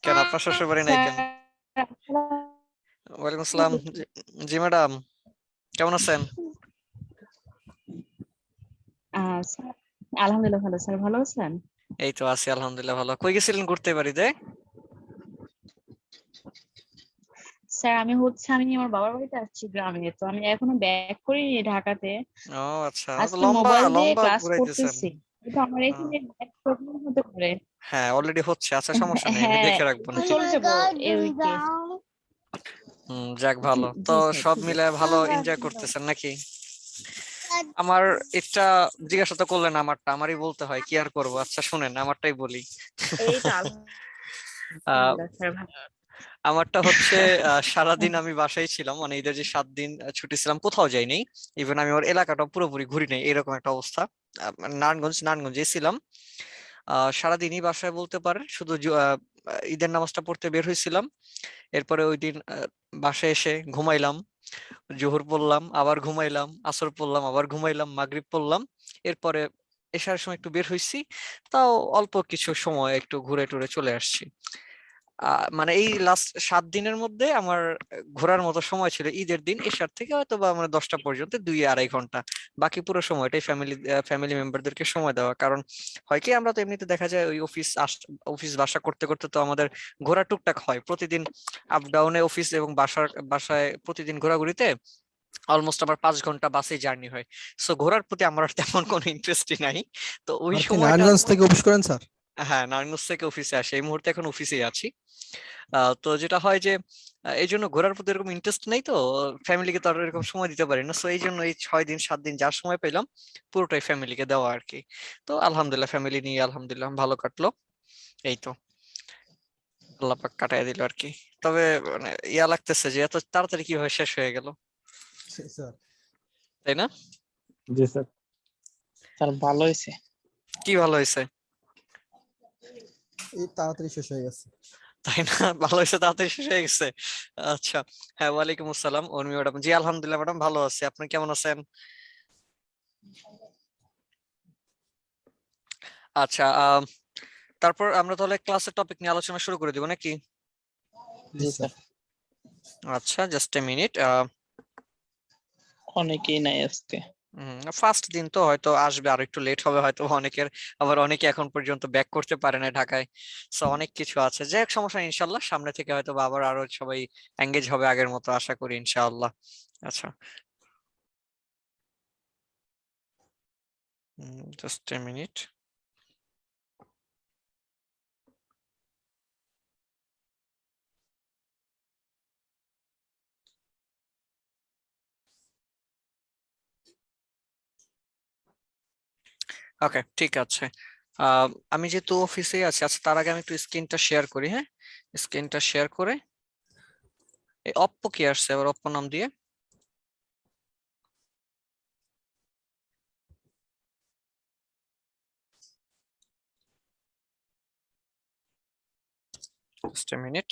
কেন আপনার শ্বশুর বাড়ি নাই কেন? স্যার ওয়ালাইকুম আসসালাম। জি জি ম্যাডাম, কেমন আছেন? স্যার, আলহামদুলিল্লাহ ভালো। স্যার ভালো আছেন? এই তো আছি আলহামদুলিল্লাহ ভালো। কই গেছিলেন ঘুরতে বাড়িতে? স্যার আমি আমার বাবার বাড়িতে আসছি গ্রামে, তো আমি এখনো ব্যাক করিনি ঢাকাতে। ও আচ্ছা, তো আজকে লম্বা মোবাইল দিয়ে লম্বা ক্লাস ঘুরাইতেছেন। করতেছি, কিন্তু আমার আহ, এখানে নেট প্রবলেম হতে পারে। হ্যাঁ অলরেডি হচ্ছে, আচ্ছা সমস্যা নেই, আমি হ্যাঁ, দেখে রাখবো নি। চলে যাবো এই উইকে। যাক ভালো তো। জি স্যার, সব ঠিক মিলে আছে। ভালো এনজয় করতেছেন নাকি? আমার একটা জিজ্ঞাসা তো করলেন, আমারটা আমারই বলতে হয়, কি আর করবো। আচ্ছা শুনেন, আমারটাই বলি। এই তো আহ আলহামদুলিল্লাহ স্যার ভালো। আমারটা হচ্ছে সারাদিন আমি বাসায় ছিলাম, মানে ঈদের যে 7 দিন ছুটি ছিলাম কোথাও যাইনি। ইভেন আমি ওর এলাকাটা পুরোপুরি ঘুরি নাই, এরকম একটা অবস্থা। নারায়ণগঞ্জে ছিলাম। সারাদিনই বাসায় বলতে পারেন, শুধু ঈদের নামাজটা পড়তে বের হয়েছিলাম। এরপরে ওই দিন বাসায় এসে ঘুমাইলাম, জোহর পড়লাম আবার ঘুমাইলাম, আসর পড়লাম আবার ঘুমাইলাম, মাগরিব পড়লাম। এরপরে এশার সময় একটু বের হইছি, তাও অল্প কিছু সময় একটু ঘুরে টুরে চলে আসছি। মানে এই লাস্ট 7 দিনের মধ্যে আমার ঘোরার মতো সময় ছিল ঈদের দিন এশার থেকে হয়তো বা মানে 10টা পর্যন্ত 2-2.5 ঘন্টা। বাকি পুরো সময়টাই ফ্যামিলি মেম্বারদেরকে সময় দেওয়া। কারণ হয় কি, আমরা তো এমনিতে দেখা যায় ওই অফিস বাসা করতে করতে তো আমাদের ঘোরা টুকটাক হয় প্রতিদিন। আপ ডাউনে অফিস এবং বাসায় প্রতিদিন ঘোরাঘুরিতে অলমোস্ট আমার 5 ঘন্টা বাসে জার্নি হয়। সো ঘোরার প্রতি আমার আর তেমন কোনো ইন্টারেস্টই নাই। তো ওই আর কি সময়টা, নারায়ণগঞ্জ থেকে অফিস করেন স্যার? হ্যাঁ নারায়ণগঞ্জ থেকে অফিসে আসে, এই মুহূর্তে এখন অফিসেই আছি। তো যেটা হয় যে এই জন্য ঘোরার প্রতি এরকম ইন্টারেস্ট নেই, তো ফ্যামিলিকে তো আর এরকম সময় দিতে পারি না। সো এই জন্য এই 6 দিন 7 দিন যার সময় পেলাম পুরোটাই ফ্যামিলিকে দেওয়া আর কি। তো আলহামদুলিল্লাহ ফ্যামিলি নিয়ে আলহামদুলিল্লাহ ভালো কাটলো। এই তো, আল্লাহ পাক কাটায় দিল আর কি। তবে মানে ইয়া লাগতেছে যে এত তাড়াতাড়ি কিভাবে শেষ হয়ে গেল, স্যার, তাই না? জি স্যার। স্যার ভালো হয়েছে। কি ভালো হয়েছে? এই তাড়াতাড়ি শেষ হয়ে গেছে। তাই না? ভালো হয়েছে তাড়াতাড়ি শেষ হয়ে গেছে। আচ্ছা, হ্যাঁ ওয়ালাইকুম আসসালাম উর্মি ম্যাডাম। জি আলহামদুলিল্লাহ ম্যাডাম ভালো আছি, আপনি কেমন আছেন? আচ্ছা, তারপর আমরা তাহলে ক্লাসের টপিক নিয়ে আলোচনা শুরু করে দিব নাকি? জি জি স্যার। স্যার। আচ্ছা জাস্ট এ মিনিট। অনেকেই নাই আজকে। ফার্স্ট দিন তো হয়তো আসবে, আর একটু লেট হবে হয়তো অনেকের। আবার অনেকে এখন পর্যন্ত ব্যাক করতে পারে না ঢাকায়। সো অনেক কিছু আছে, যে এক সমস্যা নেই, ইনশাল্লাহ সামনে থেকে হয়তো বা আবার আরো সবাই এঙ্গেজ হবে আগের মতো, আশা করি ইনশাআল্লাহ। আচ্ছা, জাস্ট এ মিনিট। ওকে ঠিক আছে। আমি যেহেতু অফিসে আছি, আচ্ছা তার আগে আমি একটু স্ক্রিনটা শেয়ার করি, হ্যাঁ। স্ক্রিনটা শেয়ার করে এই অপ্পো কি আসছে, আবার অপ্পো নাম দিয়ে। Just a minute.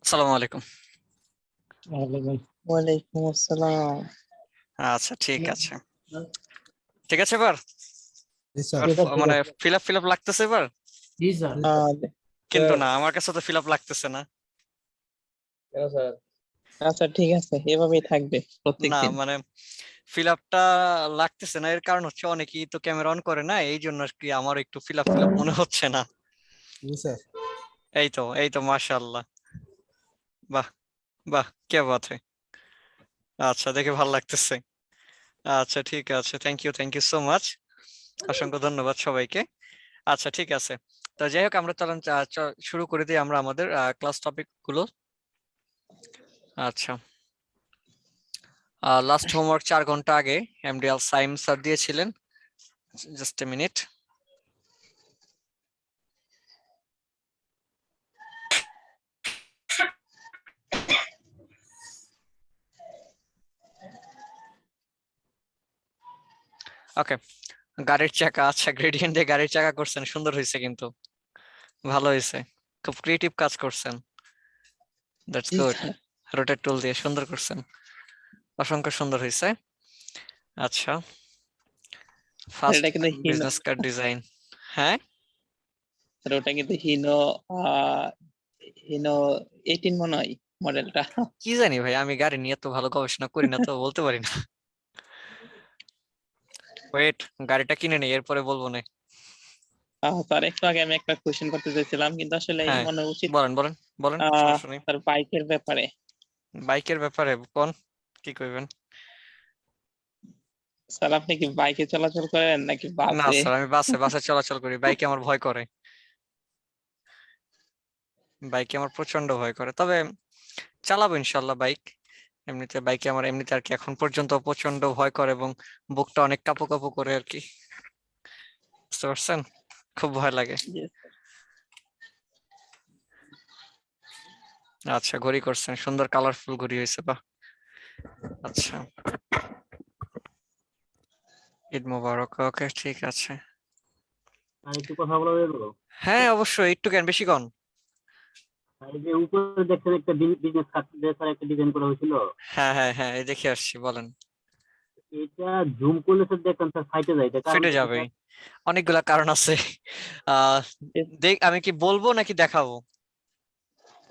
আসসালামু আলাইকুম। ওয়ালাইকুম আসসালাম। আচ্ছা ঠিক আছে, ঠিক আছে এবার জি স্যার। মানে ফিল আপ লাগতেছে এবার, জি স্যার। কিন্তু না আমার কাছে তো ফিল আপ লাগতেছে না। আচ্ছা ঠিক আছে, এভাবেই থাকবে না প্রত্যেকদিন। মানে ফিল আপটা লাগতেছে না, এর কারণ হচ্ছে অনেকেই তো ক্যামেরা অন করে না, এই জন্য আর কি আমার একটু ফিল আপ মনে হচ্ছে না। জি স্যার। এই তো মাশাআল্লাহ, বাহ বাহ, কে বাত হ্যায়। আচ্ছা দেখে ভালো লাগতেছে। আচ্ছা ঠিক আছে, থ্যাংক ইউ সো মাচ, অসংখ্য ধন্যবাদ সবাইকে। আচ্ছা ঠিক আছে, তো যাই হোক আমরা চলেন শুরু করে দিই আমরা আমাদের ক্লাস টপিক গুলো। আচ্ছা, লাস্ট হোমওয়ার্ক 4 ঘন্টা আগে এমডিএল সাইম স্যার দিয়েছিলেন, জাস্ট এ মিনিট। ওকে, গাড়ির চাকা, আচ্ছা গ্রেডিয়েন্ট দিয়ে গাড়ির চাকা করছেন, সুন্দর হয়েছে কিন্তু, ভালো হয়েছে, খুব ক্রিয়েটিভ কাজ করছেন, that's G good. Sir. Rotate টুল দিয়ে সুন্দর করছেন, অসংখ্য সুন্দর হয়েছে। আচ্ছা, স্যার, ফার্স্ট এটা কিন্তু হিনো, বিজনেস কার্ড ডিজাইন, হ্যাঁ স্যার ওটা কিন্তু হিনো 18 মনে হয় মডেলটা। কি জানি ভাই, আমি গাড়ি নিয়ে তো ভালো গবেষণা করি না, তো বলতে পারি না। ওয়েট, গাড়িটা কিনে নেই এরপরে বলবো না। স্যার একটু আগে আমি একটা কোশ্চেন করতে চাইছিলাম, কিন্তু আসলে হ্যাঁ মনে উচিত বলেন বলেন বলেন, সমস্যা নেই। স্যার বাইকের ব্যাপারে। বাইকের ব্যাপারে কোন, কি কইবেন? স্যার আপনি কি বাইকে চলাচল করেন নাকি না বাসে? স্যার, আমি বাসে চলাচল করি, বাইকে আমার ভয় করে, বাইকে আমার প্রচন্ড ভয় করে, তবে চালাবো ইনশাল্লাহ বাইক। এমনিতে বাইকে আমার এমনিতে আর কি এখন পর্যন্ত প্রচন্ড ভয় করে এবং বুকটা অনেক কাঁপু কাঁপু করে আর কি, বুঝতে পারছেন, খুব ভয় লাগে। Yes, আচ্ছা ঘড়ি করছেন, সুন্দর কালারফুল ঘড়ি হয়েছে, বাহ। আচ্ছা, ঈদ মোবারক, ওকে ঠিক আছে। আর একটু কথা বলা যাবে? হ্যাঁ অবশ্যই, একটু কেন, বেশি কন। আর এই যে উপরে দেখছেন একটা বিজনেস কার্ড স্যার একটা ডিজাইন করা হয়েছিল, হ্যাঁ হ্যাঁ হ্যাঁ, এই দেখে আসছি, বলেন। এটা জুম করলে স্যার দেখেন স্যার ফাইটে যায়, এটা ফেটে কারণটা কি যাবে, স্যার? অনেকগুলা কারণ আছে। আহ yes, আমি কি বলবো নাকি দেখাবো?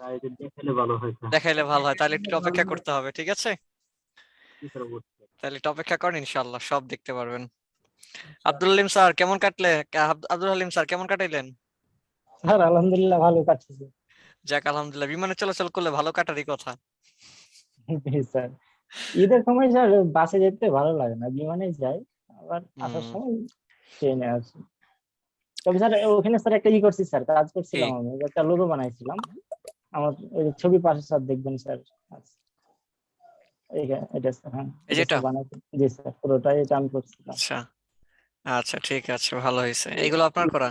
আর এটা দেখালে ভালো হয় স্যার। দেখাইলে ভালো হয়, তাহলে একটু অপেক্ষা করতে হবে, ঠিক আছে, কি স্যার অবশ্যই। তাহলে একটু অপেক্ষা করেন, ইনশাল্লাহ সব দেখতে পারবেন। আব্দুল হালিম স্যার কেমন কাটলে, আব্দুল হালিম স্যার কেমন কাটাইলেন? স্যার আলহামদুলিল্লাহ ভালো কাটতেছে। যাক আলহামদুলিল্লাহ, বিমানে চলাচল করলে ভালো কাটারই কথা। জি স্যার, ঈদের সময় স্যার বাসে যেতে ভালো লাগে না, বিমানে যাই, আবার আসার হম, সময় ট্রেনে আসি। তবে স্যার ওখানে স্যার একটা করছি স্যার, কাজ কি? করছিলাম, আমি একটা লোগো বানাইছিলাম। আমার ওই যে ছবি পাশে স্যার দেখবেন স্যার, এটা স্যার, হ্যাঁ এই এটা যেটা, স্যার বানাইছি। জি স্যার, পুরোটাই এটা আমি করছিলাম। আচ্ছা আচ্ছা ঠিক আছে, ভালো হয়েছে, এইগুলো আপনার করা?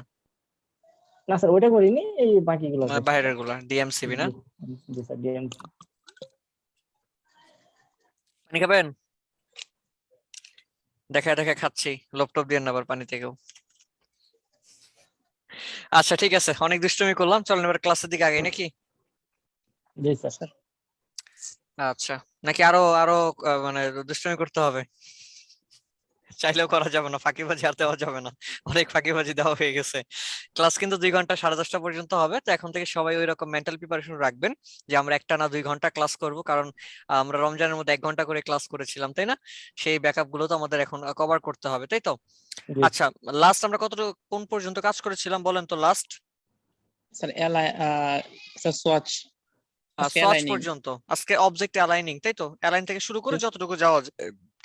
না স্যার ওইটা করিনি, এই বাকিগুলো মানে করছি। বাইরের গুলা ডিএমসিবি না? জি জি স্যার, ডিএমসি। পানি খাবেন? দেখা দেখা খাচ্ছি, ল্যাপটপ দিয়ে না আবার পানি থেকেও। আচ্ছা ঠিক আছে, অনেক দুষ্টুমি করলাম, চলেন এবার ক্লাসের দিকে আগে নাকি? জি স্যার। স্যার আচ্ছা, নাকি আরো আরো মানে দুষ্টুমি করতে হবে? চাইলেও করা যাবে না, ফাঁকিবাজি আর দেওয়া যাবে না, অনেক ফাঁকিবাজি দেওয়া হয়ে গেছে। ক্লাস কিন্তু 2 ঘন্টা, 10:30 পর্যন্ত হবে, তো এখন থেকে সবাই ওই রকম মেন্টাল প্রিপারেশন রাখবেন যে আমরা একটা না 2 ঘন্টা ক্লাস করব, কারণ আমরা রমজানের মধ্যে 1 ঘন্টা করে ক্লাস করেছিলাম, তাই না? সেই ব্যাকআপ গুলো তো আমাদের এখন কভার করতে হবে, তাই তো? জি আচ্ছা, লাস্ট আমরা কতটুকু কোন পর্যন্ত কাজ করেছিলাম বলেন তো লাস্ট? স্যার স্যার সোয়াচ, আজকে সোয়াচ অ্যালাইনিং। পর্যন্ত, আজকে অবজেক্ট অ্যালাইনিং, তাই তো? অ্যালাইন থেকে শুরু করে যতটুকু যাওয়া যায়,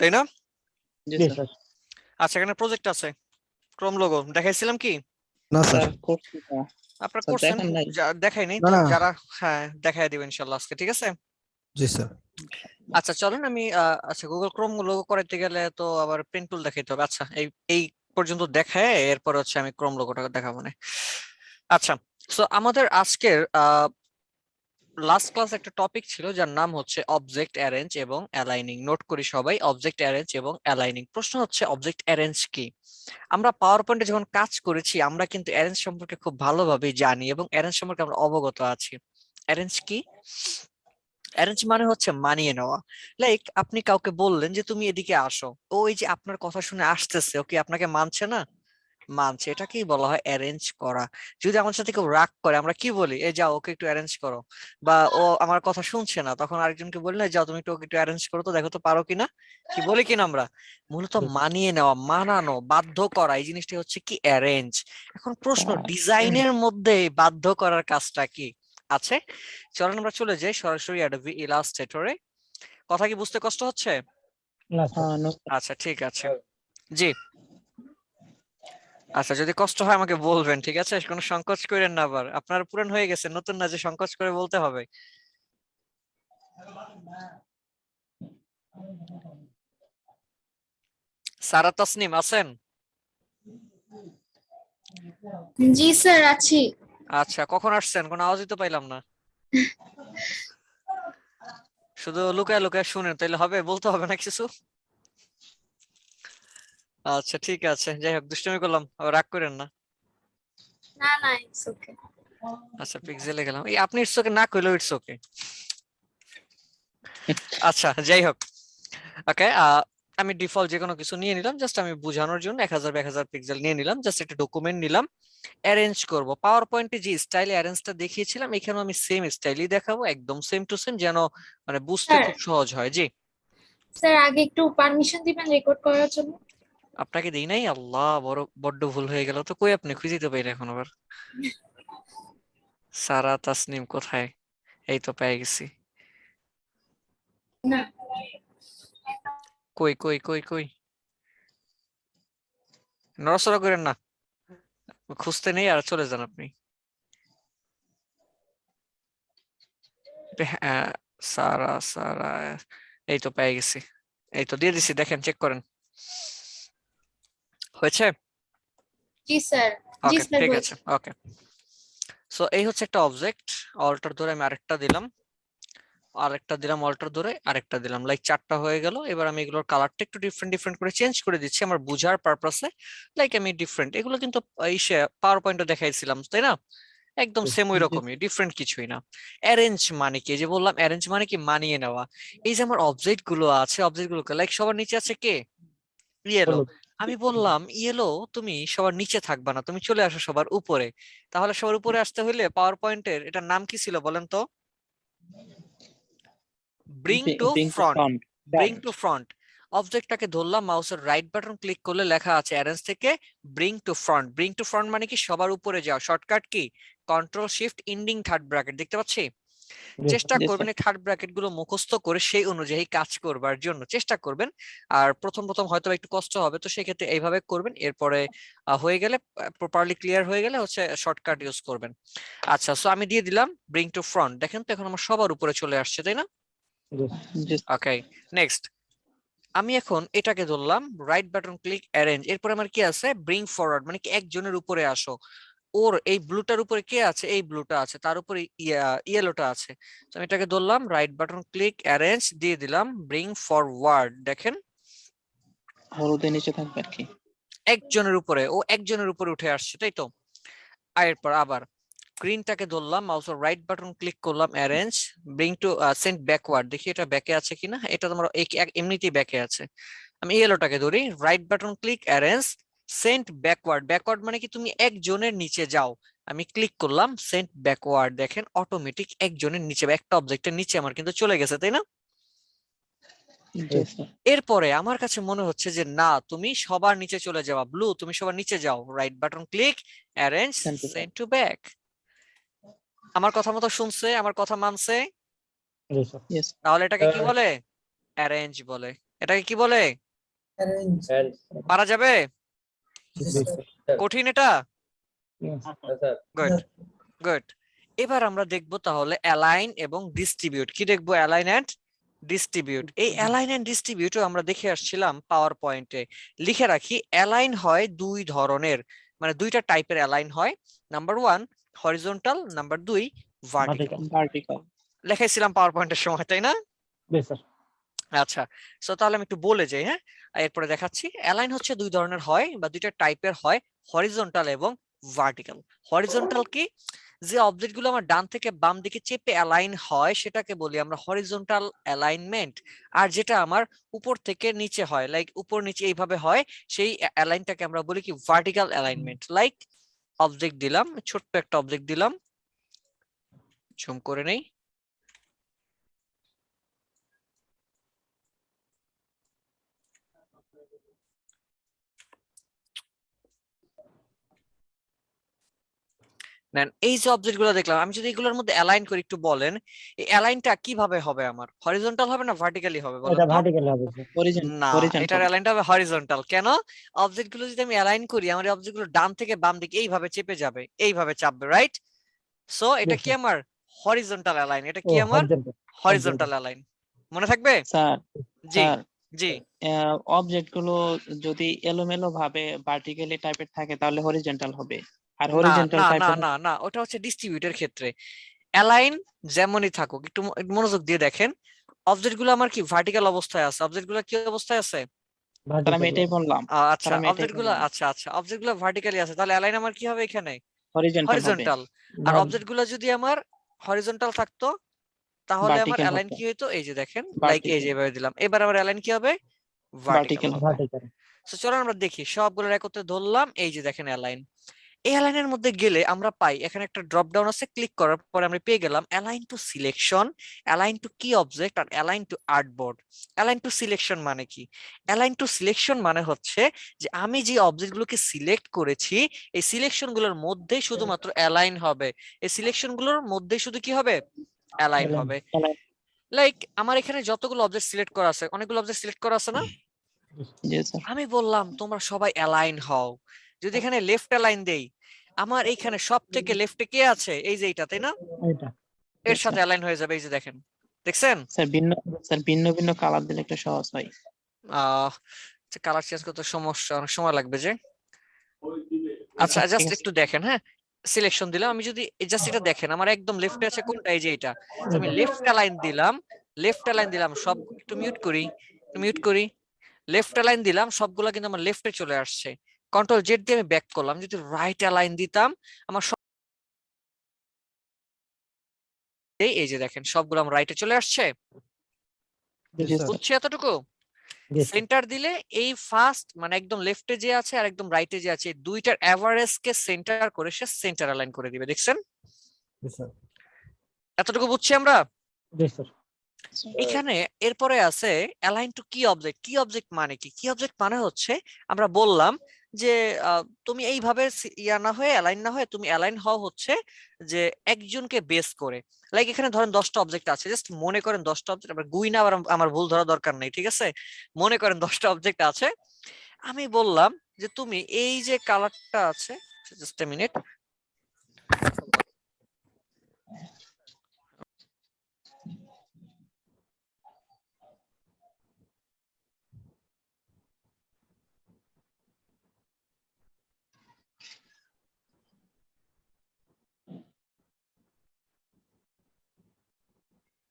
তাই না? জি জি স্যার। স্যার। আচ্ছা, এখানে প্রজেক্ট আছে, ক্রোম লোগো দেখাইছিলাম কি? না স্যার। স্যার করছি না, আপনারা স্যার করছেন, দেখেন নাই। দেখাই নাই না তো না। যারা, হ্যাঁ দেখাই দিবেন ইনশাল্লাহ আজকে, ঠিক আছে। জি স্যার। আচ্ছা চলেন আমি আচ্ছা গুগল ক্রোম লোগো করাইতে গেলে তো আবার প্রিন্ট টুল দেখাইতে হবে, আচ্ছা এই এই পর্যন্ত দেখায় এরপর হচ্ছে আমি ক্রোম লোগোটা দেখাবো না। আচ্ছা, সো আমাদের আজকের লাস্ট ক্লাস একটা টপিক ছিল যার নাম হচ্ছে অবজেক্ট অ্যারেঞ্জ এবং অ্যালাইনিং। নোট করি সবাই, অবজেক্ট অ্যারেঞ্জ এবং অ্যালাইনিং। প্রশ্ন হচ্ছে অবজেক্ট অ্যারেঞ্জ কি? আমরা পাওয়ার পয়েন্টে যখন কাজ করেছি আমরা কিন্তু অ্যারেঞ্জ সম্পর্কে খুব ভালোভাবে জানি এবং অ্যারেঞ্জ সম্পর্কে আমরা অবগত আছি। অ্যারেঞ্জ কি? অ্যারেঞ্জ মানে হচ্ছে মানিয়ে নেওয়া। লাইক আপনি কাউকে বললেন যে তুমি এদিকে আসো, ও এই যে আপনার কথা শুনে আসতেছে, ও কি আপনাকে মানছে না? মানছে, এটাকেই বলা হয় অ্যারেঞ্জ করা। যদি আমার সাথে কেউ রাগ করে আমরা কি বলি, এই যাও ওকে একটু অ্যারেঞ্জ করো। বা ও আমার কথা শুনছে না, তখন আরেকজনকে বলি না, যাও তুমি একটু ওকে একটু অ্যারেঞ্জ করো তো, দেখো তো পারো কিনা। কি বলি কিনা আমরা? মূলত মানিয়ে নেওয়া, মানানো, বাধ্য করা, এই জিনিসটা হচ্ছে কি অ্যারেঞ্জ। এখন প্রশ্ন, ডিজাইনের মধ্যে বাধ্য করার কাজটা কি আছে? চলেন আমরা চলে যাই সরাসরি অ্যাডোবি ইলাস্ট্রেটরে। কথা কি বুঝতে কষ্ট হচ্ছে? না স্যার। আচ্ছা ঠিক আছে, জি। আচ্ছা যদি কষ্ট হয় আমাকে বলবেন, ঠিক আছে? কোনো সংকোচ করেন না, আবার আপনার পুরান হয়ে গেছে, নতুন না যে সংকোচ করে বলতে হবে। সারা তাসনিম আছেন? জি স্যার আছি। আচ্ছা কখন আসছেন? কোনো আওয়াজই তো পাইলাম না। শুধু লুকায় লুকায় শুনেন, তাইলে হবে? বলতে হবে না কিছু? আচ্ছা ঠিক আছে, যাই হোক, দুষ্টুমি করলাম, আবার রাগ করেন না। না না ইটস ওকে। আচ্ছা পিক্সেলে গেলাম, এই আপনি ইটস ওকে না কইলেও ইটস ওকে। আচ্ছা যাই হোক, ওকে। আমি ডিফল্ট যে কোনো কিছু নিয়ে নিলাম, জাস্ট আমি বোঝানোর জন্য 1000 পিক্সেল নিয়ে নিলাম, জাস্ট একটা ডকুমেন্ট নিলাম। অ্যারেঞ্জ করব, পাওয়ার পয়েন্টে যে স্টাইলে অ্যারেঞ্জটা দেখিয়েছিলাম এখানেও আমি সেম স্টাইলই দেখাবো, একদম সেম টু সেম, যেন মানে বুঝতে স্যার খুব সহজ হয়। জি। স্যার আগে একটু পারমিশন দিবেন রেকর্ড করার জন্য। আপনাকে দেই নাই? আল্লাহ, বড্ড ভুল হয়ে গেল তো। কই আপনি? খুঁজে তো পাই না এখন আবার। সারা তাসনিম কোথায়? এই তো পেয়ে গেছি। না কই কই কই কই? নড়াচড়া করেন না, খুঁজতে নেই আর চলে যান আপনি। হ্যাঁ, সারা সারা, এই তো পেয়ে গেছি, এই তো দিয়ে দিছি, দেখেন চেক করেন। হয়েছে? জি স্যার। জি ওকে স্যার ঠিক আছে, হয়েছে। ওকে। সো এই হচ্ছে একটা অবজেক্ট, অল্টার ধরে আমি আরেকটা দিলাম, আরেকটা দিলাম, অল্টার ধরে আরেকটা দিলাম, লাইক 4টা হয়ে গেল। এবার আমি এগুলোর কালারটা একটু ডিফারেন্ট ডিফারেন্ট করে চেঞ্জ করে দিচ্ছি আমার বুঝার পারপাসে। লাইক আমি ডিফারেন্ট, এগুলো কিন্তু ইসে পাওয়ার পয়েন্টে দেখাইছিলাম তাই না? একদম সেম ওই রকমই, ডিফারেন্ট কিছুই না। অ্যারেঞ্জ মানে কি? এই যে বললাম অ্যারেঞ্জ মানে কি, মানিয়ে নেওয়া। এই যে আমার অবজেক্ট গুলো আছে, অবজেক্ট গুলোকে লাইক সবার নিচে আছে কে? ইয়েলো। হলুদ। আমি বললাম ইয়েলো তুমি সবার নিচে থাকবা না, তুমি চলে আসো সবার উপরে। তাহলে সবার উপরে আসতে হইলে পাওয়ার পয়েন্টের এটার নাম কি ছিল বলেন তো? Bring to front. Bring to front. অবজেক্টটাকে ধরলাম, মাউসের রাইট বাটন ক্লিক করলে লেখা আছে অ্যারেঞ্জ থেকে bring to front. Bring to front মানে কি? সবার উপরে যাও। Shortcut key? Control shift ending third bracket, দেখতে পাচ্ছি? চেষ্টা করবেন এই থার্ড ব্র্যাকেট গুলো মুখস্থ করে সেই অনুযায়ী কাজ করবার জন্য চেষ্টা করবেন। আর প্রথম প্রথম হয়তো একটু কষ্ট হবে, তো সেক্ষেত্রে এইভাবে করবেন। এরপরে হয়ে গেলে, প্রপারলি ক্লিয়ার হয়ে গেলে হচ্ছে শর্টকাট ইউজ করবেন। আচ্ছা সো আমি দিয়ে দিলাম ব্রিং টু ফ্রন্ট, দেখেন তো এখন আমার সবার উপরে চলে আসছে তাই না? ওকে নেক্সট, আমি এখন এটাকে ধরলাম, রাইট বাটন ক্লিক অ্যারেঞ্জ, এরপর আমার কি আছে? ব্রিং ফরওয়ার্ড মানে কি? একজনের উপরে আসো। ওর এই ব্লুটার উপরে কে আছে? এই ব্লুটা আছে, তার উপরে ইয়েলোটা আছে। তো আমি এটাকে ধরলাম, রাইট বাটন ক্লিক অ্যারেঞ্জ, দিয়ে দিলাম ব্রিং ফরওয়ার্ড, দেখেন হলুদের নিচে থাকবে আর কি। একজনের উপরে, ও একজনের উপরে উঠে আসছে তাই তো? আর এরপর আবার গ্রিনটাকে ধরলাম, মাউসের রাইট বাটন ক্লিক করলাম, arrange, bring to send backward, দেখি এটা ব্যাকে আছে কিনা। এটা তোমার এমনিতেই ব্যাকে আছে। আমি ইয়েলোটাকে ধরি, right button click arrange, send backward. Backward মানে কি? তুমি একজনের নিচে যাও। আমি ক্লিক করলাম সেন্ট ব্যাকওয়ার্ড, দেখেন অটোমেটিক একজনের নিচে, একটা অবজেক্টের নিচে আমার কিন্তু চলে গেছে তাই না? এরপরে আমার কাছে মনে হচ্ছে যে না, তুমি সবার নিচে চলে যাওয়া, ব্লু তুমি সবার নিচে যাও, right button click arrange, send to back. আমার কথা মতো শুনছে, আমার কথা মানছে? তাহলে এটাকে কি বলে? অ্যারেঞ্জ বলে। এটাকে কি বলে? পারা যাবে? কঠিন এটা? Good good. এবার আমরা দেখব তাহলে অ্যালাইন এবং ডিস্ট্রিবিউট। কি দেখবো? Align and distribute. এই অ্যালাইন এন্ড ডিস্ট্রিবিউটও আমরা দেখে আসছিলাম পাওয়ার পয়েন্টে। লিখে রাখি, অ্যালাইন হয় দুই ধরনের, মানে দুইটা টাইপের অ্যালাইন হয়। Number 1 horizontal, number 2 vertical. লেখাইছিলাম পাওয়ার পয়েন্টের সময় তাই না? আচ্ছা সো তাহলে আমি একটু বলে যাই, হ্যাঁ এরপরে দেখাচ্ছি। অ্যালাইন হচ্ছে দুই ধরনের হয় বা দুইটা টাইপের হয়, হরিজন্টাল এবং ভার্টিক্যাল। হরিজন্টাল কি? যে অবজেক্ট গুলো আমার ডান থেকে বাম দিকে চেপে অ্যালাইন হয় সেটাকে বলি আমরা হরিজন্টাল অ্যালাইনমেন্ট। আর যেটা আমার উপর থেকে নিচে হয়, লাইক উপর নিচে এইভাবে হয়, সেই অ্যালাইনটাকে আমরা বলি কি ভার্টিক্যাল অ্যালাইনমেন্ট। লাইক অবজেক্ট দিলাম, ছোট্ট একটা অবজেক্ট দিলাম, জুম করে নেই। নেন, এই যে অবজেক্ট গুলো দেখলাম, আমি যদি এগুলোর মধ্যে অ্যালাইন করি, একটু বলেন এই অ্যালাইনটা কিভাবে হবে? আমার হরিজন্টাল হবে না ভার্টিক্যালি হবে বলেন এটা তো? ভার্টিক্যাল হবে স্যার। না, হরিজন্টাল এটার অ্যালাইনটা হবে হরিজন্টাল। কেন? অবজেক্ট গুলো যদি আমি অ্যালাইন করি, আমার অবজেক্ট গুলো ডান থেকে বাম দিকে এইভাবে চেপে যাবে, এইভাবে চাপবে, রাইট? সো এটা Yes, কি sir. আমার হরিজন্টাল অ্যালাইন, এটা ও কি আমার হরিজন্টাল। Horizontal align. মনে থাকবে? স্যার জি স্যার জি। অবজেক্ট গুলো যদি এলোমেলো ভাবে ভার্টিক্যালি টাইপের থাকে তাহলে হরিজন্টাল হবে, আর না হরিজন্টাল না না টাইপের না না, ওটা হচ্ছে ডিস্ট্রিবিউটের ক্ষেত্রে। অ্যালাইন যেমনই থাকুক, একটু একটু মনোযোগ দিয়ে দেখেন, অবজেক্ট গুলো আমার কি ভার্টিক্যাল অবস্থায় আছে, অবজেক্ট গুলো কি অবস্থায় আছে? স্যার আমি ভার্টিক্যাল। এটাই বললাম, আচ্ছা, স্যার আমি এটাই অবজেক্ট গুলো, বললাম আচ্ছা আচ্ছা, অবজেক্ট গুলো ভার্টিক্যালি আছে, তাহলে অ্যালাইন আমার কি হবে এখানে? হরিজন্টাল হবে, হরিজন্টাল। আর অবজেক্ট গুলো যদি আমার হরিজন্টাল থাকতো তাহলে আমার ভার্টিক্যাল অ্যালাইন হতো, কি হতো? এই যে দেখেন, লাইক এই ভার্টিক্যাল যে এভাবে দিলাম, এবার আমার অ্যালাইন কি হবে? ভার্টিক্যাল ভার্টিক্যাল হবে। হবে। ভার্টিক্যাল। তো চলো আমরা দেখি, সবগুলো একত্রে ধরলাম, এই যে দেখেন অ্যালাইন। এই অ্যালাইনের মধ্যে গেলে আমরা পাই এখানে একটা ড্রপ ডাউন আছে, ক্লিক করার পরে আমরা পেয়ে গেলাম align to selection, align to কি অবজেক্ট, আর align to artboard. Align to selection মানে কি? অ্যালাইন টু সিলেকশন মানে হচ্ছে যে আমি যে অবজেক্ট গুলোকে সিলেক্ট করেছি এই সিলেকশন গুলোর মধ্যেই শুধুমাত্র অ্যালাইন হবে, এই সিলেকশন গুলোর মধ্যেই শুধু কি হবে? অ্যালাইন হবে। লাইক আমার এখানে যতগুলো অবজেক্ট সিলেক্ট করা আছে, অনেকগুলো অবজেক্ট সিলেক্ট করা আছে না? জি স্যার। আমি বললাম তোমরা সবাই অ্যালাইন হও, যদি এখানে লেফট অ্যালাইন দেই, আমার এইখানে সব থেকে লেফটে কে আছে? এই যে এইটা, তাই না? এটা এর সাথে অ্যালাইন হয়ে যাবে, এই যে দেখেন, দেখছেন? স্যার ভিন্ন ভিন্ন কালার দিলে একটু সহজ হয়। আহ কালার চেঞ্জ করতে সমস্যা, অনেক সময় লাগবে যে। আচ্ছা ঠিক জাস্ট আছে। একটু দেখেন, হ্যাঁ, সিলেকশন দিলাম, আমি যদি জাস্ট এটা দেখেন, আমার একদম লেফটে আছে কোনটা? এই যে এটা। তো আমি লেফট অ্যালাইন দিলাম, লেফট অ্যালাইন দিলাম, সব একটু মিউট করি, মিউট করি, লেফট অ্যালাইন দিলাম, সবগুলা কিন্তু আমার লেফটে চলে আসছে। কন্ট্রোল জেড দিয়ে আমি ব্যাক করলাম, যদি রাইট অ্যালাইন দিতাম আমার এই যে দেখেন সবগুলো আমার রাইটে চলে আসছে। জি স্যার। বুঝছি এতটুকু? জি স্যার। সেন্টার দিলে এই ফার্স্ট মানে একদম লেফটে যে আছে আর একদম রাইটে যে আছে, এই দুইটার এভারেজ কে সেন্টার করে সে সেন্টার অ্যালাইন করে দিবে, দেখছেন? জি স্যার। এতটুকু বুঝছি আমরা? জি স্যার। এখানে এরপরে আছে অ্যালাইন টু কি অবজেক্ট। কি অবজেক্ট মানে কি? কি অবজেক্ট মানে হচ্ছে আমরা বললাম যে তুমি এইভাবে ইয়া না হয়ে অ্যালাইন না হয়ে তুমি অ্যালাইন হও হচ্ছে যে একজনকে বেস করে। লাইক এখানে ধরেন 10টা অবজেক্ট আছে, জাস্ট মনে করেন 10টা অবজেক্ট, আবার গুই না, আবার আমার ভুল ধরা দরকার নেই, ঠিক আছে? মনে করেন 10টা অবজেক্ট আছে, আমি বললাম যে তুমি এই যে কালারটা আছে, জাস্ট এ মিনিট,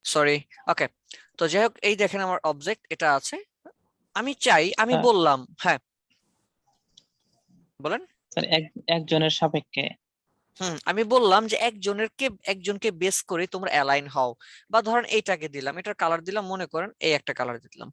সরি, ওকে। তো যাই হোক, এই দেখেন আমার অবজেক্ট এটা আছে, আমি চাই, আমি স্যার বললাম, হ্যাঁ বলেন। স্যার একজনের সাপেক্ষে। আমি বললাম যে একজনকে বেস করে তোমরা অ্যালাইন হও, বা ধরেন এইটাকে দিলাম, এটার কালার দিলাম, মনে করেন এই একটা কালার দিলাম,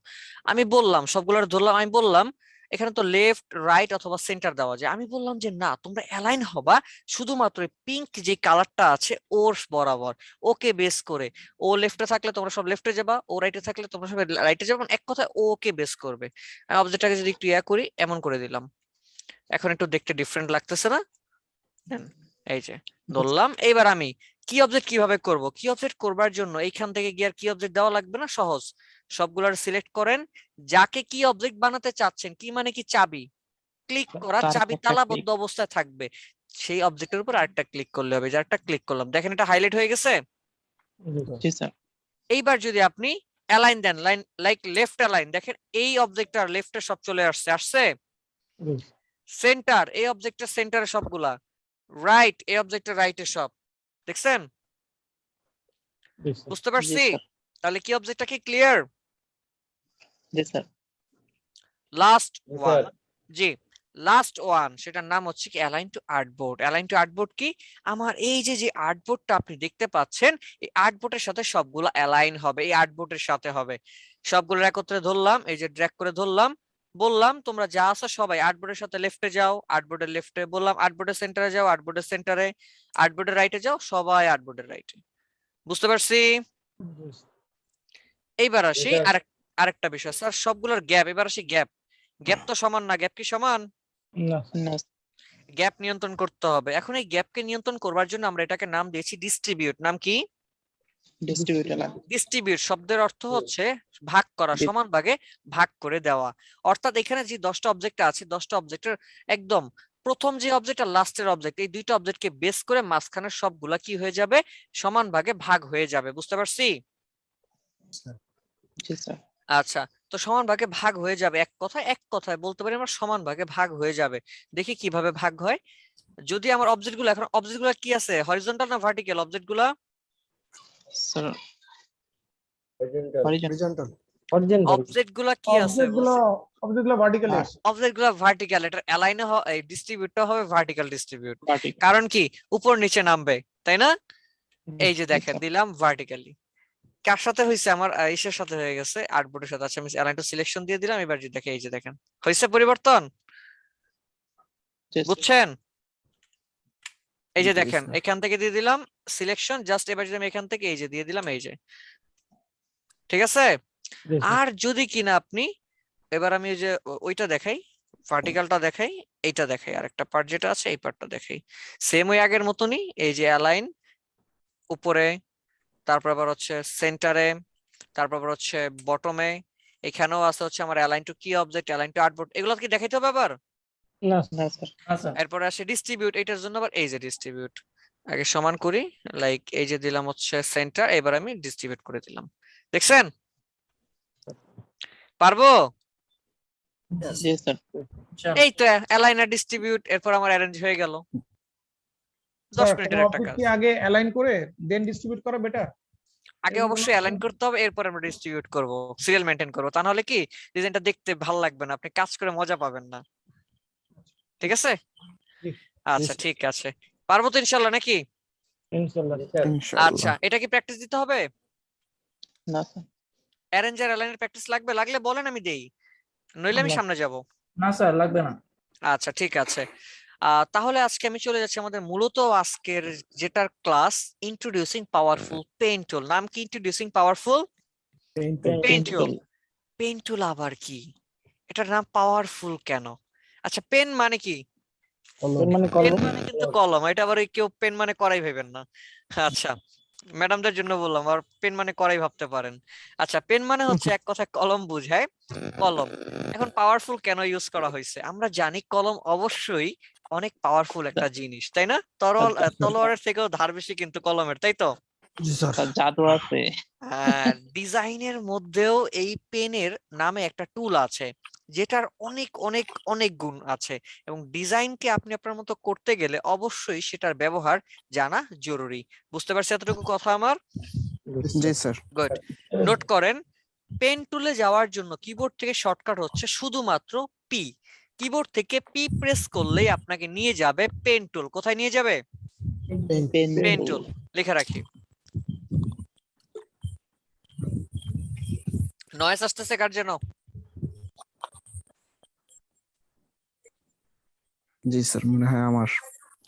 আমি বললাম সবগুলোর ধরলাম, আমি বললাম এখানে তো লেফট রাইট অথবা সেন্টার দেওয়া যায়, আমি বললাম যে না, তোমরা অ্যালাইন হবা শুধুমাত্র পিঙ্ক যে কালারটা আছে ওর বরাবর, ওকে বেস করে। ও লেফটে থাকলে তোমরা সব লেফটে যাবা, ও রাইটে থাকলে তোমরা সব রাইটে যাবা, এক কথায় ওকে বেস করবে। আমি অবজেক্টটাকে যদি একটু ইয়া করি, এমন করে দিলাম, এখন একটু দেখতে ডিফারেন্ট লাগতেছে না? এই যে ধরলাম। এইবার আমি কি অবজেক্ট কিভাবে করব? কি অবজেক্ট করবার জন্য এইখান থেকে গিয়ে আর কি অবজেক্ট দেওয়া লাগবে না, সহজ, সবগুলার সিলেক্ট করেন, যাকে কি অবজেক্ট বানাতে চাচ্ছেন, কি মানে কি চাবি, ক্লিক করা, তার চাবি একটা তালাবদ্ধ অবস্থায় থাকবে, সেই অবজেক্টের উপর আরেকটা ক্লিক করলে হবে, যে আরেকটা ক্লিক করলাম, দেখেন এটা হাইলাইট হয়ে গেছে। জি স্যার। জি স্যার। এইবার যদি আপনি অ্যালাইন দেন, লাইন লাইক লেফট অ্যালাইন, দেখেন এই অবজেক্টটার লেফটে সব চলে আসছে, আসছে। জি সেন্টার, এই অবজেক্টের সেন্টারে সবগুলা, রাইট, এই অবজেক্টের রাইটে সব, দেখছেন? জি স্যার। বুঝতে জি পারছি? স্যার। তাহলে কি অবজেক্টটা কি ক্লিয়ার? জি স্যার। লাস্ট ওয়ান, জি লাস্ট ওয়ান, সেটার নাম হচ্ছে কি align to artboard. Align to artboard কি? আমার এই যে আর্টবোর্ডটা আপনি দেখতে পাচ্ছেন, এই আর্টবোর্ডের সাথে সবগুলো অ্যালাইন হবে, এই আর্টবোর্ডের সাথে হবে। সবগুলো একত্রে ধরলাম, এই যে ড্র্যাগ করে ধরলাম, বললাম তোমরা যা আছো সবাই আর্টবোর্ডের সাথে লেফটে যাও, আর্টবোর্ডের লেফটে বললাম, আর্টবোর্ডের সেন্টারে যাও, আর্টবোর্ডের সেন্টারে, আর্টবোর্ডের রাইটে যাও, সবাই আর্টবোর্ডের রাইটে। বুঝতে পারছি? এইবার আসি আরেকটা বিষয় স্যার, সবগুলোর গ্যাপ, এবার আসি গ্যাপ। গ্যাপ তো সমান না, গ্যাপ কি সমান? না না গ্যাপ নিয়ন্ত্রণ করতে হবে। এখন এই গ্যাপকে নিয়ন্ত্রণ করবার জন্য আমরা এটাকে নাম দিয়েছি ডিস্ট্রিবিউট। নাম কি? ডিস্ট্রিবিউটর ডিস্ট্রিবিউট শব্দের অর্থ হচ্ছে ভাগ করা, সমান ভাগে ভাগ করে দেওয়া। অর্থাৎ এখানে যে 10টা অবজেক্ট আছে, 10টা অবজেক্টের একদম প্রথম যে অবজেক্ট আর লাস্টের অবজেক্ট, এই দুইটা অবজেক্টকে বেস করে মাঝখানের সবগুলা কি হয়ে যাবে? সমান ভাগে ভাগ হয়ে যাবে। বুঝতে পারছি? জি স্যার আচ্ছা, তো সমান ভাগে ভাগ হয়ে যাবে, এক কথায় বলতে পারি আমরা সমান ভাগে ভাগ হয়ে যাবে। দেখি কিভাবে ভাগ হয়। যদি আমার অবজেক্টগুলো, এখন অবজেক্টগুলো কি আছে, হরিজন্টাল না ভার্টিক্যাল অবজেক্টগুলা? Sir horizontal. অরিজিনাল অবজেক্টগুলা কি আছে? অবজেক্টগুলো ভার্টিক্যালি আছে। অবজেক্টগুলো ভার্টিক্যাল, এটা অ্যালাইনে এই ডিস্ট্রিবিউটটা হবে ভার্টিক্যাল ডিস্ট্রিবিউট। পার্টি কারণ কি? উপর নিচে নামবে, তাই না? এই যে দেখেন দিলাম ভার্টিক্যালি। কার সাথে হয়েছে? আমার ইসের সাথে হয়ে গেছে, আর্টবোর্ডের সাথে। আচ্ছা, আমি অ্যালাইন টু সিলেকশন দিয়ে দিলাম। এবার যে দেখেন, এই যে দেখেন হয়েছে পরিবর্তন। বুঝছেন? এই যে দেখেন এখান থেকে দিয়ে দিলাম সিলেকশন, জাস্ট এবার যদি আমি এখান থেকে এই যে দিয়ে দিলাম, এই যে ঠিক আছে। আর যদি কিনা আপনি, এবার আমি ওই যে ওইটা দেখাই, ভার্টিক্যালটা দেখাই, এইটা দেখাই, আর একটা পার্ট যেটা আছে এই পার্টটা দেখাই। সেম ওই আগের মতনই, এই যে অ্যালাইন উপরে, তারপর আবার হচ্ছে সেন্টারে, তারপর আবার হচ্ছে বটমে, এখানেও আছে হচ্ছে আমার অ্যালাইন টু কি অবজেক্ট, অ্যালাইন টু আর্টবোর্ড, এগুলো কি দেখাইতে হবে আবার। না না স্যার এরপরে আসে ডিস্ট্রিবিউট, এটার জন্য আবার এই যে ডিস্ট্রিবিউট আগে সমান করি, লাইক এই যে দিলাম হচ্ছে সেন্টার, এবার আমি ডিস্ট্রিবিউট করে দিলাম। দেখছেন? পারবো? জি স্যার এই তো অ্যালাইন আর ডিস্ট্রিবিউট, এরপর আমার অ্যারেঞ্জ হয়ে গেল। 10 মিনিটের একটা কাজ। আগে অ্যালাইন করে দেন ডিস্ট্রিবিউট করা বেটার। আগে অবশ্যই অ্যালাইন করতে হবে, এরপর আমরা ডিস্ট্রিবিউট করব, সিরিয়াল মেইনটেইন করব। তা নাহলে কি ডিজাইনটা দেখতে ভালো লাগবে না, আপনি কাজ করে মজা পাবেন না। ঠিক আছে? আচ্ছা ঠিক আছে, পারবো তো ইনশাআল্লাহ নাকি? ইনশাআল্লাহ আচ্ছা, এটা কি প্র্যাকটিস দিতে হবে? না স্যার অ্যারেঞ্জ আর অ্যালাইনের প্র্যাকটিস লাগবে? লাগলে বলেন, আমি দেই, নইলে আমি সামনে যাব। না স্যার লাগবে না। আচ্ছা ঠিক আছে। তাহলে আজকে আমি চলে যাচ্ছি আমাদের মূলত আজকের যেটার ক্লাস, ইন্ট্রোডিউসিং পাওয়ারফুল পেইন্ট টুল। নাম কি? ইন্ট্রোডিউসিং পাওয়ারফুল পেইন্ট টুল। পেন টুল আবার কি? এটার নাম পাওয়ারফুল কেন? আচ্ছা, পেন মানে কি? মানে পেন কলম মানে কিন্তু কলম, এটা আবার ওই কেউ পেন মানে করাই ভাবেন না। আচ্ছা, ম্যাডামদের জন্য বললাম, আর পেন মানে করাই ভাবতে পারেন। আচ্ছা, পেন মানে হচ্ছে এক কথায় কলম বুঝায়, কলম। এখন পাওয়ারফুল কেন ইউজ করা হয়েছে? আমরা জানি কলম অবশ্যই অনেক পাওয়ারফুল একটা জিনিস, তাই না? তলোয়ারের থেকেও ধার বেশি কিন্তু কলমের, তাই তো? জি স্যার। স্যার জাদু আছে ডিজাইনের মধ্যেও এই পেনের নামে একটা টুল আছে, যেটার অনেক অনেক অনেক গুণ আছে, এবং ডিজাইনকে আপনি আপনার মতো করতে গেলে অবশ্যই সেটার ব্যবহার জানা জরুরি। বুঝতে পারছি এতটুকু কথা আমার? জি স্যার। গুড। নোট করেন, পেন টুলে যাওয়ার জন্য কিবোর্ড থেকে শর্টকাট হচ্ছে শুধুমাত্র পি। কিবোর্ড থেকে পি প্রেস করলেই আপনাকে নিয়ে যাবে পেন টুল। কোথায় নিয়ে যাবে? Pen tool. লিখে রাখি। নয়েস আসতেছে কার যেন? জি স্যার, মনে হয় আমার।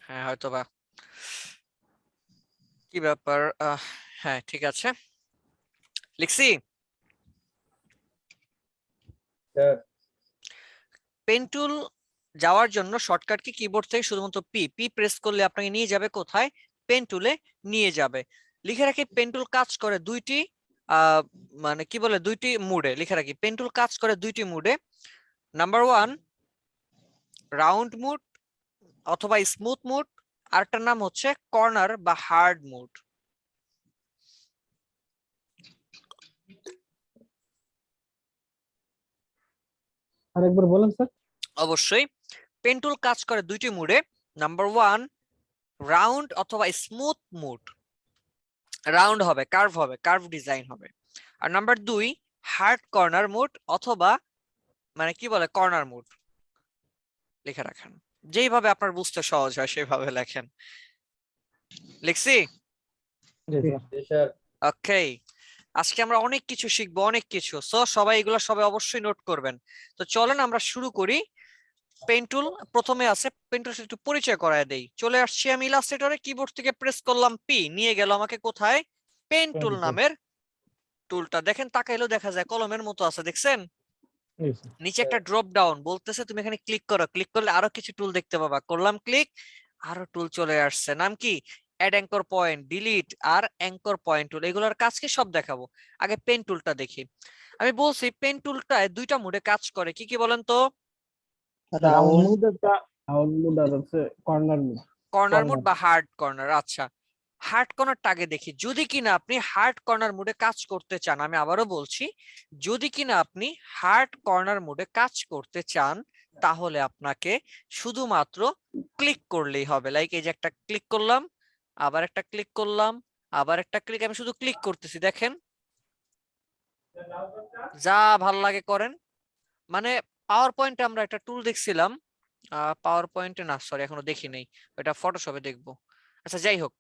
হ্যাঁ হয়তো বা। কি ব্যাপার? হ্যাঁ ঠিক আছে, লিখছি। পেন টুল যাওয়ার জন্য শর্টকাট কি? কিবোর্ড থেকে শুধুমাত্র পি। পি প্রেস করলে আপনাকে নিয়ে যাবে কোথায়? পেন টুলে নিয়ে যাবে। লিখে রাখি, পেন টুল কাজ করে দুইটি মানে কি বলে, দুইটি মুডে। লিখে রাখি, পেন টুল কাজ করে দুইটি মুডে। নাম্বার 1 রাউন্ড মুড অথবা স্মুথ মুড, আরেকটার নাম হচ্ছে কর্নার বা হার্ড মুড। আরেকবার বলেন স্যার। অবশ্যই, পেন টুল কাজ করে দুইটি মুডে। নাম্বার 1 রাউন্ড অথবা স্মুথ মুড, রাউন্ড হবে, কার্ভ ডিজাইন হবে। আর নাম্বার 2 হার্ড কর্নার মুড অথবা মানে কি বলে কর্নার মুড। লিখে রাখেন, যেইভাবে আপনার বুঝতে সহজ হয় সেইভাবে লেখেন। লিখছি? জি স্যার। ওকে, আজকে আমরা অনেক কিছু শিখবো, অনেক কিছু। সো সবাই এগুলো সবাই অবশ্যই নোট করবেন। তো চলেন আমরা শুরু করি। পেন টুল প্রথমে আছে, পেন টুল একটু পরিচয় করায় দেই। চলে আসছি আমি ইলাস্ট্রেটরে, কিবোর্ড থেকে প্রেস করলাম পি, নিয়ে গেল আমাকে কোথায়? পেন টুল নামের টুলটা। দেখেন তাকাইলেও দেখা যায় কলমের মতো আছে, দেখছেন? নিচে একটা ড্রপ ডাউন বলতেছে তুমি এখানে ক্লিক করো, ক্লিক করলে আরো কিছু টুল দেখতে পাবা। করলাম ক্লিক, আরো টুল চলে আসছে। নাম কি? অ্যাড অ্যাঙ্কর পয়েন্ট, ডিলিট আর অ্যাঙ্কর পয়েন্ট টুল, এগুলোর কাজ কি সব দেখাবো। আগে পেন টুলটা দেখি। আমি বলছি পেন টুলটায় দুইটা মোডে কাজ করে, কি কি বলেন তো? রাউন্ড কর্নার মোড বা হার্ড কর্নার। আচ্ছা, হার্ড কর্নারটা আগে দেখি। যদি কিনা আপনি হার্ড কর্নার মোডে কাজ করতে চান, আমি আবারও বলছি, যদি কিনা আপনি হার্ড কর্নার মোডে কাজ করতে চান, তাহলে আপনাকে শুধুমাত্র ক্লিক করলেই হবে। লাইক এই যে একটা ক্লিক করলাম, আবার একটা ক্লিক করলাম, আবার একটা ক্লিক, আমি শুধু ক্লিক করতেছি, দেখেন যা ভাল লাগে করেন। মানে পাওয়ার পয়েন্টে আমরা একটা টুল দেখছিলাম, পাওয়ার পয়েন্টে না, সরি এখনো দেখি নাই, ওটা ফটোশপে দেখবো। আচ্ছা যাই হোক,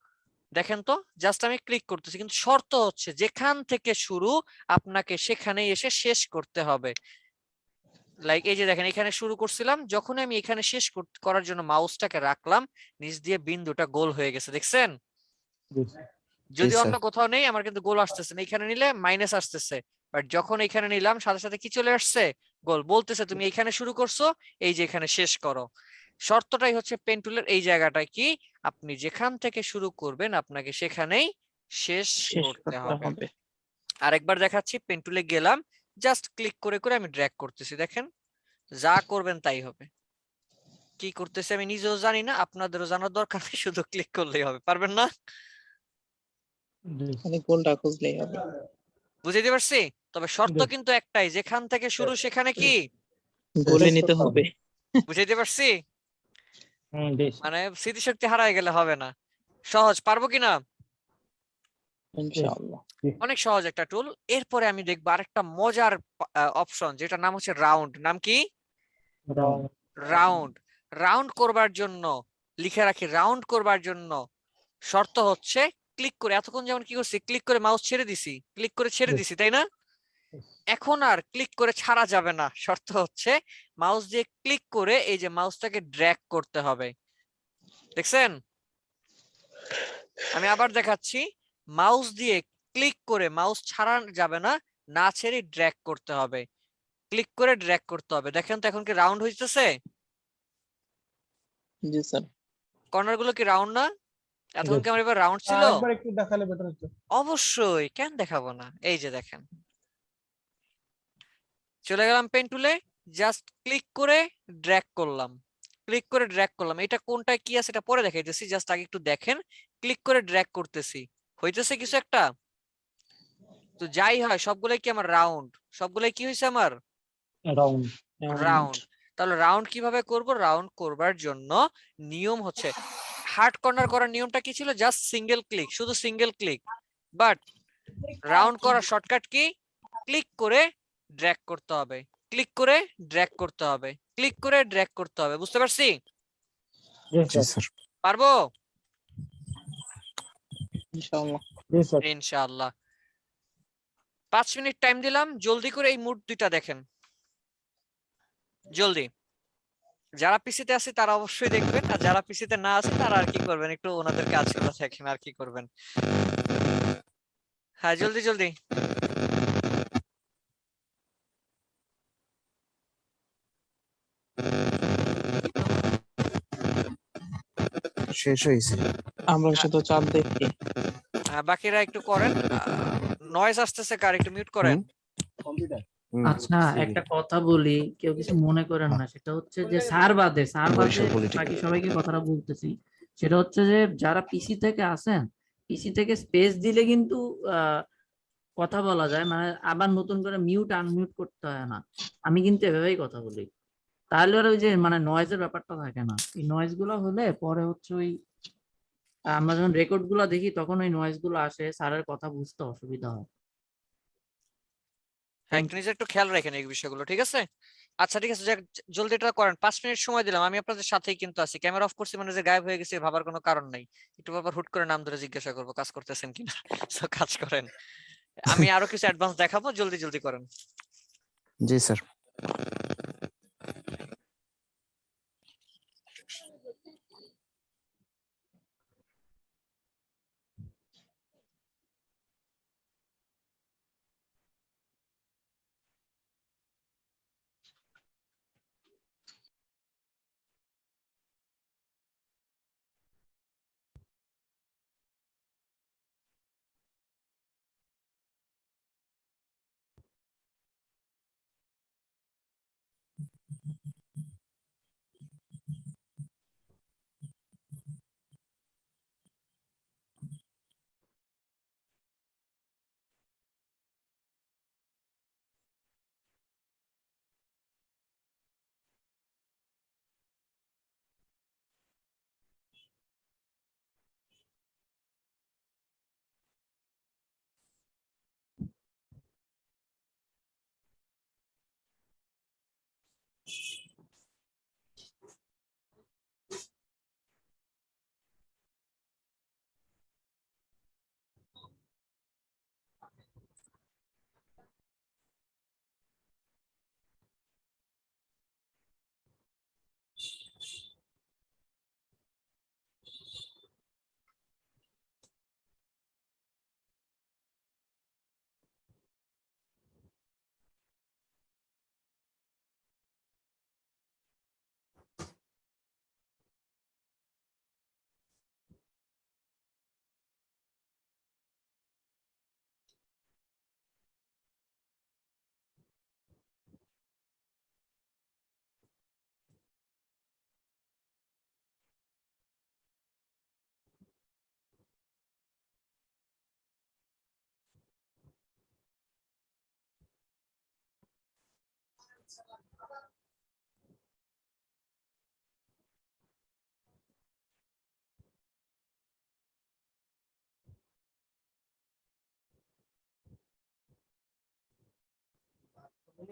দেখেন তো জাস্ট আমি ক্লিক করতেছি, কিন্তু শর্ত হচ্ছে যেখান থেকে শুরু আপনাকে সেখানেই এসে শেষ করতে হবে। লাইক এই যে দেখেন এখানে শুরু করছিলাম, যখন আমি এখানে শেষ করার জন্য মাউসটাকে রাখলাম, নিচ দিয়ে বিন্দুটা গোল হয়ে গেছে, দেখছেন? যদি স্যার। অন্য কোথাও নেই আমার কিন্তু গোল আসতেছে না, এখানে নিলে মাইনাস আসতেছে, বাট যখন এখানে নিলাম সাথে সাথে কি চলে আসছে? গোল। বলতেছে তুমি এখানে শুরু করছো, এই যে এখানে শেষ করো। শর্তটাই হচ্ছে পেন টুলের এই জায়গাটায় কি, আপনি যেখান থেকে শুরু করবেন আপনাকে সেখানেই শেষ শেষ করতে করতে হবে। হবে। আরেকবার দেখাচ্ছি, পেন টুলে গেলাম, জাস্ট ক্লিক করে করে আমি ড্র্যাগ করতেছি, দেখেন যা করবেন তাই হবে। কি করতেছি আমি নিজেও জানি না, আপনাদেরও জানার দরকার নেই, শুধু ক্লিক করলেই হবে। পারবেন না? খালি গোলটা খুঁজলেই হবে। বুঝাইতে পারছি? তবে শর্ত কিন্তু একটাই, যেখান থেকে শুরু সেখানে কি গোলে নিতে হবে। বুঝাইতে পারছি? জি মানে স্মৃতিশক্তি হারায় গেলে হবে না। সহজ, পারবো কিনা? ইনশাআল্লাহ। অনেক সহজ একটা টুল। এরপরে আমি দেখবো আরেকটা মজার অপশন, যেটা নাম হচ্ছে রাউন্ড। নাম কি? রাউন্ড। রাউন্ড করবার জন্য লিখে রাখি, রাউন্ড করবার জন্য শর্ত হচ্ছে ক্লিক করে, এতক্ষণ যেমন কি করছি, ক্লিক করে মাউস ছেড়ে দিছি, ক্লিক করে ছেড়ে দিছি, তাই না? এখন আর ক্লিক করে ছাড়া যাবে না। শর্ত হচ্ছে মাউস দিয়ে ক্লিক করে এই যে মাউসটাকে ড্র্যাগ করতে হবে, দেখছেন? আমি আবার দেখাচ্ছি, মাউস দিয়ে ক্লিক করে, মাউস ছাড়া যাবে না, না ছেড়ে ড্র্যাগ করতে হবে, ক্লিক করে ড্র্যাগ করতে হবে। দেখেন তো এখন কি রাউন্ড হইতেছে? জি স্যার। কর্নার গুলো কি রাউন্ড না? এতক্ষণ কি আমার এবার রাউন্ড ছিল? একবার একটু দেখালে বেটার হতো। অবশ্যই, কেন দেখাবো না। এই যে দেখেন, চলে গেলাম পেন টুলে, জাস্ট ক্লিক করে ড্র্যাগ করলাম, ক্লিক করে ড্র্যাগ করলাম। এটা কোনটায় কি আছে এটা পরে দেখাইতেছি, জাস্ট আগে একটু দেখেন। ক্লিক করে ড্র্যাগ করতেছি, হইতেছে কিছু একটা? তো যাই হয় সবগুলাই কি আমার রাউন্ড? সবগুলাই কি হয়েছে আমার? রাউন্ড। তাহলে রাউন্ড কিভাবে করব? রাউন্ড করবার জন্য নিয়ম হচ্ছে, হার্ড কর্নার করার নিয়মটা কি ছিল? জাস্ট সিঙ্গেল ক্লিক, শুধু সিঙ্গেল ক্লিক। বাট রাউন্ড করার শর্টকাট কি? ক্লিক করে ড্র্যাগ করতে হবে, ক্লিক করে ড্র্যাগ করতে হবে, ক্লিক করে ড্র্যাগ করতে হবে। বুঝতে পারছি? জি স্যার। পারবো ইনশাআল্লাহ। ইনশাআল্লাহ। 5 মিনিট টাইম দিলাম, জলদি করে এই মুড দুইটা দেখেন, জলদি। যারা পিসিতে আছে তারা অবশ্যই দেখবেন, আর যারা পিসিতে না আছে তারা আর কি করবেন, একটু ওনাদের কাজগুলো দেখেন আর কি করবেন। হ্যাঁ জলদি জলদি। শেষ হয়েছে। আমরা শুধু চাপ দেখি। বাকিরা একটু করেন। নয়েজ আসতেছে, কার একটু মিউট করেন। আচ্ছা একটা কথা বলি, কেউ কিছু মনে করেন না, সেটা হচ্ছে যে স্যার বাদে বাকি সবাইকে কথাটা বলতেছি। সেটা হচ্ছে যে যারা পিসি থেকে আসেন, পিসি থেকে স্পেস দিলে কিন্তু কথা বলা যায়, মানে আবার নতুন করে মিউট আনমিউট করতে হয় না। আমি কিন্তু এভাবেই কথা বলি, তাহলে ওর ওই যে মানে নয়েজের ব্যাপারটা থাকে না। এই নয়েজ গুলো হলে পরে হচ্ছে ওই আমরা যখন রেকর্ড গুলো দেখি তখন ওই নয়েজ গুলো আসে, স্যারের কথা বুঝতে অসুবিধা হয়। হ্যাঁ একটু নিজে একটু খেয়াল রাখেন এই বিষয়গুলো, ঠিক আছে? আচ্ছা ঠিক আছে, যাক, জলদি এটা করেন। 5 মিনিট সময় দিলাম, আমি আপনাদের সাথেই কিন্তু আছি। ক্যামেরা অফ করছি মানে যে গায়েব হয়ে গেছে ভাবার কোনো কারণ নাই। একটু বারবার হুট করে নাম ধরে জিজ্ঞাসা করবো কাজ করতেছেন কিনা। So, কাজ করেন, আমি আরো কিছু অ্যাডভান্স দেখাবো, জলদি জলদি করেন। জি স্যার।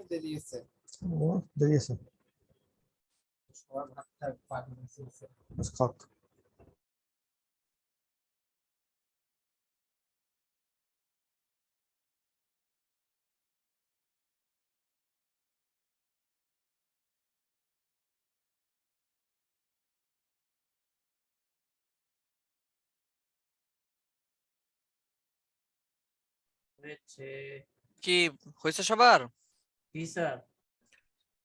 দেরি আছে। বাস খাক। কি হয়েছে সবার? জি স্যার।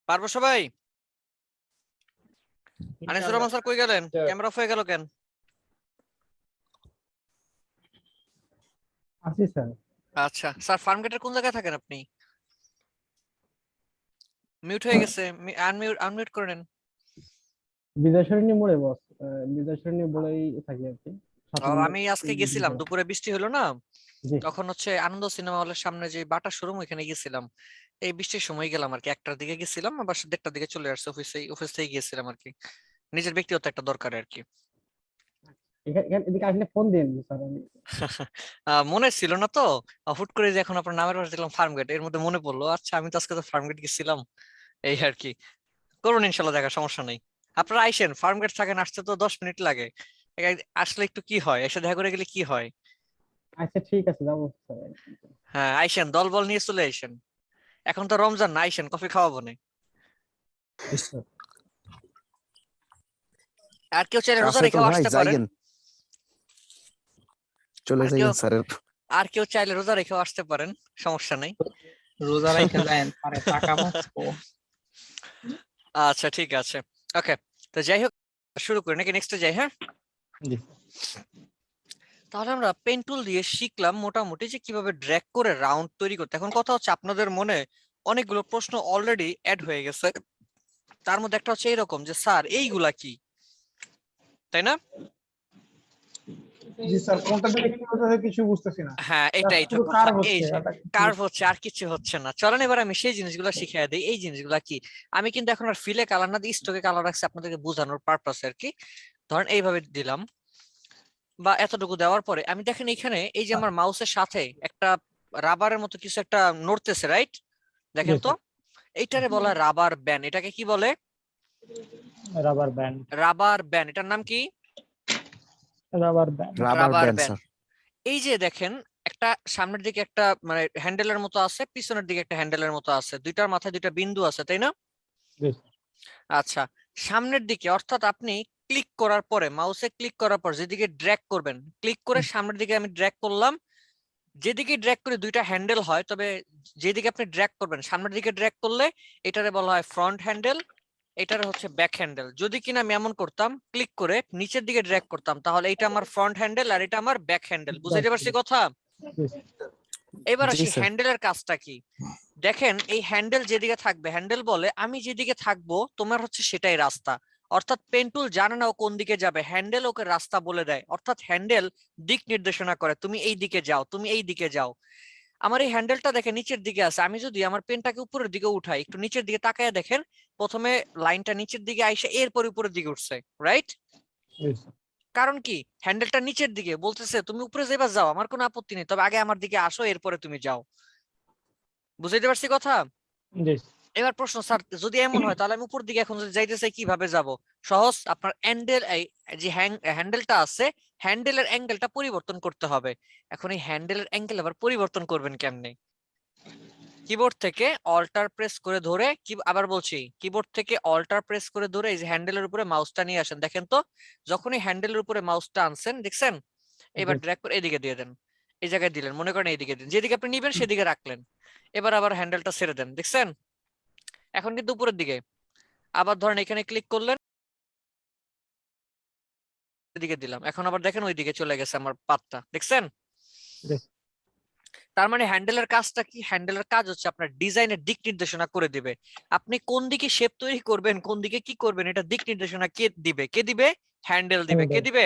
পারবো সবাই? আনিসুর ইনশাআল্লাহ। রহমান স্যার কই গেলেন? ক্যামেরা অফ হয়ে গেল কেন? আছি স্যার। আচ্ছা স্যার, ফার্ম গেটের কোন জায়গায় থাকেন আপনি? মিউট হয়ে গেছে, আনমিউট আনমিউট করে নেন। বিদ্যাসরণী মোড়ে বস, বিদ্যাসরণী মোড়েই থাকি আর কি। আমি আজকে গেছিলাম, দুপুরে বৃষ্টি হলো না, জি তখন হচ্ছে আনন্দ সিনেমা হলের সামনে যে বাটা শোরুম ওইখানে গেছিলাম। এই বৃষ্টির সময় গেলাম আর কি, 1টার দিকে গেছিলাম, আবার 1:30টার দিকে চলে আসছে। অফিস থেকে গিয়েছিলাম আর কি, নিজের ব্যক্তিগত একটা দরকার আর কি। এদিকে আসলে ফোন দিন স্যার। আমি মনে ছিল না তো, হুট করে যে এখন আপনার নামের পাশে দেখলাম ফার্ম গেট, এর মধ্যে মনে পড়লো, আচ্ছা আমি তো আজকে তো ফার্ম গেট গেছিলাম। এই আর কি, করুন ইনশাল্লাহ, দেখা সমস্যা নেই। আপনারা আইসেন, ফার্ম গেট থাকেন, আসতে তো 10 মিনিট লাগে। আসলে একটু কি হয়, এসে দেখা করে গেলে কি হয়। আচ্ছা ঠিক আছে, যাবো স্যার। হ্যাঁ আইসেন, দল বল নিয়ে চলে আইসেন। এখন তো রমজান না, আইসেন, কফি খাওয়াবো না। আর কেউ চাইলে রোজা আছে তো রেখেও ভাই, আসতে পারেন। যাইয়েন, চলে আর যাইয়েন কেউ স্যারের। আর কেউ চাইলে রোজা রেখেও আসতে পারেন, সমস্যা নেই। রোজা রাইখা যায় পারে টাকা বাঁচবো। আচ্ছা ঠিক আছে, ওকে। তো যাই হোক, শুরু করি নাকি? নেক্সটে যাই, হ্যাঁ। জি। তাহলে আমরা পেন টুল দিয়ে শিখলাম মোটামুটি যে কিভাবে ড্র্যাগ করে রাউন্ড তৈরি করতে। এখন কথা হচ্ছে, আপনাদের মনে অনেকগুলো প্রশ্ন অলরেডি অ্যাড হয়ে গেছে। তার মধ্যে একটা হচ্ছে এরকম যে স্যার এইগুলা কি, তাই না? জি স্যার, কোনটা থেকে কি হচ্ছে কিছু বুঝতেছি না। হ্যাঁ এটাই তো শুধু কথা, কার্ভ এই হচ্ছে, যে কার্ভ হচ্ছে, আর কিছু হচ্ছে না। চলেন এবার আমি সেই জিনিসগুলো শিখিয়ে দিই। এই জিনিসগুলা কি, আমি কিন্তু এখন আর ফিলে কালার না দিয়ে স্টকে কালার রাখছি আপনাদেরকে বোঝানোর পারপাস আর কি। ধরেন এইভাবে দিলাম, বা এতটুকু দেওয়ার পরে আমি দেখেন এখানে এই যে আমার মাউসের সাথে একটা রাবারের মতো কিছু একটা নড়তেছে, রাইট? দেখেন তো, এইটারে বলা হয় রাবার ব্যান্ড। এটাকে কি বলে? Rubber band. Rubber band. এটার নাম কি? Rubber band. Rubber rubber band band. Sir. এই যে দেখেন একটা সামনের দিকে একটা মানে হ্যান্ডেলের মতো আছে, পিছনের দিকে একটা হ্যান্ডেলের মতো আছে, দুইটার মাথায় দুইটা বিন্দু আছে, তাই না? জি স্যার। আচ্ছা, সামনের দিকে অর্থাৎ আপনি ক্লিক করার পরে, মাউসে ক্লিক করার পর যেদিকে ড্র্যাগ করবেন, ক্লিক করে সামনের দিকে আমি ড্র্যাগ করলাম, যেদিকে ড্র্যাগ করে দুইটা হ্যান্ডেল হয়, তবে যেদিকে আপনি ড্র্যাগ করবেন সামনের দিকে ড্র্যাগ করলে এটারে বলা হয় ফ্রন্ট হ্যান্ডেল, এটারে হচ্ছে ব্যাক হ্যান্ডেল। যদি কিনা আমি এমন করতাম, ক্লিক করে নিচের দিকে ড্র্যাগ করতাম, তাহলে এটা আমার ফ্রন্ট হ্যান্ডেল আর এটা আমার ব্যাক হ্যান্ডেল। বুঝাইতে পারছি কথা? জি স্যার। এবার জি আসি স্যার। হ্যান্ডেলের কাজটা কি। দেখেন এই হ্যান্ডেল যেদিকে থাকবে, হ্যান্ডেল বলে আমি যেদিকে থাকবো তোমার হচ্ছে সেটাই রাস্তা। অর্থাৎ পেন টুল জানে না ও কোন দিকে যাবে, হ্যান্ডেল ওকে রাস্তা বলে দেয়। অর্থাৎ হ্যান্ডেল দিক নির্দেশনা করে, তুমি এই দিকে যাও, তুমি এই দিকে যাও। আমার এই হ্যান্ডেলটা দেখে নিচের দিকে আছে, আমি যদি আমার পেনটাকে উপরের দিকে উঠাই, একটু নিচের দিকে তাকায় দেখেন, প্রথমে লাইনটা নিচের দিকে আইসে এরপর উপরের দিকে উঠছে, রাইট? জি স্যার। কারণ কি, হ্যান্ডেলটা নিচের দিকে বলতেছে তুমি উপরে যাইবা, যাও, আমার কোনো আপত্তি নেই, তবে আগে আমার দিকে আসো এরপরে তুমি যাও। বুঝাইতে পারছি কথা? জি স্যার। এবার প্রশ্ন, স্যার যদি এমন হয় তাহলে আমি উপর দিকে এখন যদি যাইতে চাই কিভাবে যাব? সহজ, আপনার হ্যান্ডেল, যে হ্যান্ডেলটা আছে, হ্যান্ডেলের অ্যাঙ্গেলটা পরিবর্তন করতে হবে। এখন এই হ্যান্ডেলের অ্যাঙ্গেল আবার পরিবর্তন করবেন কেমনে? কিবোর্ড থেকে অল্টার প্রেস করে ধরে, আবার বলছি, কিবোর্ড থেকে অল্টার প্রেস করে ধরে এই যে হ্যান্ডেলের উপরে মাউসটা নিয়ে আসেন। দেখেন তো, যখনই হ্যান্ডেলের উপরে মাউসটা আনছেন, দেখছেন, এবার ড্র্যাগ করে এদিকে দিয়ে দেন, এই জায়গায় দিলেন, মনে করেন এইদিকে দিন, যেদিকে আপনি নিবেন সেদিকে রাখলেন। এবার আবার হ্যান্ডেলটা ছেড়ে দেন, দেখছেন, এখন কিন্তু উপরের দিকে। আবার ধরেন এখানে ক্লিক করলেন, এদিকে দিলাম, এখন আবার দেখেন ওইদিকে চলে গেছে আমার পাতটা, দেখছেন? জি। তার মানে হ্যান্ডেলের কাজটা কি? হ্যান্ডেলের কাজ হচ্ছে আপনার ডিজাইনের দিক নির্দেশনা করে দিবে। আপনি কোন দিকে শেপ তৈরি করবেন, কোন দিকে কি করবেন, এটা দিক নির্দেশনা কে দিবে? কে দিবে? হ্যান্ডেল দিবে। কে দিবে?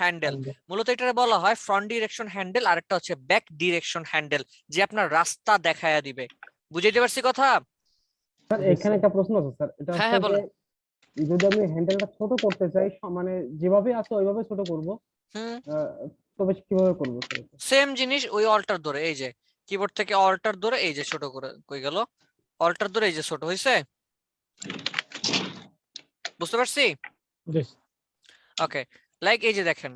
হ্যান্ডেল। মূলত এটা বলা হয় ফ্রন্ট ডিরেকশন হ্যান্ডেল, আর একটা হচ্ছে ব্যাক ডিরেকশন হ্যান্ডেল, যে আপনার রাস্তা দেখায়া দিবে। বুঝাইতে পারছি কথা? স্যার এখানে একটা প্রশ্ন আছে স্যার, এটা হ্যাঁ হচ্ছে হ্যাঁ যে বলেন। যদি আমি হ্যান্ডেলটা ছোট করতে চাই, মানে যেভাবে আছে ওইভাবে ছোট করব, হুম, তবে কিভাবে করবো স্যার? সেম জিনিস, ওই অল্টার ধরে, এই যে কিবোর্ড থেকে অল্টার ধরে এই যে ছোট করে, কই গেল অল্টার ধরে, এই যে ছোট হইছে, বুঝতে পারছি? জি। ওকে, লাইক এই যে দেখেন।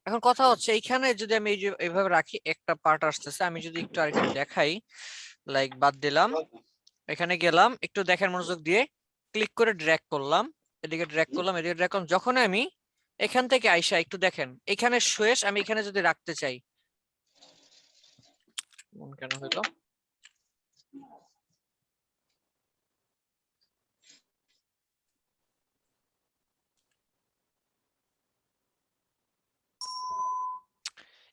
এখন কথা হচ্ছে এইখানে যদি আমি এই যে এইভাবে রাখি, একটা পার্ট আসতেছে, আমি যদি একটু আরেকটু দেখাই, লাইক বাদ দিলাম, এখানে গেলাম, একটু দেখেন মনোযোগ দিয়ে, ক্লিক করে ড্র্যাগ করলাম, এদিকে ড্র্যাগ করলাম, এদিকে ড্র্যাগ করলাম, যখন আমি এখান থেকে আইসা একটু দেখেন, এখানে শেষ, আমি এখানে যদি রাখতে চাই, কেন হইলো,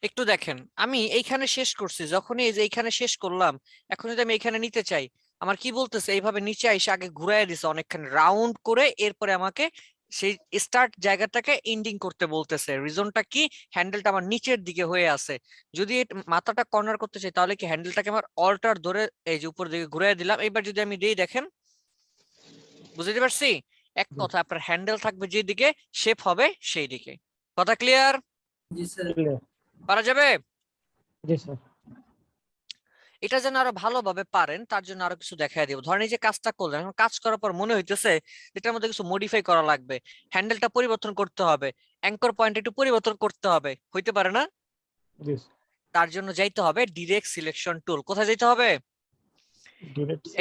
একটু দেখেন, আমি এইখানে শেষ করছি, যখনই এই যে এইখানে শেষ করলাম, এখন যদি আমি এইখানে নিতে চাই, আমার কি বলতেছে, এইভাবে নিচে আইসে আগে ঘুরাই দিছে অনেকখানি রাউন্ড করে, এরপরে আমাকে সেই স্টার্ট জায়গাটাকে এন্ডিং করতে বলতেছে। রিজনটা কি? হ্যান্ডেলটা আমার নিচের দিকে হয়ে আছে, যদি মাথাটা কর্নার করতে চাই তাহলে কি হ্যান্ডেলটাকে আমার অল্টার ধরে এই যে উপর দিকে ঘুরাই দিলাম। এবার যদি আমি দিই, দেখেন, বুঝতে পারছি? এক কথা, আপনার হ্যান্ডেল থাকবে যেদিকে, শেপ হবে সেই দিকে। কথা ক্লিয়ার? জি স্যার। পারা যাবে? জি স্যার। এটা যেন আরো ভালোভাবে পারেন তার জন্য আরো কিছু দেখাই দিব। ধরেন এই যে কাজটা করলেন, এখন কাজ করার পর মনে হইতেছে এটার মধ্যে কিছু মডিফাই করা লাগবে, হ্যান্ডেলটা পরিবর্তন করতে হবে, অ্যাঙ্কর পয়েন্ট একটু পরিবর্তন করতে হবে, হইতে পারে না? জি। তার জন্য যাইতে হবে ডিরেক্ট সিলেকশন টুল। কোথায় যেতে হবে?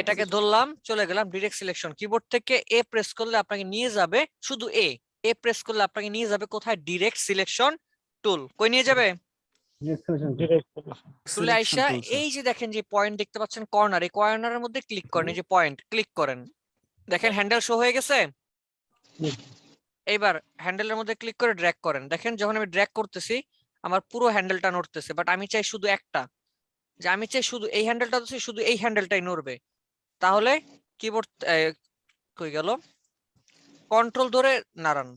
এটাকে ধরলাম, চলে গেলাম ডিরেক্ট সিলেকশন, কিবোর্ড থেকে এ প্রেস করলে আপনাকে নিয়ে যাবে, শুধু এ প্রেস করলে আপনাকে নিয়ে যাবে কোথায়? ডিরেক্ট সিলেকশন টুল। কই নিয়ে যাবে? টুলে আইসা এই যে দেখেন যে পয়েন্ট দেখতে পাচ্ছেন কর্নার, এই কর্নারের মধ্যে ক্লিক করেন, এই যে পয়েন্ট ক্লিক করেন, দেখেন হ্যান্ডেল শো হয়ে গেছে। এইবার হ্যান্ডেলের মধ্যে ক্লিক করে ড্র্যাগ করেন, দেখেন যখন আমি ড্র্যাগ করতেছি আমার পুরো হ্যান্ডেলটা নড়তেছে, বাট আমি চাই শুধু একটা, যে আমি চাই শুধু এই হ্যান্ডেলটা, শুধু এই হ্যান্ডেলটাই নড়বে। তাহলে কিবোর্ড কই গেল, কন্ট্রোল ধরে নাড়ান,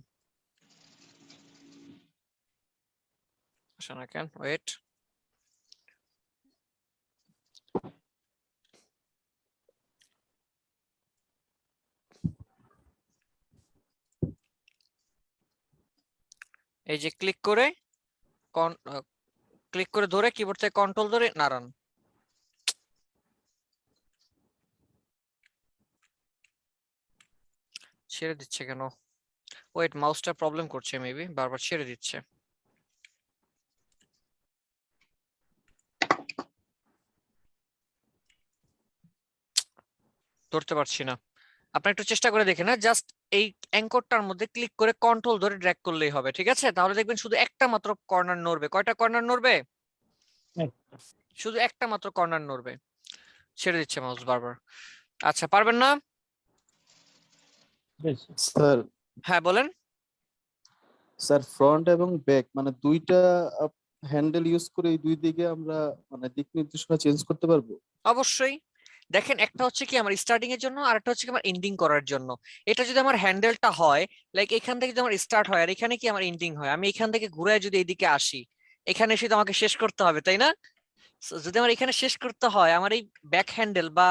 আসে না কেন, ওয়েট, এই যে ক্লিক করে ধরে কিবোর্ড থেকে কন্ট্রোল ধরে নাড়ান, ছেড়ে দিচ্ছে কেন? ওয়েট, মাউসটা প্রবলেম করছে মেবি, বারবার ছেড়ে দিচ্ছে। ধরতে পারছি না। আপনি একটু চেষ্টা করে দেখেন না, জাস্ট এই অ্যাঙ্করটার মধ্যে ক্লিক করে কন্ট্রোল ধরে ড্র্যাগ করলেই হবে, ঠিক আছে? তাহলে দেখবেন শুধু একটা মাত্র কর্নার নড়বে। কয়টা কর্নার নড়বে? একটা। শুধু একটা মাত্র কর্নার নড়বে। ছেড়ে দিচ্ছে মাউস বারবার। আচ্ছা, পারবেন না? বেশ। স্যার হ্যাঁ বলেন। স্যার ফ্রন্ট এবং ব্যাক মানে দুইটা হ্যান্ডেল ইউজ করে এই দুই দিকে আমরা মানে দিক নির্দেশনা চেঞ্জ করতে পারবো? অবশ্যই। দেখেন, একটা হচ্ছে কি আমার স্টার্টিং এর জন্য, আর একটা হচ্ছে কি আমার এন্ডিং করার জন্য। এটা যদি আমার হ্যান্ডেলটা হয়, লাইক এখান থেকে যদি আমার স্টার্ট হয় আর এখানে কি আমার এন্ডিং হয়, আমি এখান থেকে ঘুরে যদি এইদিকে আসি, এখানে এসে তো আমাকে শেষ করতে হবে, তাই না? So, যদি আমার এখানে শেষ করতে হয়, আমার এই ব্যাক হ্যান্ডেল বা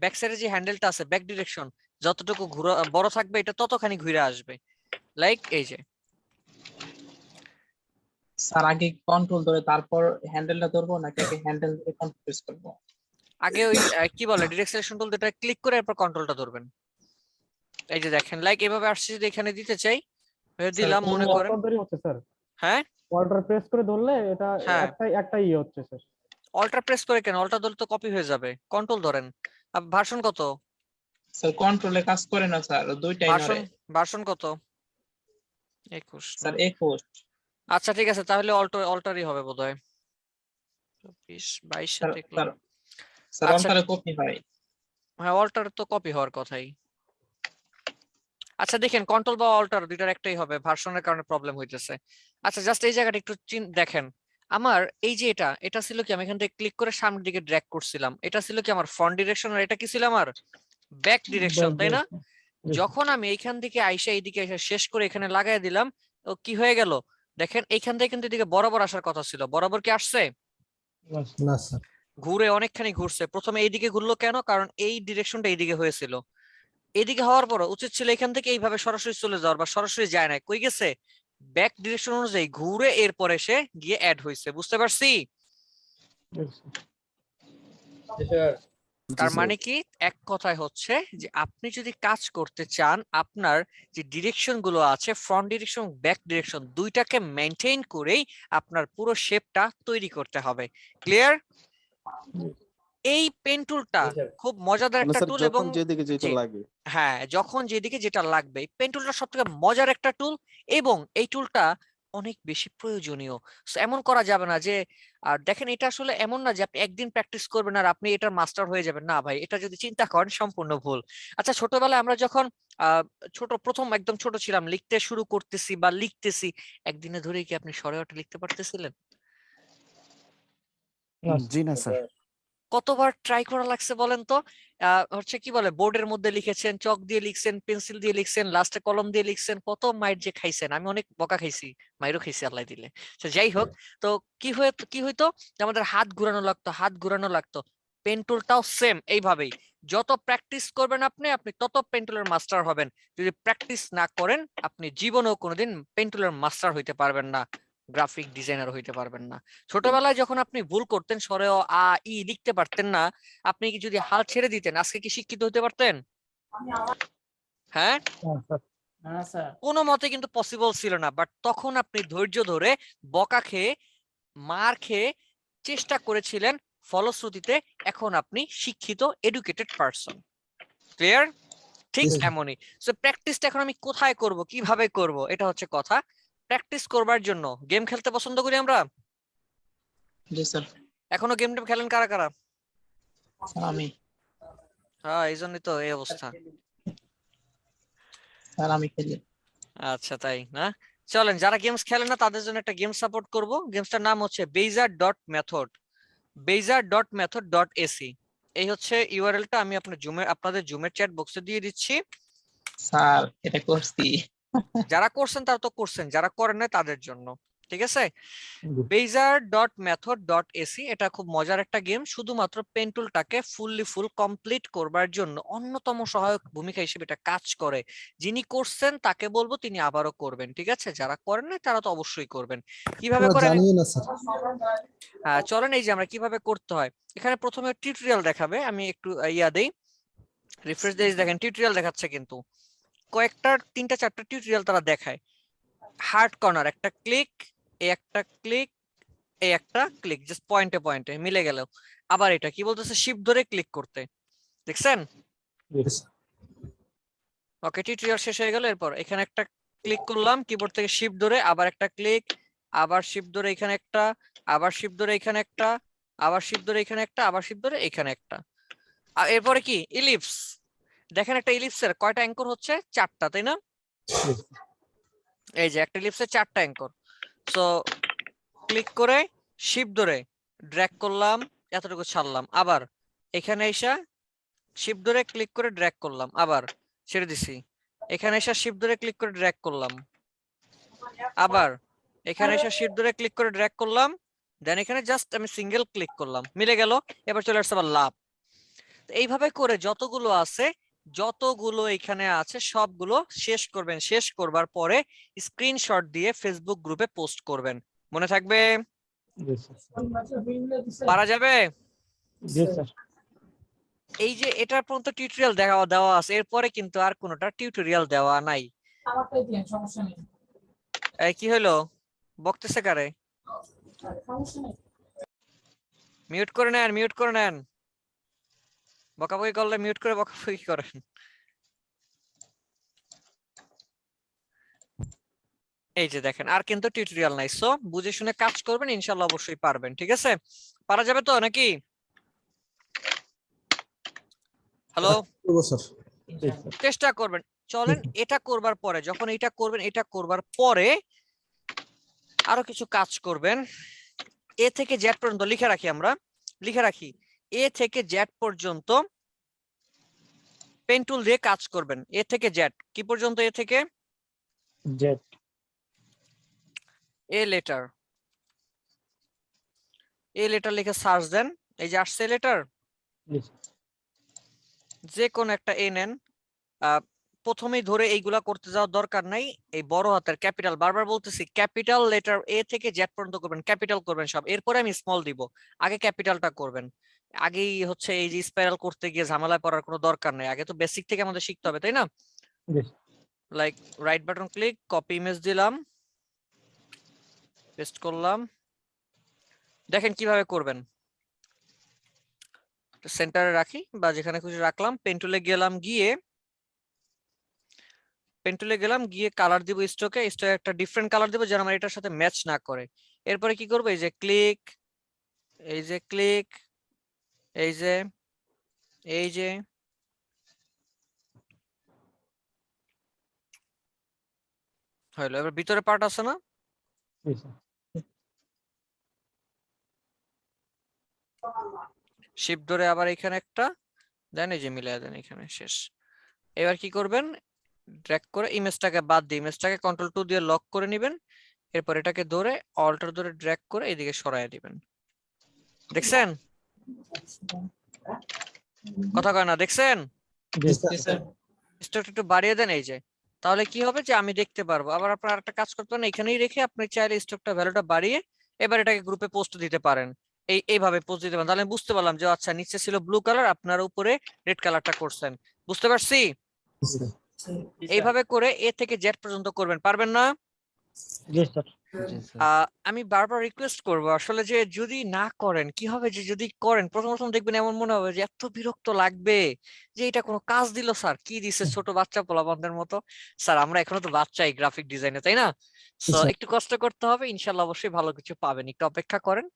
ব্যাক সাইডে যে হ্যান্ডেলটা আছে, ব্যাক ডিরেকশন যতটুকু বড় থাকবে, এটা ততখানি ঘুরে আসবে। লাইক এই যে স্যার আগে কন্ট্রোল ধরে তারপর হ্যান্ডেলটা ধরবো নাকি আগে হ্যান্ডেল ধরে কন্ট্রোল প্রেস করবো? আগে ওই কি বলে ডিরেক্ট সিলেকশন টুল, যেটা ক্লিক করে এরপর কন্ট্রোলটা ধরবেন। এই যে দেখেন, লাইক এভাবে আসছে, যদি এখানে দিতে চাই দিলাম, মনে করেন। অল্টার হচ্ছে স্যার, হ্যাঁ অল্টার প্রেস করে ধরলে এটা হ্যাঁ, একটাই ইয়ে হচ্ছে স্যার। অল্টার প্রেস করে কেন? অল্টার ধরলে তো কপি হয়ে যাবে। কন্ট্রোল ধরেন। ভার্সন কত? স্যার কন্ট্রোলে কাজ করে না স্যার, দুইটাই নড়ে। ভার্সন কত? 21 স্যার 21। আচ্ছা ঠিক আছে, তাহলে অল্টারই হবে বোধহয়। 24 22 স্যার দেখলাম। স্যার আচ্ছা, অল্টারে কপি হয়। হ্যাঁ অল্টার তো কপি হওয়ার কথাই। আচ্ছা দেখেন, কন্ট্রোল বা অল্টার দুইটার একটাই হবে, ভার্সনের কারণে প্রবলেম হইতেছে। আচ্ছা জাস্ট এই জায়গাটা একটু দেখেন। আমার এই যে এটা ছিল কি, আমি এখান থেকে ক্লিক করে সামনের দিকে ড্র্যাগ করছিলাম, এটা ছিল কি আমার ফ্রন্ট ডিরেকশন, আর এটা কি ছিল আমার ব্যাক ডিরেকশন, তাই না? যখন আমি এইখান থেকে আইসা এইদিকে এসে শেষ করে এখানে লাগাই দিলাম, তো কি হয়ে গেল? দেখেন এইখান থেকে কিন্তু এদিকে বরাবর আসার কথা ছিল, বরাবর কি আসছে? না স্যার। ঘুরে অনেকখানি ঘুরছে। প্রথমে এইদিকে ঘুরলো কেন? কারণ এই ডিরেকশনটা এইদিকে হয়েছিল। এদিকে হওয়ার পর উচিত ছিল এখান থেকে এইভাবে সরাসরি চলে যাওয়ার, বা সরাসরি যায় না, কই গেছে? ব্যাক ডিরেকশন অনুযায়ী ঘুরে এরপরে সে গিয়ে অ্যাড হয়েছে। বুঝতে পারছি? তার মানে কি, এক কথায় হচ্ছে যে আপনি যদি কাজ করতে চান, আপনার যে ডিরেকশন গুলো আছে, ফ্রন্ট ডিরেকশন ব্যাক ডিরেকশন দুইটাকে মেনটেন করেই আপনার পুরো শেপটা তৈরি করতে হবে। ক্লিয়ার? এই পেন টুলটা খুব মজাদার মানে একটা স্যার টুল, এবং যখন যেদিকে যেটা জি, লাগে। হ্যাঁ যখন যেদিকে যেটা লাগবে, পেন টুলটা সব থেকে মজার একটা টুল, এবং এই টুলটা অনেক বেশি প্রয়োজনীয়। So, এমন করা যাবে না যে, আর দেখেন এটা আসলে এমন না যে আপনি একদিন প্র্যাকটিস করবেন আর আপনি এটার মাস্টার হয়ে যাবেন, না ভাই, এটা যদি চিন্তা করেন সম্পূর্ণ ভুল। আচ্ছা ছোটবেলায় আমরা যখন প্রথম একদম ছোট ছিলাম, লিখতে শুরু করতেছি বা লিখতেছি, একদিনে ধরে কি আপনি স্বরে ওঠা লিখতে পারতেছিলেন? জি না স্যার। কতবার ট্রাই করা লাগছে বলেন তো? হচ্ছে কি বলে, বোর্ডের মধ্যে লিখেছেন, চক দিয়ে লিখছেন, পেন্সিল দিয়ে লিখছেন, লাস্টে কলম দিয়ে লিখছেন, কত মাইর যে খাইছেন। আমি অনেক বকা খাইছি, মাইরও খাইছি আল্লাহ দিলে। তো যাই হোক, তো কি হইতো যে আমাদের হাত ঘুরানো লাগতো। পেন টুলটাও সেম এইভাবেই, যত প্র্যাকটিস করবেন আপনি আপনি তত পেন টুলের মাস্টার হবেন। যদি প্র্যাকটিস না করেন, আপনি জীবনেও কোনোদিন পেন টুলের মাস্টার হইতে পারবেন না, গ্রাফিক ডিজাইনার হইতে পারবেন না। ছোটবেলায় যখন আপনি ভুল করতেন, স্বরে অ, আ, ই লিখতে পারতেন না, আপনি কি যদি হাল ছেড়ে দিতেন, আজকে কি শিক্ষিত হতে পারতেন? হ্যাঁ, না স্যার। কোনো মতে কিন্তু পসিবল ছিল না। বাট তখন আপনি ধৈর্য ধরে, বকা খেয়ে, মার খেয়ে চেষ্টা করেছিলেন, ফলশ্রুতিতে এখন আপনি শিক্ষিত, এডুকেটেড পারসন। ক্লিয়ার? ঠিক এমনই। সো প্র্যাকটিসটা এখন আমি কোথায় করব, কিভাবে করব, এটা হচ্ছে কথা। প্র্যাকটিস করবার জন্য গেম খেলতে পছন্দ করি আমরা। জি স্যার। এখনো গেম খেলেন কারা কারা? আমি। হ্যাঁ, এই জন্যই তো এই অবস্থা। স্যার আমি খেলি। আচ্ছা তাই না? চলেন, যারা গেমস খেলে না তাদের জন্য একটা গেম সাপোর্ট করব। গেমসটার নাম হচ্ছে bezier.method, bezier.method.ac। এই হচ্ছে ইউআরএলটা, আমি আপনাদের জুমের চ্যাট বক্সে দিয়ে দিচ্ছি। স্যার এটা করছি। যারা করছেন তারা তো করছেন, যারা করেন না তাদের জন্য, ঠিক আছে? bezier.method.ac, এটা খুব মজার একটা গেম। শুধুমাত্র পেন টুলটাকে ফুল কমপ্লিট করবার জন্য অন্যতম সহায়ক ভূমিকা হিসেবে এটা কাজ করে। যিনি করছেন তাকে বলবো তিনি আবারও করবেন, ঠিক আছে? যারা করেন না তারা তো অবশ্যই করবেন। কিভাবে করেন? হ্যাঁ চলেন, এই যে আমরা কিভাবে করতে হয়, এখানে প্রথমে টিউটোরিয়াল দেখাবে। আমি একটু দেই, রিফ্রেশ দিয়ে দেখেন, টিউটোরিয়াল দেখাচ্ছে কিন্তু। কয়েকটা 3টা 4টা টিউটোরিয়াল তারা দেখায়। হার্ড কর্নার একটা ক্লিক, এই একটা ক্লিক, এই একটা ক্লিক, জাস্ট পয়েন্টে পয়েন্টে মিলে গেল। আবার এটা কি বলতেছে, শিফট ধরে ক্লিক করতে, দেখছেন? ওকে, টিউটোরিয়াল শেষ হয়ে গেল। এরপর এখানে একটা ক্লিক করলাম কিবোর্ড থেকে শিফট ধরে, আবার একটা ক্লিক, আবার শিফট ধরে এখানে একটা, আবার শিফট ধরে এখানে একটা, আবার শিফট ধরে এখানে একটা, আবার শিফট ধরে এখানে একটা। আর এরপরে কি ইলিপস, দেখেন একটা ইলিপসের কয়টা অ্যাঙ্কর হচ্ছে, 4টা, তাই না? এই যে একটা ইলিপসের 4টা অ্যাঙ্কর। সো ক্লিক করে শিফট ধরে ড্র্যাগ করলাম, এতটুকু ছাড়লাম, আবার এখানে এসে শিফট ধরে ক্লিক করে ড্র্যাগ করলাম, আবার ছেড়ে দিছি, এখানে এসে শিফট ধরে ক্লিক করে ড্র্যাগ করলাম, আবার এখানে এসে শিফট ধরে ক্লিক করে ড্র্যাগ করলাম, দেন এখানে জাস্ট আমি সিঙ্গেল ক্লিক করলাম, মিলে গেল। এবার চলে আসছে আবার লাভ। এইভাবে করে যতগুলো আছে, যতগুলো এখানে আছে সবগুলো শেষ করবেন। শেষ করবার পরে স্ক্রিনশট দিয়ে ফেসবুক গ্রুপে পোস্ট করবেন। মনে থাকবে? পারা যাবে? জি স্যার। এই যে এটার পর্যন্ত টিউটোরিয়াল দেওয়া আছে, এরপরে কিন্তু আর কোনোটা টিউটোরিয়াল দেওয়া নাই। এই কি হলো, বকতেছে কারে? মিউট করে নেন, মিউট করে নেন, বকাবকি করলে মিউট করে বকাবকি করেন। এই যে দেখেন, আর কিন্তু টিউটোরিয়াল নাই। সো বুঝে শুনে কাজ করবেন, ইনশাআল্লাহ অবশ্যই পারবেন। ঠিক আছে, পারা যাবে তো নাকি? হ্যালো, চেষ্টা করবেন। চলেন, এটা করবার পরে, যখন এটা করবেন, এটা করবার পরে আরো কিছু কাজ করবেন। এ থেকে জেড পর্যন্ত লিখে রাখি, আমরা লিখে রাখি এ থেকে জেড পর্যন্ত পেন টুল দিয়ে কাজ করবেন। এ থেকে জেড কি পর্যন্ত? এ থেকে Z. A letter, a letter লিখে সার্চ দেন। এই যে আসছে লেটার, যে কোন একটা এ নেন। প্রথমেই ধরে এইগুলা করতে যাওয়ার দরকার নাই। এই বড় হাতের ক্যাপিটাল, বারবার বলতেছি, ক্যাপিটাল লেটার এ থেকে জেড পর্যন্ত করবেন, ক্যাপিটাল করবেন সব। এরপরে আমি স্মল দিব, আগে ক্যাপিটালটা করবেন। আগেই হচ্ছে এই যে স্পাইরাল করতে গিয়ে ঝামেলায় পড়ার কোনো দরকার নেই। আগে তো বেসিক থেকে আমাদের শিখতে হবে, তাই না? Like right button click, copy image দিলাম, পেস্ট করলাম। দেখেন কিভাবে করবেন। সেন্টারে রাখি বা যেখানে খুশি রাখলাম। পেন টুলে গেলাম, গিয়ে কালার দিব স্ট্রোকে। স্ট্রোকে একটা ডিফারেন্ট কালার দিব যেন আমার এটার সাথে ম্যাচ না করে। এরপরে কি করব, এই যে ক্লিক, এই যে ক্লিক, এই যে হইলো। এবার ভিতরে পার্ট আছে না, শিফট ধরে আবার এখানে একটা দেন, এই যে মিলাই দেন, এখানে শেষ। এবার কি করবেন, ড্র্যাগ করে ইমেজটাকে বাদ দিয়ে ইমেজটাকে কন্ট্রোল 2 দিয়ে লক করে নেবেন। এরপর এটাকে ধরে অল্টার ধরে ড্র্যাগ করে এদিকে সরায় দিবেন। দেখছেন? কথা কয় না, দেখছেন? স্ট্রোকটা একটু বাড়িয়ে দেন, এই যে। তাহলে কি হবে যে আমি দেখতে পারবো। আবার আপনার আরেকটা কাজ করতে পারেন, এখানেই রেখে আপনি চাইলে স্ট্রোকটা ভ্যালুটা বাড়িয়ে এবার এটাকে গ্রুপে পোস্ট দিতে পারেন। এইভাবে পোস্ট দিতে পারেন। তাহলে আমি বুঝতে পারলাম যে আচ্ছা, নিচে ছিল ব্লু কালার, আপনার উপরে রেড কালারটা করছেন। বুঝতে পারছি? এইভাবে করে এ থেকে জেড পর্যন্ত করবেন, পারবেন না? আমি বারবার রিকোয়েস্ট করব আসলে যে যদি না করেন কি হবে, যে যদি করেন প্রথম দেখবেন এমন মনে হবে যে এত বিরক্ত লাগবে যে এটা কোনো কাজ দিল স্যার, কি দিছে, ছোট বাচ্চা পোলাপানদের মতো। স্যার আমরা এখনো তো বাচ্চাই গ্রাফিক ডিজাইনে, তাই না? তো একটু কষ্ট করতে হবে, ইনশাল্লাহ অবশ্যই ভালো কিছু পাবেন। একটু অপেক্ষা করেন।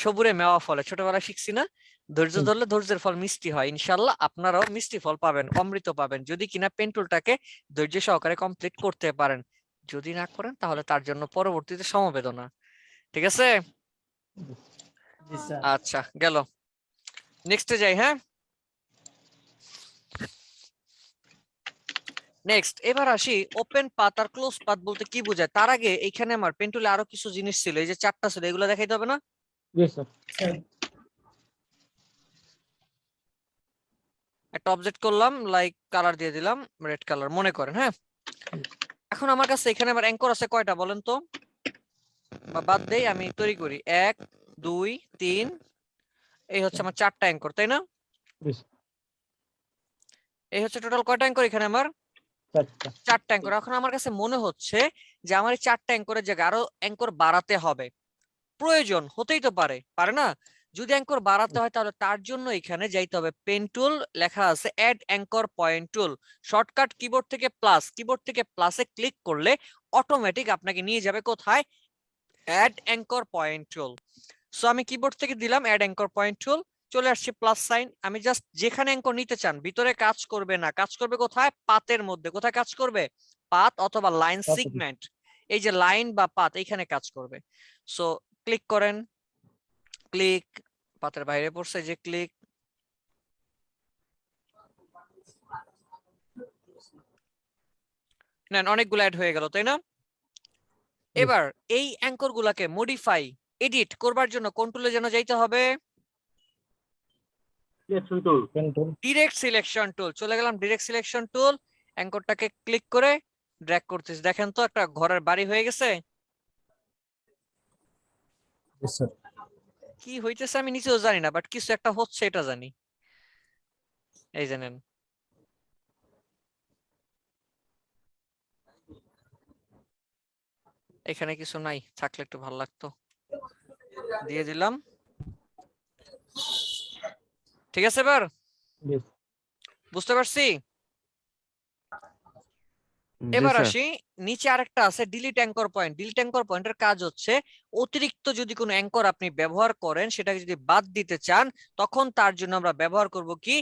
সবুরে মেওয়া ফলে, ছোটবেলায় শিখছি না, ধৈর্য ধরলে ধৈর্যের ফল মিষ্টি হয়। ইনশাল্লাহ আপনারাও মিষ্টি ফল পাবেন, অমৃত পাবেন, যদি কিনা পেন টুলটাকে ধৈর্য সহকারে কমপ্লিট করতে পারেন। যদি না করেন তাহলে তার জন্য পরবর্তীতে সমবেদনা। ঠিক আছে? আচ্ছা, গেল। নেক্সটে যাই। হ্যাঁ, নেক্সট এবার আসি ওপেন পাথ আর ক্লোজ পাথ বলতে কি বোঝায়। তার আগে এখানে আমার পেন টুলে আরো কিছু জিনিস ছিল, এই যে 4টা ছিল, এগুলো দেখাইতে হবে না? একটা অবজেক্ট করলাম, লাইক কালার দিয়ে দিলাম রেড কালার মনে করেন। হ্যাঁ, এখন আমার কাছে এখানে আমার অ্যাঙ্কর আছে কয়টা বলেন তো, বা বাদ দেই, আমি তৈরি করি। 1 2 3, এই হচ্ছে আমার 4টা অ্যাঙ্কর, তাই না? এই হচ্ছে টোটাল কয়টা অ্যাঙ্কর এখানে আমার? চারটা। 4টা অ্যাঙ্কর। এখন আমার কাছে মনে হচ্ছে যে আমার এই 4টা অ্যাঙ্করের জায়গায় আরো অ্যাঙ্কর বাড়াতে হবে, প্রয়োজন হতেই তো পারে, পারে না? যদি অ্যাঙ্কর বাড়াতে হয় তাহলে তার জন্য এখানে যাইতে হবে পেন টুল, লেখা আছে add anchor point tool, shortcut keyboard থেকে প্লাস, কিবোর্ড থেকে প্লাসে ক্লিক করলে অটোমেটিক আপনাকে নিয়ে যাবে কোথায়, add anchor point tool. So আমি কিবোর্ড থেকে দিলাম অ্যাড অ্যাঙ্কর পয়েন্ট টুল, চলে আসছে প্লাস সাইন। আমি জাস্ট যেখানে অ্যাঙ্কর নিতে চান, ভিতরে কাজ করবে না, কাজ করবে কোথায়, পাতের মধ্যে। কোথায় কাজ করবে, পাত অথবা লাইন পাতে। সিগমেন্ট, এই যে লাইন বা পাত এইখানে কাজ করবে। সো ক্লিক করেন, ক্লিক, পাতের বাইরে পড়ছে যে ক্লিক, নেন অনেকগুলো অ্যাড হয়ে গেল, তাই না? এবার এই অ্যাঙ্কর গুলাকে মডিফাই, এডিট করবার জন্য কোন টুলে যেন যাইতে হবে, selection tool. Pen tool. Direct selection tool. চলে গেলাম ডিরেক্ট সিলেকশন টুল, অ্যাঙ্করটাকে ক্লিক করে ড্র্যাগ করতেছি। দেখেন তো একটা ঘরের বাড়ি হয়ে গেছে। কি হইতেছে আমি নিচেও জানি না, বাট কিছু একটা হচ্ছে এটা জানি। এই জানেন, এখানে কিছু নাই, থাকলে একটু ভালো লাগতো। দিয়ে দিলাম, ঠিক আছে। এবার Yes. বুঝতে পারছি। এবার আসি নিচে আরেকটা আছে delete anchor point. Delete anchor পয়েন্টের কাজ হচ্ছে অতিরিক্ত যদি কোনো অ্যাঙ্কর আপনি ব্যবহার করেন সেটাকে যদি বাদ দিতে চান তখন তার জন্য আমরা ব্যবহার করব কি,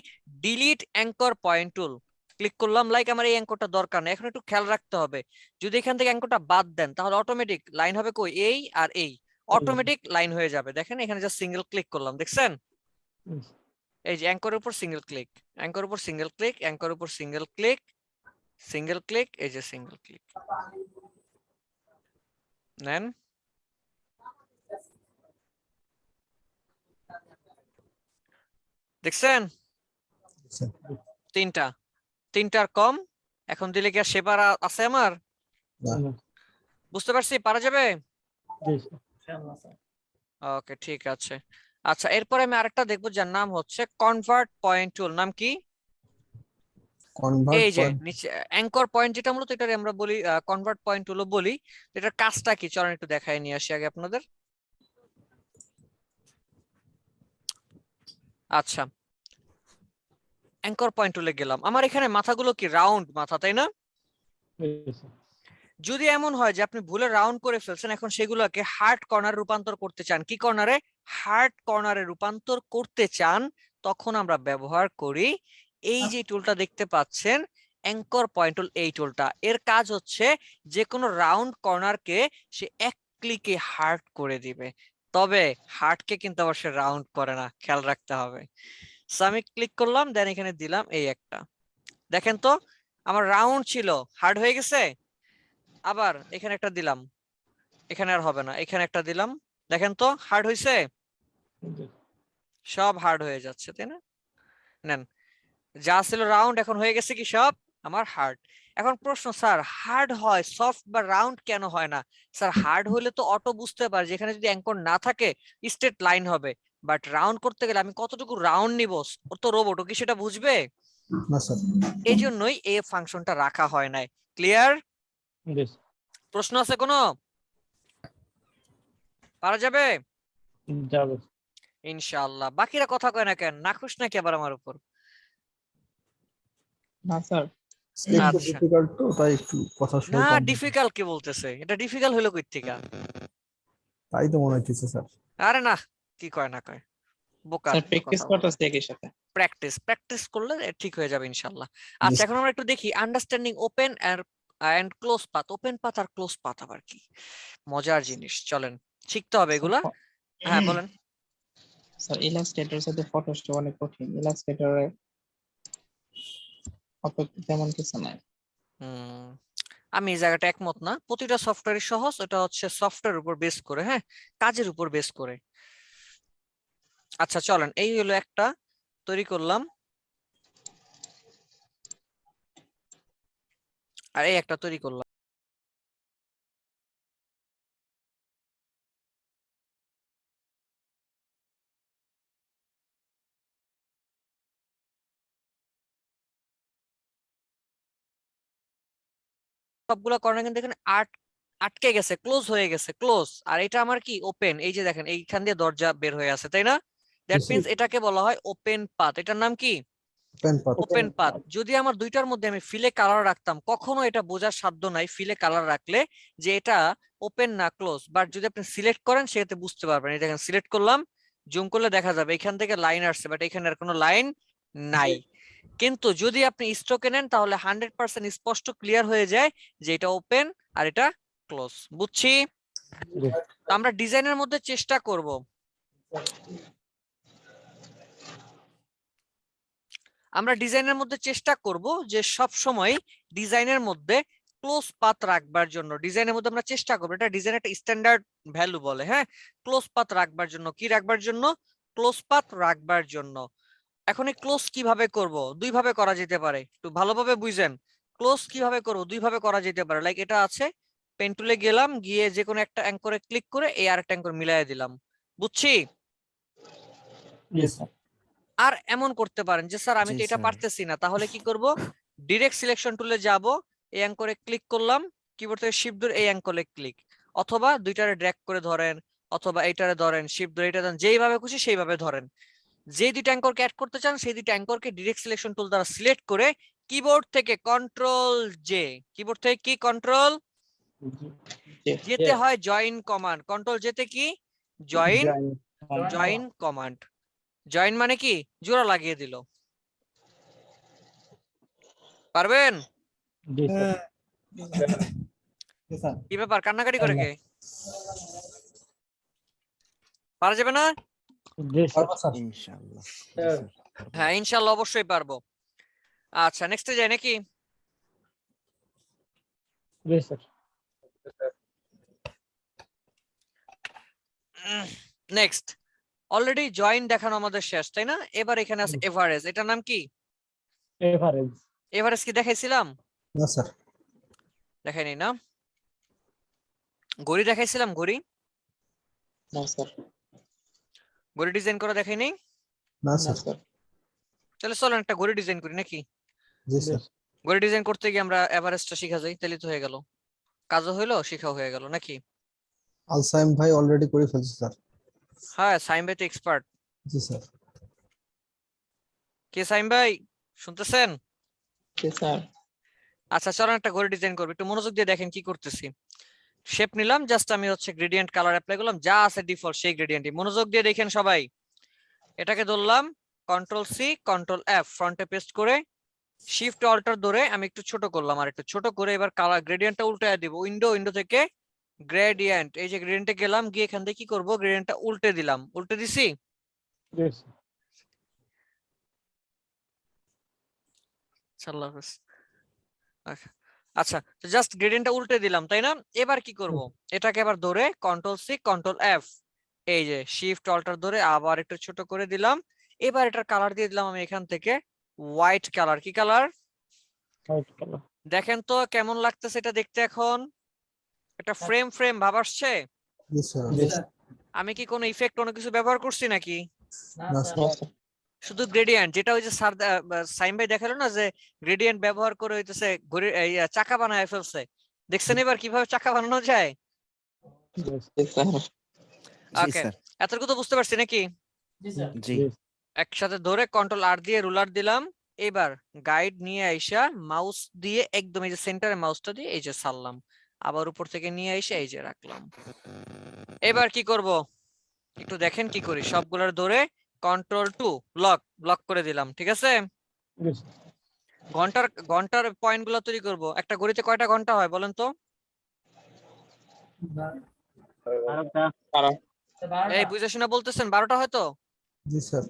ডিলিট অ্যাঙ্কর পয়েন্ট টুল। ক্লিক করলাম, লাইক আমার এই অ্যাঙ্করটা দরকার নেই, এখন একটু খেয়াল রাখতে হবে, যদি এখান থেকে অ্যাঙ্করটা বাদ দেন তাহলে অটোমেটিক লাইন হবে কই, এই আর এই, অটোমেটিক লাইন হয়ে যাবে। দেখেন এখানে জাস্ট সিঙ্গেল ক্লিক করলাম, দেখছেন? Yes. এই যে অ্যাঙ্করের উপর সিঙ্গেল ক্লিক, অ্যাঙ্কর উপর সিঙ্গেল ক্লিক, অ্যাঙ্কর উপর সিঙ্গেল ক্লিক, সিঙ্গেল ক্লিক, এই যে সিঙ্গেল ক্লিক নেন। দেখছেন তিনটা, তিনটার কম। এখন দিলে কি আর সেবার আছে আমার? No. বুঝতে পারছি, পারা যাবে। Yes. ওকে ঠিক আছে। আচ্ছা এরপরে আমি আরেকটা দেখবো যার নাম হচ্ছে কনভার্ট পয়েন্ট টুল। নাম কি, এই যে নিচে অ্যাঙ্কর পয়েন্ট যেটা মূলত এটা আমরা বলি কনভার্ট পয়েন্ট টুলও বলি। এটার কাজটা কি চলেন একটু দেখাই নিয়ে আসি আগে আপনাদের। আচ্ছা অ্যাঙ্কর পয়েন্ট টুলে গেলাম, আমার এখানে মাথাগুলো কি রাউন্ড মাথা, তাই না? Yes. যদি এমন হয় যে আপনি ভুলে রাউন্ড করে ফেলছেন, এখন সেগুলোকে হার্ড কর্নার রূপান্তর করতে চান, কি কর্নারে, হার্ড কর্নারে রূপান্তর করতে চান, তখন আমরা ব্যবহার করি এই যে টুলটা দেখতে পাচ্ছেন অ্যাঙ্কর পয়েন্ট টুল। এই টুলটা এর কাজ হচ্ছে যে কোনো রাউন্ড কর্নারকে সে এক ক্লিকে হার্ড করে দিবে, তবে হার্ডকে কিন্তু আবার সে রাউন্ড করে না, খেয়াল রাখতে হবে। সো আমি ক্লিক করলাম, দেন এখানে দিলাম এই একটা, দেখেন তো আমার রাউন্ড ছিল হার্ড হয়ে গেছে। আবার এখানে একটা দিলাম, এখানে আর হবে না, এখানে একটা দিলাম, দেখেন তো হার্ড হয়েছে, সব হার্ড হয়ে যাচ্ছে, তাই না? নেন, যা ছিল রাউন্ড এখন হয়ে গেছে কি সব আমার হার্ড। এখন প্রশ্ন, স্যার হার্ড হয় সফট বা রাউন্ড কেন হয় না? স্যার হার্ড হলে তো অটো বুঝতে পারে যেখানে যদি অ্যাঙ্কর না থাকে স্ট্রেট লাইন হবে, বাট রাউন্ড করতে গেলে আমি কতটুকু রাউন্ড নিব, ওর তো রোবট, ও কি সেটা বুঝবে? না স্যার। এই জন্যই এই ফাংশনটা রাখা হয় নাই। ক্লিয়ার? Yes. প্রশ্ন আছে কোনো? পারা যাবে যাবে। ইনশাআল্লাহ। বাকিরা কথা কয় না কেন, নাখুশ নাকি আবার আমার উপর? না স্যার, আচ্ছা ডিফিকাল্ট তো তাই একটু কথা না, শুনে কম। ডিফিকাল্ট কে বলতেছে, এটা ডিফিকাল্ট হলো কই থেকে? তাই তো মনে হচ্ছে স্যার। আরে না, কি কয় না কয়, বোকার স্যার প্র্যাকটিস কথা বলে। করতেছি একই সাথে। প্র্যাকটিস প্র্যাকটিস করলে ঠিক হয়ে যাবে ইনশাআল্লাহ। আচ্ছা এখন আমরা একটু দেখি understanding open and close path. Open path আর ক্লোজ পাথ আবার কি, মজার জিনিস, চলেন শিখতে হবে এগুলা। হ্যাঁ বলেন। স্যার ইলাস্ট্রেটরের সাথে ফটোশপ অনেক কঠিন, ইলাস্ট্রেটরে অত তেমন কিছু নাই। আমি এই জায়গাটা একমত না, প্রতিটা সফটওয়্যারই সহজ, এটা হচ্ছে সফটওয়্যার উপর বেস করে, হ্যাঁ কাজের উপর বেস করে। আচ্ছা চলেন, এই হলো একটা তৈরি করলাম, আর এই একটা তৈরি করলাম। সবগুলো কর্নার কিন্তু এখানে আটকে গেছে, ক্লোজ হয়ে গেছে, ক্লোজ। আর এটা আমার কি ওপেন, এই যে দেখেন এইখান দিয়ে দরজা বের হয়ে আছে, তাই না? দ্যাট মিন্স এটাকে বলা হয় ওপেন পাথ। এটার নাম কি? Open path. যদি আমার দুইটার মধ্যে আমি ফিলে কালার রাখতাম, কখনো এটা বোঝার সাধ্য নাই ফিলে কালার রাখলে যে এটা ওপেন না ক্লোজ, বাট যদি আপনি সিলেক্ট করেন সেক্ষেত্রে বুঝতে পারবেন। এই দেখেন সিলেক্ট করলাম, জুম করলে দেখা যাবে এখান থেকে লাইন আসছে, বাট এখানে আর কোনো লাইন নাই। কিন্তু যদি আপনি স্ট্রোকে নেন তাহলে 100% স্পষ্ট ক্লিয়ার হয়ে যায় যে এটা ওপেন আর এটা ক্লোজ। বুঝছি? তো আমরা ডিজাইনের মধ্যে চেষ্টা করব যে সব সময় ডিজাইনের মধ্যে ক্লোজ পাথ রাখবার জন্য। ডিজাইনের মধ্যে আমরা চেষ্টা করবো, এটা ডিজাইন একটা স্ট্যান্ডার্ড ভ্যালু বলে, হ্যাঁ, ক্লোজ পাথ রাখবার জন্য। কি রাখবার জন্য? ক্লোজ পাথ রাখবার জন্য। এখন এই ক্লোজ কিভাবে করব? দুই ভাবে করা যেতে পারে, একটু ভালোভাবে বুঝেন। ক্লোজ কিভাবে করব? দুই ভাবে করা যেতে পারে। লাইক এটা আছে, পেন টুলে গেলাম, গিয়ে যে কোনো একটা অ্যাঙ্করে ক্লিক করে এই আরেকটা অ্যাঙ্কর মিলাই দিলাম। বুঝছি? আর এমন করতে পারেন যে স্যার আমি তো এটা পারতেছি না, তাহলে কি করব? ডিরেক্ট সিলেকশন টুলে যাব, এই অ্যাঙ্করে ক্লিক করলাম, কিবোর্ড থেকে শিফট ধরে এই অ্যাঙ্করে ক্লিক, অথবা দুইটারে ড্র্যাগ করে ধরেন, অথবা এইটারে ধরেন, শিফট ধরে এটা ধরেন, যেইভাবে খুশি সেইভাবে ধরেন। যে দুইটা অ্যাঙ্করকে অ্যাড করতে চান সেই দুইটা অ্যাঙ্করকে ডিরেক্ট সিলেকশন টুল দ্বারা সিলেক্ট করে কিবোর্ড থেকে কন্ট্রোল জে, কিবোর্ড থেকে কি কন্ট্রোল যেতে হয় জয়েন কমান্ড, কন্ট্রোল যেতে কি জয়েন কমান্ড। জয়েন মানে কি? জোড়া লাগিয়ে দিল। পারবেন? কি ব্যাপার, কান্নাকাটি করে কে? পারা যাবে না? হ্যাঁ ইনশাআল্লাহ অবশ্যই পারবো। আচ্ছা নেক্সটে যাই নাকি? নেক্সট, অলরেডি জয়েন দেখানো আমাদের শেষ, তাই না? এবার এখানে আছে এভারেজ। এটার নাম কি? এভারেজ কি দেখাইছিলাম? না স্যার। দেখাইনি না? ঘড়ি দেখাইছিলাম? ঘড়ি না স্যার। ঘড়ি ডিজাইন করা দেখাইনি? না স্যার। তাহলে চলেন একটা ঘড়ি ডিজাইন করি নাকি? জি স্যার। ঘড়ি ডিজাইন করতে গিয়ে আমরা এভারেজটা শিখা যাই, তাহলে তো হয়ে গেল, কাজও হইলো শিখাও হয়ে গেল নাকি? আলসাইম ভাই অলরেডি করে ফেলছে স্যার। হ্যাঁ সাইম ভাই তো এক্সপার্ট। জি স্যার। কে সাইম ভাই শুনতেছেন? জি স্যার। আচ্ছা চলেন একটা ঘড়ি ডিজাইন করবো, একটু মনোযোগ দিয়ে দেখেন কি করতেছি। শেপ নিলাম, জাস্ট আমি হচ্ছে গ্রেডিয়েন্ট কালার অ্যাপ্লাই করলাম, যা আছে ডিফল্ট সেই গ্রেডিয়েন্টই। মনোযোগ দিয়ে দেখেন সবাই। এটাকে ধরলাম, কন্ট্রোল সি কন্ট্রোল এফ, ফ্রন্টে পেস্ট করে শিফট অল্টার ধরে আমি একটু ছোট করলাম, আর একটু ছোট করে এবার কালার গ্রেডিয়েন্টটা উল্টে দিব। উইন্ডো থেকে গ্রেডিয়েন্ট, এই যে গ্রেডিয়েন্টে গেলাম, গিয়ে এখান থেকে কি করব? গ্রেডিয়েন্টটা উল্টে দিলাম। উল্টে দিছি? আল্লাহ হাফেজ। আচ্ছা জাস্ট গ্রেডিয়েন্টটা উল্টে দিলাম, তাই না? এবার কি করব? এটাকে আবার ধরে কন্ট্রোল সি কন্ট্রোল এফ, এই যে শিফট অল্টার ধরে আবার একটু ছোট করে দিলাম। এবার এটার কালার দিয়ে দিলাম আমি এখান থেকে হোয়াইট কালার। কি কালার? দেখেন তো কেমন লাগতেছে এটা দেখতে। এখন একটা ফ্রেম ভাব আসছে? জি স্যার। আমি কি কোনো ইফেক্ট কোনো কিছু ব্যবহার করছি নাকি? না স্যার। শুধু গ্রেডিয়েন্ট, যেটা ওই যে স্যার সাইম ভাই দেখালো না যে গ্রেডিয়েন্ট ব্যবহার করে হইতেছে ঘড়ি চাকা বানায় ফেলছে। দেখছেন এবার কিভাবে চাকা বানানো যায়? ওকে এতটুকু তো বুঝতে পারছি নাকি? জি। একসাথে ধরে কন্ট্রোল আর দিয়ে রুলার দিলাম। এবার গাইড নিয়ে আইসা মাউস দিয়ে একদম এই যে সেন্টারে মাউসটা দিয়ে এই যে ছাড়লাম, আবার উপর থেকে নিয়ে এসে এই যে রাখলাম। এবার কি করব একটু দেখেন কি করি। সবগুলোর ধরে কন্ট্রোল টু লক করে দিলাম, ঠিক আছে? ঘন্টার পয়েন্ট গুলো তৈরি করব। একটা ঘড়িতে কয়টা ঘন্টা হয় বলেন তো? এই বুঝে শোনা বলতেছেন 12টা হয়তো? জি স্যার।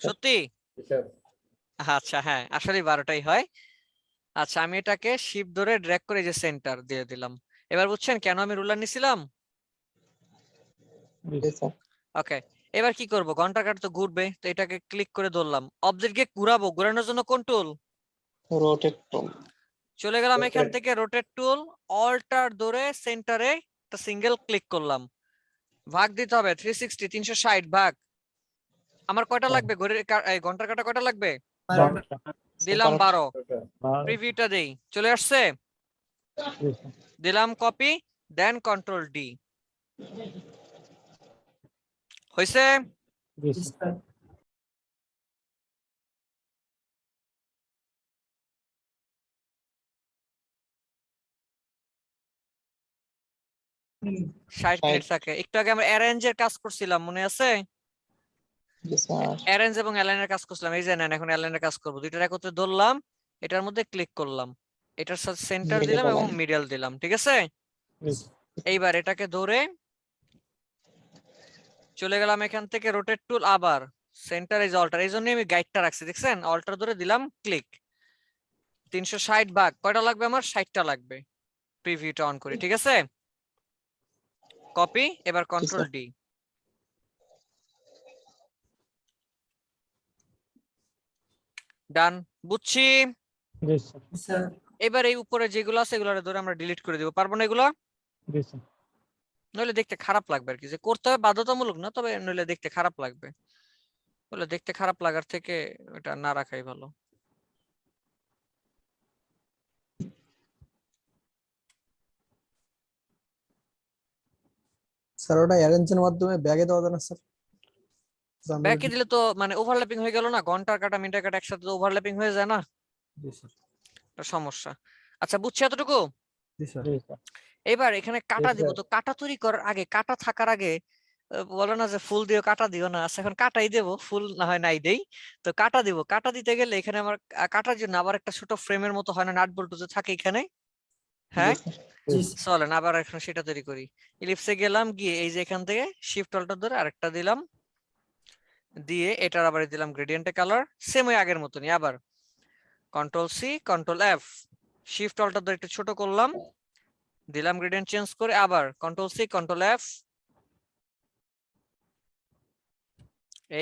সত্যি? আচ্ছা হ্যাঁ আসলে 12টাই হয়। আচ্ছা আমি এটাকে শিফট ধরে ড্র্যাগ করে যে সেন্টার দিয়ে দিলাম। এবার বুঝছেন কেন আমি রুলার নিছিলাম? ওকে এবার কি করব? ঘন্টার কাঁটা তো ঘুরবে, তো এটাকে ক্লিক করে ধরলাম, অবজেক্টকে ঘোরাবো। ঘোরানোর জন্য কোন টুল? রোটেট টুল। চলে গেলাম এখান থেকে রোটেট টুল, অল্টার ধরে সেন্টারে একটা সিঙ্গেল ক্লিক করলাম। ভাগ দিতে হবে 360, 360 ভাগ। আমার কয়টা লাগবে? ঘন্টার কাঁটা কয়টা লাগবে? দিলাম 12। প্রিভিউটা দেই, চলে আসছে? জি স্যার দিলাম কপি, দেন কন্ট্রোল ডি। হয়েছে? জি স্যার ষাট মিনিট থাকে। একটু আগে আমরা অ্যারেঞ্জের কাজ করছিলাম, মনে আছে? জি স্যার অ্যারেঞ্জ এবং অ্যালাইনের কাজ করছিলাম। এই যে নেন, এখন অ্যালাইনের কাজ করবো। দুইটার একত্রে ধরলাম, এটার মধ্যে ক্লিক করলাম, এটার সাথে সেন্টার মিডল দিলাম এবং দিলাম। মিডল দিলাম, ঠিক আছে? জি স্যার এইবার এটাকে ধরে চলে গেলাম এখান থেকে রোটেট টুল, আবার সেন্টার ইজ অল্টার, এই জন্য আমি গাইডটা রাখছি, দেখছেন? অল্টার ধরে দিলাম ক্লিক। 360 ভাগ কয়টা লাগবে আমার? 60টা লাগবে। প্রিভিউটা অন করি, ঠিক আছে? কপি, এবার কন্ট্রোল ডি। ডান, বুঝছি। জি স্যার এবার এই উপরে যেগুলো আছে এগুলো ধরে আমরা ডিলিট করে দিব, পারবো না এগুলো? জি স্যার নইলে দেখতে খারাপ লাগবে আর কি, যে করতে হবে বাধ্যতামূলক না, তবে নইলে দেখতে খারাপ লাগবে। বলে দেখতে খারাপ লাগার থেকে এটা না রাখাই ভালো। স্যার ওটা অ্যারেঞ্জের মাধ্যমে ব্যাগে দেওয়া যায় না স্যার? ব্যাকে দিলে তো মানে ওভারল্যাপিং হয়ে গেল না, ঘন্টার কাটা মিনিটের কাটা একসাথে তো ওভারল্যাপিং হয়ে যায় না, জি স্যার এটা সমস্যা। আচ্ছা, বুঝছি এতটুকু। জি স্যার জি স্যার এবার এখানে কাটা দিব, স্যার। তো কাটা তৈরি করার আগে, কাটা থাকার আগে বলে না যে ফুল দিও কাটা দিও না, আচ্ছা এখন কাটাই দেবো, ফুল না হয় নাই দেই। তো কাটা দিব, কাটা দিতে গেলে এখানে আমার কাটার জন্য আবার একটা ছোট ফ্রেমের মতো হয় না, নাট বল্টু যে থাকে এখানে, হ্যাঁ? চলেন আবার এখন সেটা তৈরি করি। ইলিপসে গেলাম, গিয়ে এই যে এখান থেকে শিফট অল্টার ধরে আরেকটা দিলাম, দিয়ে এটার আবার দিলাম গ্রেডিয়েন্টে কালার, সেম ওই আগের মতনই। আবার control C control F, shift alter ধরে একটু ছোট করলাম, দিলাম গ্রেডিয়েন্ট চেঞ্জ করে, আবার কন্ট্রোল সি কন্ট্রোল এফ,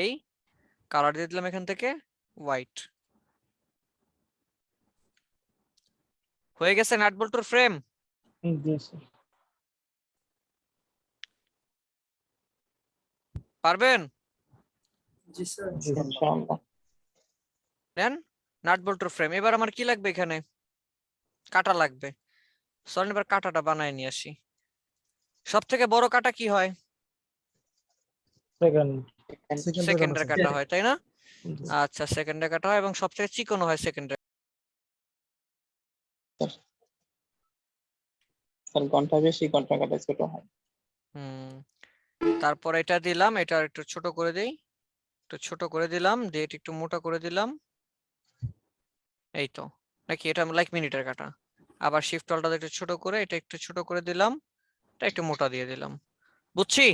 এই কালার দিয়ে দিলাম এখান থেকে হোয়াইট। হয়ে গেছে নাট বল্টুর ফ্রেম। জি স্যার পারবেন? জি স্যার ইনশাআল্লাহ। দেন নাট বল্টুর ফ্রেম। এবার আমার কি লাগবে? এখানে কাটা লাগবে। চলেন এবার কাটাটা বানায় নিয়ে আসি। সব থেকে বড় কাটা কি হয়? সেকেন্ড সেকেন্ডের কাটা হয়, তাই না? আচ্ছা, সেকেন্ডের কাটা হয় এবং সবথেকে চিকন হয় সেকেন্ডের। স্যার ঘন্টা বেশি, ঘন্টা কাটা ছোট হয়। তারপর এটা দিলাম, এটা একটু ছোট করে দেই, একটু ছোট করে দিলাম, দিয়ে এটা একটু মোটা করে দিলাম, এই তো। নাকি এটা লাইক মিনিটের কাটা। আবার শিফট অল্টার একটু ছোট করে এটা একটু ছোট করে দিলাম, এটা একটু মোটা দিয়ে দিলাম, বুঝছি?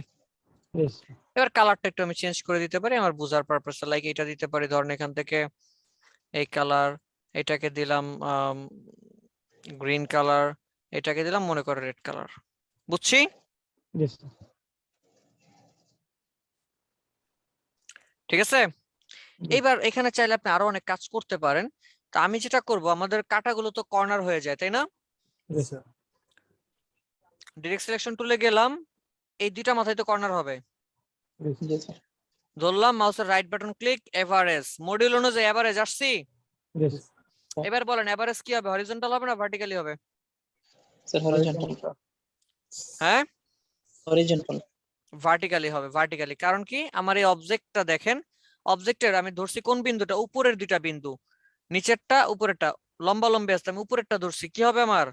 জি স্যার এবার কালারটা একটু আমি চেঞ্জ করে দিতে পারি আমার বুঝার পারপাসে, লাইক এটা দিতে পারি, ধরেন এখান থেকে এই কালার, এটাকে দিলাম গ্রিন কালার, এটাকে দিলাম মনে করো রেড কালার, বুঝছি? জি স্যার ঠিক আছে। এইবার এখানে চাইলে আপনি আরো অনেক কাজ করতে পারেন। তা আমি যেটা করব, আমাদের কাটাগুলো তো কর্নার হয়ে যায়, তাই না? জি স্যার ডিরেক্ট সিলেকশন টুলে গেলাম, এই দুইটা মাথায় তো কর্নার হবে, জি স্যার ধরলাম মাউসের right button click, average, module অনুযায়ী এভারেজ আসছি। জি স্যার এবার বলেন এভারেজ কি হবে? হরিজন্টাল হবে না ভার্টিক্যালি হবে? Sir horizontal. হ্যাঁ, হরিজন্টাল ভার্টিক্যালি হবে, ভার্টিক্যালি। কারণ কি, আমার এই অবজেক্টটা দেখেন, অবজেক্টের আমি ধরছি কোন বিন্দুটা? উপরের দুইটা বিন্দু, নিচেরটা উপরেরটা লম্বা লম্বি আসছে, আমি উপরেরটা ধরছি, কি হবে আমার?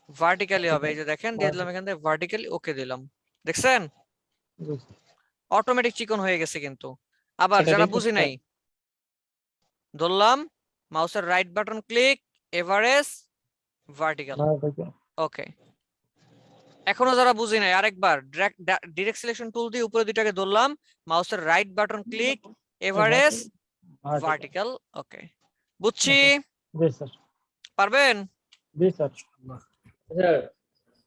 ভার্টিক্যালি হবে। এই যে দেখেন, দিয়ে দিলাম এখান থেকে ভার্টিক্যালি, ওকে দিলাম, দেখছেন? জি অটোমেটিক চিকন হয়ে গেছে। কিন্তু আবার সেটা যারা রিফ্রেশ বুঝি নাই, ধরলাম মাউসের right button click, average, vertical, okay. এখনো যারা বুঝি নাই, আরেকবার ডিরেক্ট সিলেকশন টুল দিয়ে উপরে দুইটাকে ধরলাম, মাউসের right button click, average, vertical, okay, বুঝছি? জি স্যার পারবেন? জি স্যার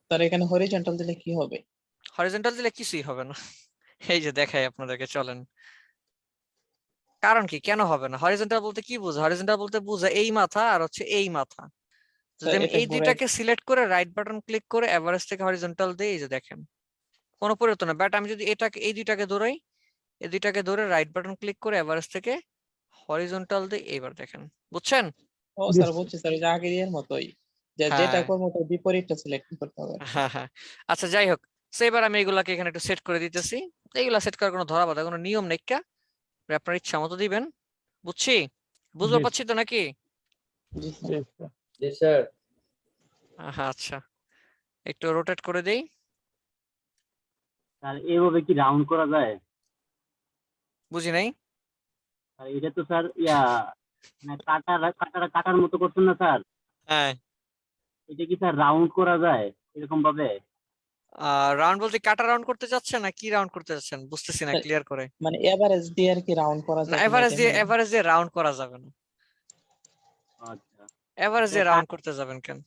স্যার এখানে হরিজন্টাল দিলে কি হবে? হরিজন্টাল দিলে কিছুই হবে না। এই যে দেখাই আপনাদেরকে, চলেন। কারণ কি, কেন হবে না? হরিজন্টাল বলতে কি বোঝা? হরিজন্টাল বলতে বোঝা এই মাথা আর হচ্ছে এই মাথা। যদি আমি এটা এই দুইটাকে সিলেক্ট করে রাইট বাটন ক্লিক করে এভারেজ থেকে হরিজন্টাল দিই, এই যে দেখেন কোনো পরিবর্তন না। বাট আমি যদি এটাকে, এই দুইটাকে ধরাই, এই দুইটাকে ধরে রাইট বাটন ক্লিক করে এভারেজ থেকে হরিজন্টাল দিই, এইবার দেখেন, বুঝছেন? ও স্যার বুঝছি স্যার, ওই যে আগের এর মতোই। যে হ্যাঁ যেটা করবো তার বিপরীতটা সিলেক্ট করতে হবে। হ্যাঁ হ্যাঁ আচ্ছা যাই হোক, তো এবার আমি এগুলাকে এখানে একটু সেট করে দিতেছি। এগুলা সেট করার কোনো ধরা বাঁধা কোনো নিয়ম নেই, আপনার ইচ্ছা মতো দিবেন, বুঝছি? বুঝতে জি পারছি তো নাকি? জি স্যার। জি স্যার। আচ্ছা একটু রোটেট করে দেই। স্যার এইভাবে কি রাউন্ড করা যায়? বুঝি নাই। আর এটা তো স্যার মানে কাটাটা কাটার মতো করছেন না স্যার? হ্যাঁ এটা কি স্যার রাউন্ড করা যায় এরকম ভাবে? রাউন্ড বলতে কাটা রাউন্ড করতে চাচ্ছেন না কি রাউন্ড করতে চাচ্ছেন বুঝতেছি না, ক্লিয়ার করে। মানে এভারেজ দিয়ে আর কি রাউন্ড করা না যায় কিনা এভারেজ এটা দিয়ে নিয়ে। এভারেজ দিয়ে রাউন্ড করা যাবে না। আচ্ছা, এভারেজ দিয়ে রাউন্ড করতে যাবেন কেন?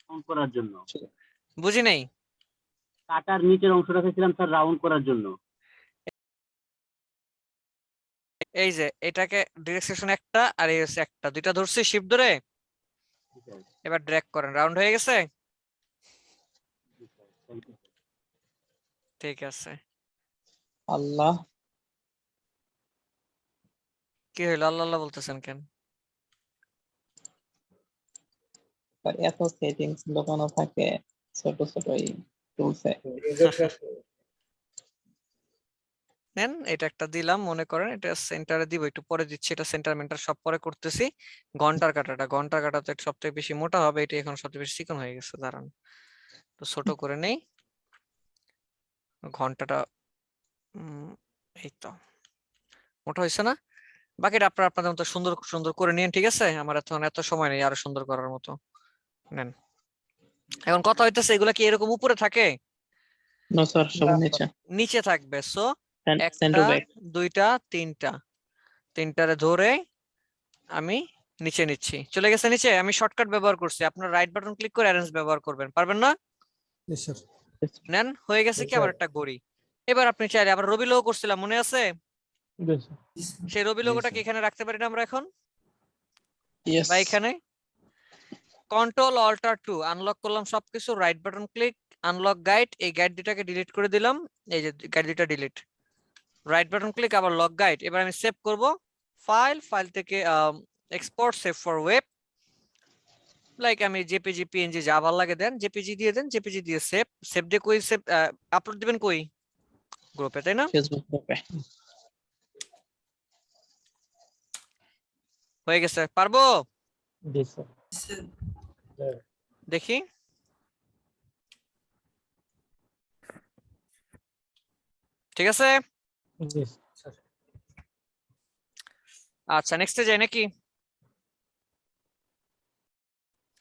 রাউন্ড করার জন্য। বুঝি নাই। কাটার নিচের অংশটা চাইছিলাম স্যার রাউন্ড করার জন্য। এই যে এটাকে ডিরেকশন একটা আর এই হচ্ছে একটা, দুইটা ধরছি শিফট ধরে, জি স্যার, এবার ড্র্যাগ করেন, রাউন্ড হয়ে গেছে। জি স্যার, থ্যাংক ইউ। ঠিক আছে। আল্লাহ, কি হইলো আল্লাহ আল্লাহ বলতেছেন কেন? স্যার এত সেটিংস লোকানো থাকে ছোট ছোট এই টুলসে। নেন এটা একটা দিলাম, মনে করেন এটা সেন্টারে দিব, একটু পরে দিচ্ছি, এটা সেন্টার মেন্টার সব পরে করতেছি। ঘন্টার কাটা তো সব থেকে বেশি মোটা হবে, এটা এখন সবচেয়ে বেশি চিকন হয়ে গেছে, দাঁড়ান তো ছোট করে নেই ঘন্টাটা। এই তো মোটা হয়েছে না? বাকিটা আপনারা আপনাদের মতো সুন্দর সুন্দর করে নিন, ঠিক আছে? আমার এত সময় নেই আরো সুন্দর করার মতো। নেন, এখন কথা হইতেছে এগুলা কি এরকম উপরে থাকে? নো স্যার, সবার নিচে। নিচে থাকবে। সো সেন্ড টু একটা, ব্যাক। দুইটা, তিনটারে ধরে আমি নিচে নিচ্ছি, চলে গেছে নিচে। আমি শর্টকাট ব্যবহার করছি, আপনার রাইট বাটন ক্লিক করে অ্যারেঞ্জ ব্যবহার করবেন, পারবেন না? জি স্যার। নেন, হয়ে গেছে কি? আবার একটা ঘড়ি। এবার আপনি চাইলে আবার রবি লোগো করছিলাম, মনে আছে? জি স্যার। সেই রবি লোগোটাকে এখানে রাখতে পারি না আমরা এখন, ইয়েস। বা এখানে কন্ট্রোল অল্টার 2 আনলক করলাম সবকিছু, right button click, unlock guide, এই গাইড দুটাকে ডিলিট করে দিলাম, এই যে গাইড দুটা ডিলিট, রাইট বাটন ক্লিক, আবার লক গাইড। এবার আমি সেভ করব, ফাইল থেকে export save for web, like আমি জেপিজি পিএনজি যা ভালো লাগে দেন, জেপিজি দিয়ে দেন, জেপিজি দিয়ে সেভ দিয়ে কই সেভ আপলোড দিবেন কই? গ্রুপে, তাই না? ফেসবুক গ্রুপে। হয়ে গেছে, পারবো? জি স্যার। দেখি ঠিক আছে। জি স্যার। আচ্ছা নেক্সটে যাই নাকি?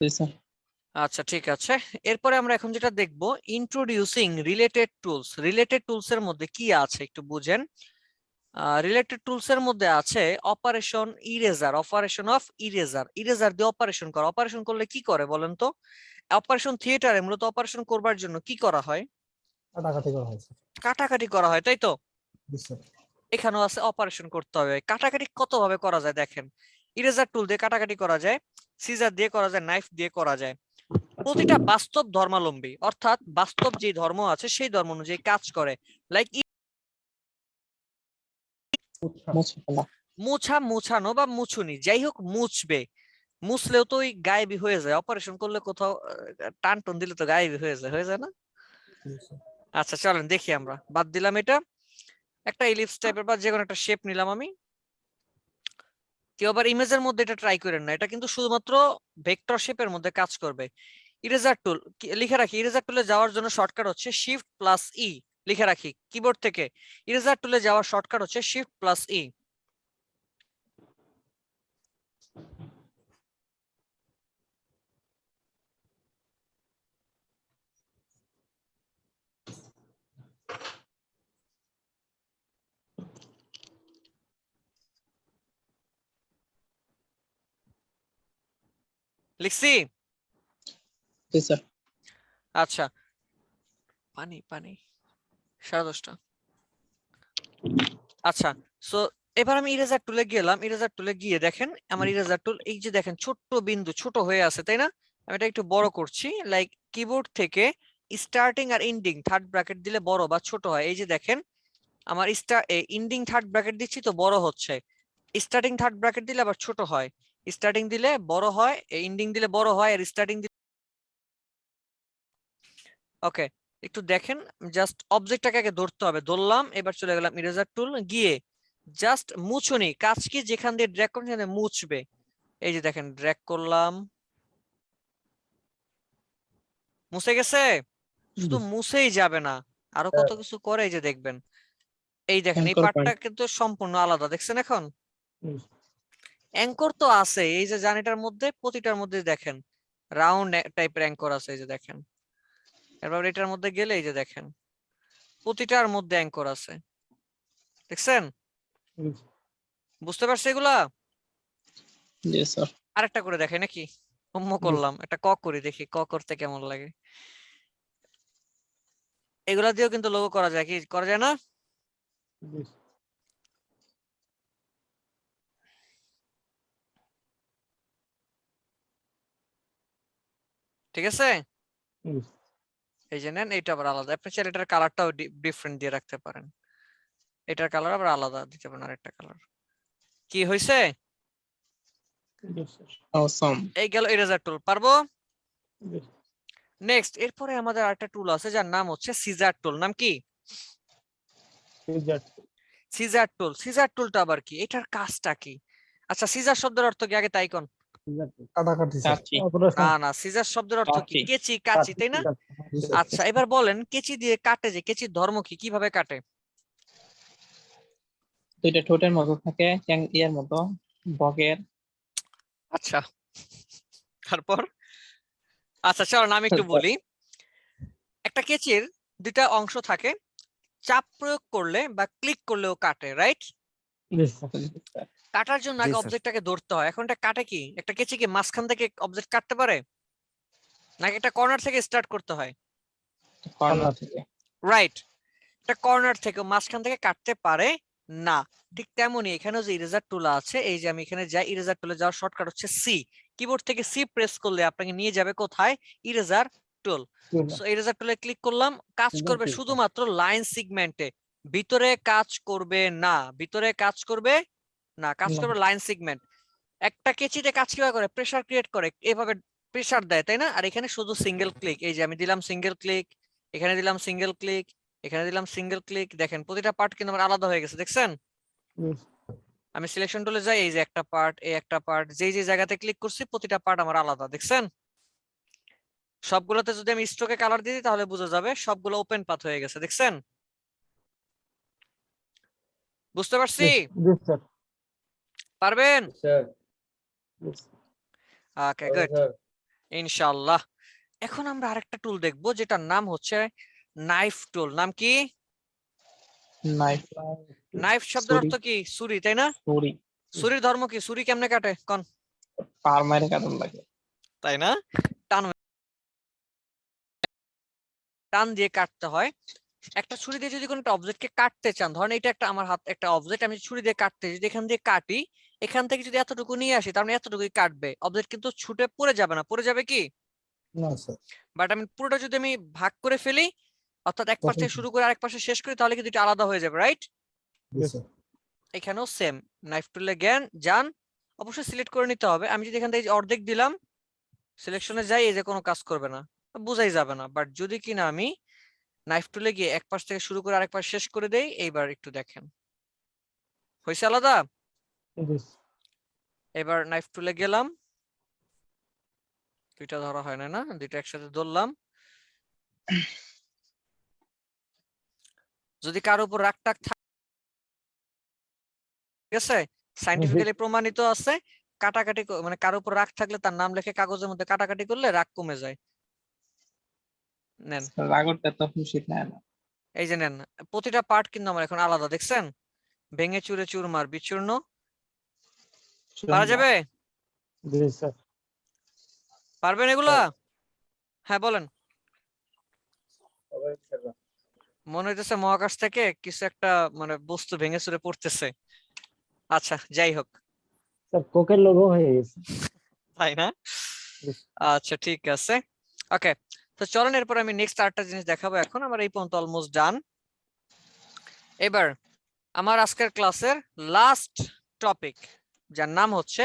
জি স্যার। আচ্ছা ঠিক আছে, এরপরে আমরা এখন যেটা দেখবো, introducing related tools. Related tools এর মধ্যে কি আছে একটু বুঝেন। রিলেটেড টুলস এর মধ্যে আছে operation eraser, operation of eraser. Eraser দিয়ে অপারেশন করা, অপারেশন করলে কি করে বলেন তো? অপারেশন থিয়েটারে মূলত অপারেশন করবার জন্য কি করা হয়? কাটাকাটি করা হয় স্যার। কাটাকাটি করা হয়, তাই তো? জি স্যার। এখানেও আছে অপারেশন করতে হবে। কাটাকাটি কত ভাবে করা যায় দেখেন। ইরেজার টুল দিয়ে কাটাকাটি করা যায়, সিজার দিয়ে করা যায়, নাইফ দিয়ে করা যায়। প্রতিটা বাস্তব ধর্মাবলম্বী, অর্থাৎ বাস্তব যে ধর্ম আছে সেই ধর্ম অনুযায়ী কাজ করে। লাইক মুছানো বা মুছুনি, যাই হোক মুছবে, মুছলেও তো ওই গায়েবী হয়ে যায়। অপারেশন করলে কোথাও টান টন দিলে তো গায়েবী হয়ে যায় না? আচ্ছা চলেন দেখি, আমরা বাদ দিলাম এটা, একটা ইলিপস টাইপের বা যে কোনো একটা শেপ নিলাম আমি। কেউ আবার ইমেজের মধ্যে এটা ট্রাই করেন না, এটা কিন্তু শুধুমাত্র ভেক্টর শেপের মধ্যে কাজ করবে। ইরেজার টুল লিখে রাখি, ইরেজার টুলে যাওয়ার জন্য শর্টকাট হচ্ছে শিফট প্লাস ই, লিখে রাখি কিবোর্ড থেকে। ইরেজার টুলে যাওয়ার শর্টকাট হচ্ছে শিফট প্লাস ই। লিখছি? জি স্যার। আচ্ছা, পানি 10:30। আচ্ছা, সো এবার আমি ইরেজার টুলে গেলাম, ইরেজার টুলে গিয়ে দেখেন আমার ইরেজার টুল এই যে দেখেন ছোট্ট বিন্দু, ছোট হয়ে আছে, তাই না? আমি এটা একটু বড় করছি, লাইক কিবোর্ড থেকে স্টার্টিং আর এন্ডিং থার্ড ব্র্যাকেট দিলে বড় বা ছোট হয়। এই যে দেখেন আমার এন্ডিং থার্ড ব্র্যাকেট দিচ্ছি তো বড় হচ্ছে, স্টার্টিং থার্ড ব্র্যাকেট দিলে আবার ছোট হয়, স্টার্টিং দিলে বড় হয়, এন্ডিং দিলে বড় হয়, আর স্টার্টিং ওকে, একটু দেখেন, জাস্ট অবজেক্টটাকে আগে ধরতে হবে, ধরলাম, এবার চলে গেলাম ইরেজার টুল, গিয়ে জাস্ট মুছুনি, কাজ কি যেখান দিয়ে ড্র্যাগ করুন সেখানে মুছবে। এই যে দেখেন ড্র্যাগ করলাম, মুছে গেছে। শুধু মুছেই যাবে না, আরো কত কিছু করে, এই যে দেখবেন, এই দেখেন এই Anchor পার্টটা point. কিন্তু সম্পূর্ণ আলাদা, দেখছেন এখন। অ্যাঙ্কর তো আছে, এই যে জানিটার মধ্যে প্রতিটার মধ্যে দেখেন রাউন্ড টাইপের অ্যাঙ্কর আছে, এই যে দেখেন। এবার এটার মধ্যে গেলে এই যে দেখেন প্রতিটার মধ্যে অ্যাঙ্কর আছে, দেখছেন, বুঝতে পারছে এগুলা। জি স্যার। আরেকটা করে দেখাই নাকি, করলাম একটা ক করি, দেখি ক করতে কেমন লাগে। এগুলা দিয়েও কিন্তু লোগো করা যায়, কি করা যায় না? ঠিক আছে, এই যে নেন, এটা আবার আলাদা, আপনি চাইলে এটার কালারটাও ডিফারেন্ট দিয়ে রাখতে পারেন, এটার কালার আবার আলাদা দিতে পারেন, আরেকটা কালার। কি হয়েছে? Awesome. এই গেল ইরেজার টুল, পারবো। নেক্সট, এরপরে আমাদের আরেকটা টুল আছে যার নাম হচ্ছে সিজার টুল। নাম কি? সিজার টুল। সিজার টুলটা আবার কি, এটার কাজটা কি? আচ্ছা, সিজার শব্দের অর্থ কি আগে তাই কোন? কাটাকাটি স্যার কাঁচি। না না, সিজার শব্দের অর্থ কি? কাঁচি। কেচি, কাঁচি, তাই না? আচ্ছা, এবার বলেন কেচি দিয়ে কাটে, যে কেচির ধর্ম কি, কিভাবে কাটে? দুইটা ঠোঁটের মতো থাকে, ইয়ার মতো, বকের। আচ্ছা, তারপর? আচ্ছা চলো আমি একটু বলি। একটা কেচির দুইটা অংশ থাকে, চাপ প্রয়োগ করলে বা ক্লিক করলেও কাটে, রাইট? কাটার জন্য আগে অবজেক্টটাকে ধরতে হয়। এখন এটা কাটে কি? একটা কেচি কি মাঝখান থেকে অবজেক্ট কাটতে পারে, নাকি একটা কর্নার থেকে স্টার্ট করতে হয়? কর্নার থেকে। রাইট, একটা কর্নার থেকে, মাঝখান থেকে কাটতে পারে না। ঠিক তেমনি এখানেও যে ইরেজার টুল আছে, এই যে আমি এখানে যাই, ইরেজার টুলে যাওয়ার শর্টকাট হচ্ছে সি। কিবোর্ড থেকে সি প্রেস করলে আপনাকে নিয়ে যাবে কোথায়? ইরেজার টুল। সো ইরেজার টুলে ক্লিক করলাম, কাজ করবে শুধুমাত্র লাইন সেগমেন্টে, ভিতরে কাজ করবে না, ভিতরে কাজ করবে না, কাজ করবে লাইন সেগমেন্ট। একটা কেচিতে কাজ কিভাবে করে? প্রেসার ক্রিয়েট করে, এভাবে প্রেসার দেয়, তাই না? আর এখানে শুধু সিঙ্গেল ক্লিক, এই যে আমি দিলাম সিঙ্গেল ক্লিক, এখানে দিলাম সিঙ্গেল ক্লিক, এখানে দিলাম সিঙ্গেল ক্লিক, দেখেন প্রতিটা পার্ট কিন্তু আমার আলাদা হয়ে গেছে, দেখছেন? আমি সিলেকশন টুলে যাই, এই যে একটা পার্ট, এই একটা পার্ট, যেই যে জায়গাতে ক্লিক করছি প্রতিটা পার্ট আমার আলাদা, দেখছেন? সবগুলোতে যদি আমি স্ট্রোকে কালার দিয়ে দিই তাহলে বোঝা যাবে সবগুলো ওপেন পাথ হয়ে গেছে, দেখছেন? বুঝতে পারছি? পারবেন? ওকে, গুড, ইনশাআল্লাহ। এখন আমরা আরেকটা টুল দেখবো যেটার নাম হচ্ছে নাইফ টুল। নাম কি? নাইফ। নাইফ শব্দের অর্থ কি? ছুরি, তাই না? ছুরি। ছুরির ধর্ম কি? ছুরি কেমনে কাটে কোন? পার মাইরে কাটন লাগে, তাই না? টান টান দিয়ে কাটতে হয়। একটা ছুরি দিয়ে যদি কোনো একটা অবজেক্টকে কাটতে চান, ধরেন এটা একটা আমার হাত একটা অবজেক্ট, আমি ছুরি দিয়ে কাটতে, যদি এখান দিয়ে কাটি, এখান থেকে যদি এতটুকু নিয়ে আসি তার মানে এতটুকুই কাটবে, অবজেক্ট কিন্তু ছুটে পড়ে যাবে না, পড়ে যাবে কি? না স্যার বাট আমি পুরোটা যদি আমি ভাগ করে ফেলি, অর্থাৎ এক পাশ থেকে শুরু করে আরেক পাশে শেষ করি, তাহলে কিন্তু এটা আলাদা হয়ে যাবে, রাইট? এখানেও সেম, নাইফ টুলে যান, অবশ্যই সিলেক্ট করে নিতে হবে। আমি যদি এখান থেকে অর্ধেক দিলাম, সিলেকশনে যাই, এই যে কোনো কাজ করবে না, বোঝাই যাবে না। বাট যদি কিনা আমি নাইফ টুলে গিয়ে এক পাশ থেকে শুরু করে আরেক পাশ শেষ করে দেই, এইবার একটু দেখেন হয়েছে আলাদা। এবার নাইফ টুলে গেলাম, দুইটা ধরা হয় না, দুইটা একসাথে ধরলাম। যদি কারোর উপর রাগ টাগ থাকে, ঠিক আছে, সাইন্টিফিক্যালি প্রমাণিত আছে, কাটাকাটি মানে কারোর উপর রাগ থাকলে তার নাম লিখে কাগজের মধ্যে কাটাকাটি করলে রাগ কমে যায়। নেন, রাগরটা তো খুশি থাকে না। এই যে নেন, প্রতিটা পার্ট কিন্তু আমার এখন আলাদা, দেখছেন? ভেঙে চুরে চুরমার বিচূর্ণ। পারা যাবে? পারবেন এগুলা? হ্যাঁ বলেন। মনে হইতেছে মহাকাশ থেকে কিছু একটা মানে বস্তু ভেঙে চুরে পড়তেছে। আচ্ছা, যাই হোক, কোকের লোগো হয়ে গেছে, তাই না? আচ্ছা, ঠিক আছে, ওকে। তো চলেন এরপর আমি নেক্সট আরেকটা জিনিস দেখাবো। এখন আমার এই পর্যন্ত অলমোস্ট ডান। এবার আমার আজকের ক্লাসের লাস্ট টপিক, যার নাম হচ্ছে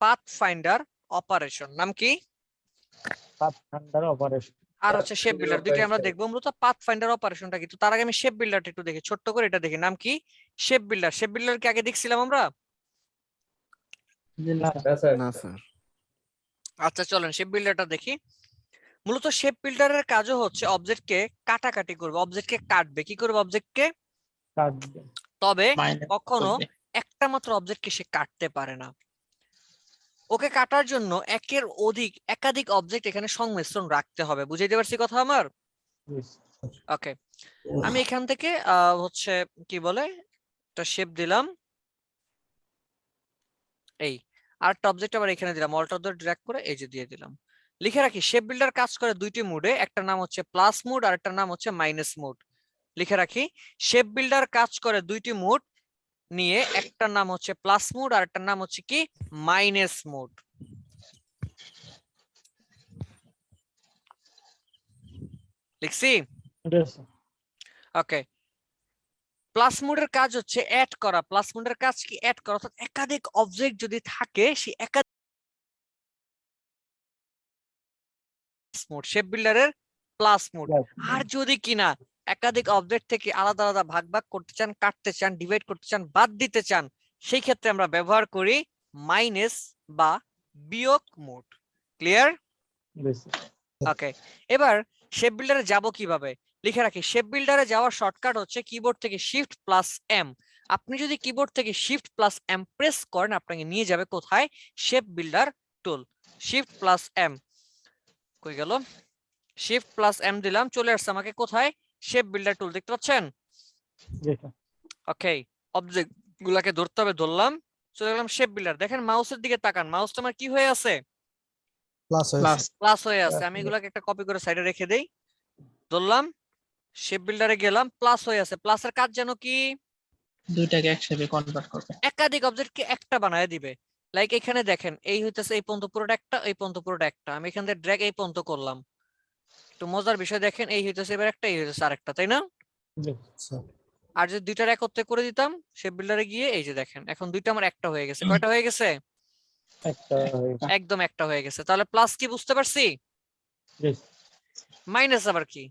পাথফাইন্ডার অপারেশন। নাম কি? Pathfinder operation. আর হচ্ছে শেপ বিল্ডার, দুইটাই আমরা দেখবো। মূলত পাথ ফাইন্ডার অপারেশনটা কি, তো তার আগে আমি শেপ বিল্ডারটা একটু দেখি, ছোট্ট করে এটা দেখি, নাম কি? Shape builder. শেপ বিল্ডার কি আগে দেখছিলাম আমরা? না স্যার। আচ্ছা চলেন শেপ বিল্ডারটা দেখি। মূলত শেপ বিল্ডারের কাজও হচ্ছে অবজেক্টকে কাটাকাটি করবে, অবজেক্টকে কাটবে। কি করবে? অবজেক্টকে কাটবে। তবে মাইনাস কখনো করবে। একটা মাত্র অবজেক্টকে সে কাটতে পারে না। ওকে কাটার জন্য একাধিক অবজেক্ট এখানে সংমিশ্রণ রাখতে হবে। বুঝাইতে পারছি কথা আমার? Yes. ওকে, আমি এখান থেকে হচ্ছে কি বলে একটা শেপ দিলাম, এই আরেকটা অবজেক্ট আবার এখানে দিলাম, অল্টার ধরে ড্র্যাগ করে এই যে দিয়ে দিলাম। লিখে রাখি শেপ বিল্ডার কাজ করে দুইটি মোডে, একটা নাম হচ্ছে প্লাস মোড আর একটা নাম হচ্ছে মাইনাস মোড। লিখে রাখি শেপ বিল্ডার কাজ করে দুইটি মোড নিয়ে, একটা নাম হচ্ছে প্লাস মোড আর একটা নাম হচ্ছে কি মাইনাস মোড। লিখছি? Yes, sir. ওকে, প্লাস মোডের কাজ হচ্ছে অ্যাড করা। প্লাস মোডের কাজ কি? অ্যাড করা, অর্থাৎ একাধিক অবজেক্ট যদি থাকে সেই একাধিক মোড শেপ বিল্ডারের প্লাস মোড। Yes. আর যদি কিনা একাধিক অবজেক্ট থেকে আলাদা আলাদা ভাগ ভাগ করতে চান, কাটতে চান, ডিভাইড করতে চান, বাদ দিতে চান, সেই ক্ষেত্রে আমরা ব্যবহার করি মাইনাস বা বিয়োগ মোড। ক্লিয়ার? Yes, sir. ওকে, এবার শেপ বিল্ডারে যাব কিভাবে? লিখে রাখি শেপ বিল্ডারে যাওয়ার শর্টকাট হচ্ছে কিবোর্ড থেকে শিফট প্লাস এম। আপনি যদি কিবোর্ড থেকে শিফট প্লাস এম প্রেস করেন আপনাকে নিয়ে যাবে কোথায়? Shape builder tool. Shift plus M, কই গেল? শিফট প্লাস এম দিলাম, চলে আসছে আমাকে কোথায়? শেপ বিল্ডার টুল, দেখতে পাচ্ছেন? Yes, sir. ওকে, অবজেক্ট গুলাকে ধরতে হবে, ধরলাম, চলে গেলাম শেপ বিল্ডার। দেখেন মাউসের দিকে তাকান, মাউসটা আমার কি হয়ে আছে? প্লাস প্লাস প্লাস হয়ে আছে। আমি এগুলাকে একটা কপি করে সাইডে রেখে দেই, ধরলাম, শেপ বিল্ডারে গেলাম, প্লাস হয়ে আছে। প্লাসের কাজ যেন কি? দুইটাকে একসাথে কনভার্ট করবে। একাধিক অবজেক্টকে একটা বানায় দিবে। লাইক এখানে দেখেন এই হইতেছে এই পর্যন্ত পুরোটা একটা, এই পর্যন্ত পুরোটা একটা, আমি এখান থেকে ড্র্যাগ এই পর্যন্ত করলাম। একটু মজার বিষয় দেখেন, এই হইতেছে এবার একটা, এই হইতেছে আরেকটা, তাই না? Yes. স্যার। আর যদি দুইটার একত্রে করে দিতাম শেপ বিল্ডারে গিয়ে, এই যে দেখেন এখন দুইটা আমার একটা হয়ে গেছে। কয়টা হয়ে গেছে? একটা হয়ে গেছে। একদম একটা হয়ে গেছে। তাহলে প্লাস কি বুঝতে পারছি? Yes. মাইনাস আবার কি?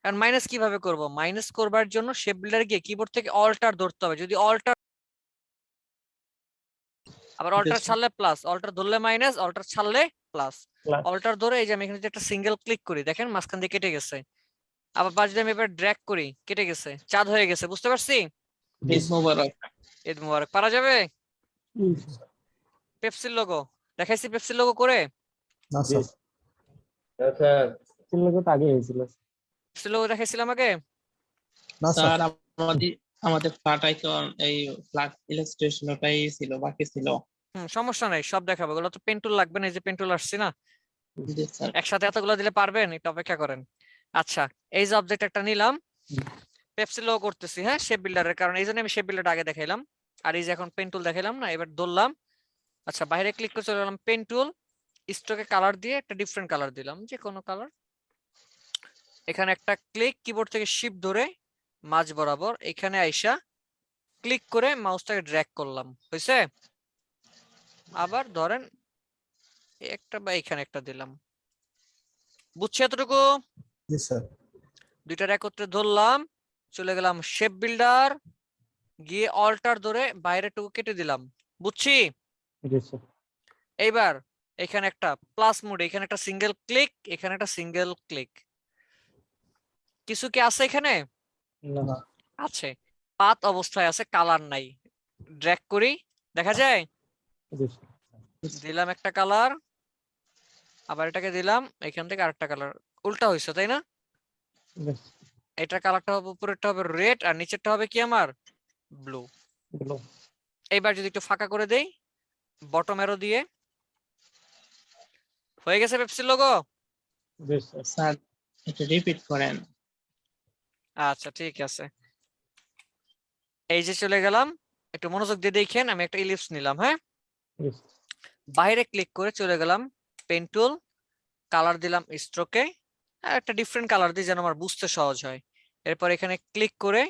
কারণ মাইনাস কিভাবে করব? মাইনাস করবার জন্য শেপ বিল্ডারে গিয়ে কিবোর্ড থেকে অল্টার ধরতে হবে। যদি অল্টার, আবার অল্টার ছাড়লে প্লাস, অল্টার ধরলে মাইনাস, অল্টার ছাড়লে প্লাস। Plus. অল্টার ধরে এই যে আমি এখানে যদি একটা সিঙ্গেল ক্লিক করি, দেখেন মাঝখান দিয়ে কেটে গেছে। আবার পাশ দিয়ে আমি এবার ড্র্যাগ করি, কেটে গেছে, চাঁদ হয়ে গেছে। বুঝতে পারছি? ঈদ মোবারক। ঈদ মোবারক। পারা যাবে? Yes. পেপসির লোগো দেখাইছি, পেপসির লোগো করে। না স্যার। Yes. ছিল তো আগে হয়েছিল। পেপসির লোগো দেখাইছিলাম আগে। না স্যার। স্যার আমাদের ফ্ল্যাট আইকন, এই ফ্ল্যাট ইলাস্ট্রেশন ওটাই ছিল, বাকি ছিল। সমস্যা নাই, সব দেখাবো। এগুলো তো পেন টুল লাগবে না, এই যে পেন টুল আসছে না, জি স্যার। একসাথে এতগুলো দিলে পারবেন? একটু অপেক্ষা করেন। আচ্ছা, এই যে অবজেক্ট একটা নিলাম, পেপসি লোগো করতেছি, হ্যাঁ, শেপ বিল্ডারের কারণ এই জন্য আমি শেপ বিল্ডারটা আগে দেখাইলাম। আর এই যে এখন পেন টুল দেখাইলাম না, এবার ধরলাম, আচ্ছা বাইরে ক্লিক করে চলে গেলাম পেন টুল, স্ট্রোকে কালার দিয়ে একটা ডিফারেন্ট কালার দিলাম, যে কোনো কালার। এখানে একটা ক্লিক, কিবোর্ড থেকে শিফট ধরে মাঝ বরাবর এখানে আইসা ক্লিক করে মাউসটাকে ড্র্যাগ করলাম, হয়েছে? আবার ধরেন একটা বা এখানে একটা দিলাম। বুঝছে এতটুকু? জি স্যার। দুইটার একত্রে ধরলাম, চলে গেলাম শেপ বিল্ডার, গিয়ে অল্টার ধরে বাইরে টুকু কেটে দিলাম। বুঝছি? Yes, sir. এইবার এখানে একটা প্লাস মোড, এখানে একটা সিঙ্গেল ক্লিক, এখানে একটা সিঙ্গেল ক্লিক। কিছু কি আছে এখানে? না। আছে, পাত অবস্থায় আছে, কালার নাই। ড্র্যাগ করি, দেখা যায়? Yes. দিলাম একটা কালার, আবার এটাকে দিলাম, এখান থেকে আরেকটা কালার। উল্টা হয়েছে তাই না? Yes. এটার কালারটা হবে, উপরেরটা হবে রেড আর নিচেরটা হবে কি আমার ব্লু। Blue. এইবার যদি একটু ফাঁকা করে দেই বটম অ্যারো দিয়ে, হয়ে গেছে পেপসির লোগো। Yes, sir. স্যার একটু রিপিট করেন। আচ্ছা ঠিক আছে, এই যে চলে গেলাম, একটু মনোযোগ দিয়ে দেখেন। আমি একটা ইলিপস নিলাম, হ্যাঁ, Yes. বাইরে ক্লিক করে চলে গেলাম পেন টুল, কালার দিলাম স্ট্রোকে, একটা ডিফারেন্ট কালার দিই যেন আমার বুঝতে সহজ হয়। এরপর এখানে ক্লিক করে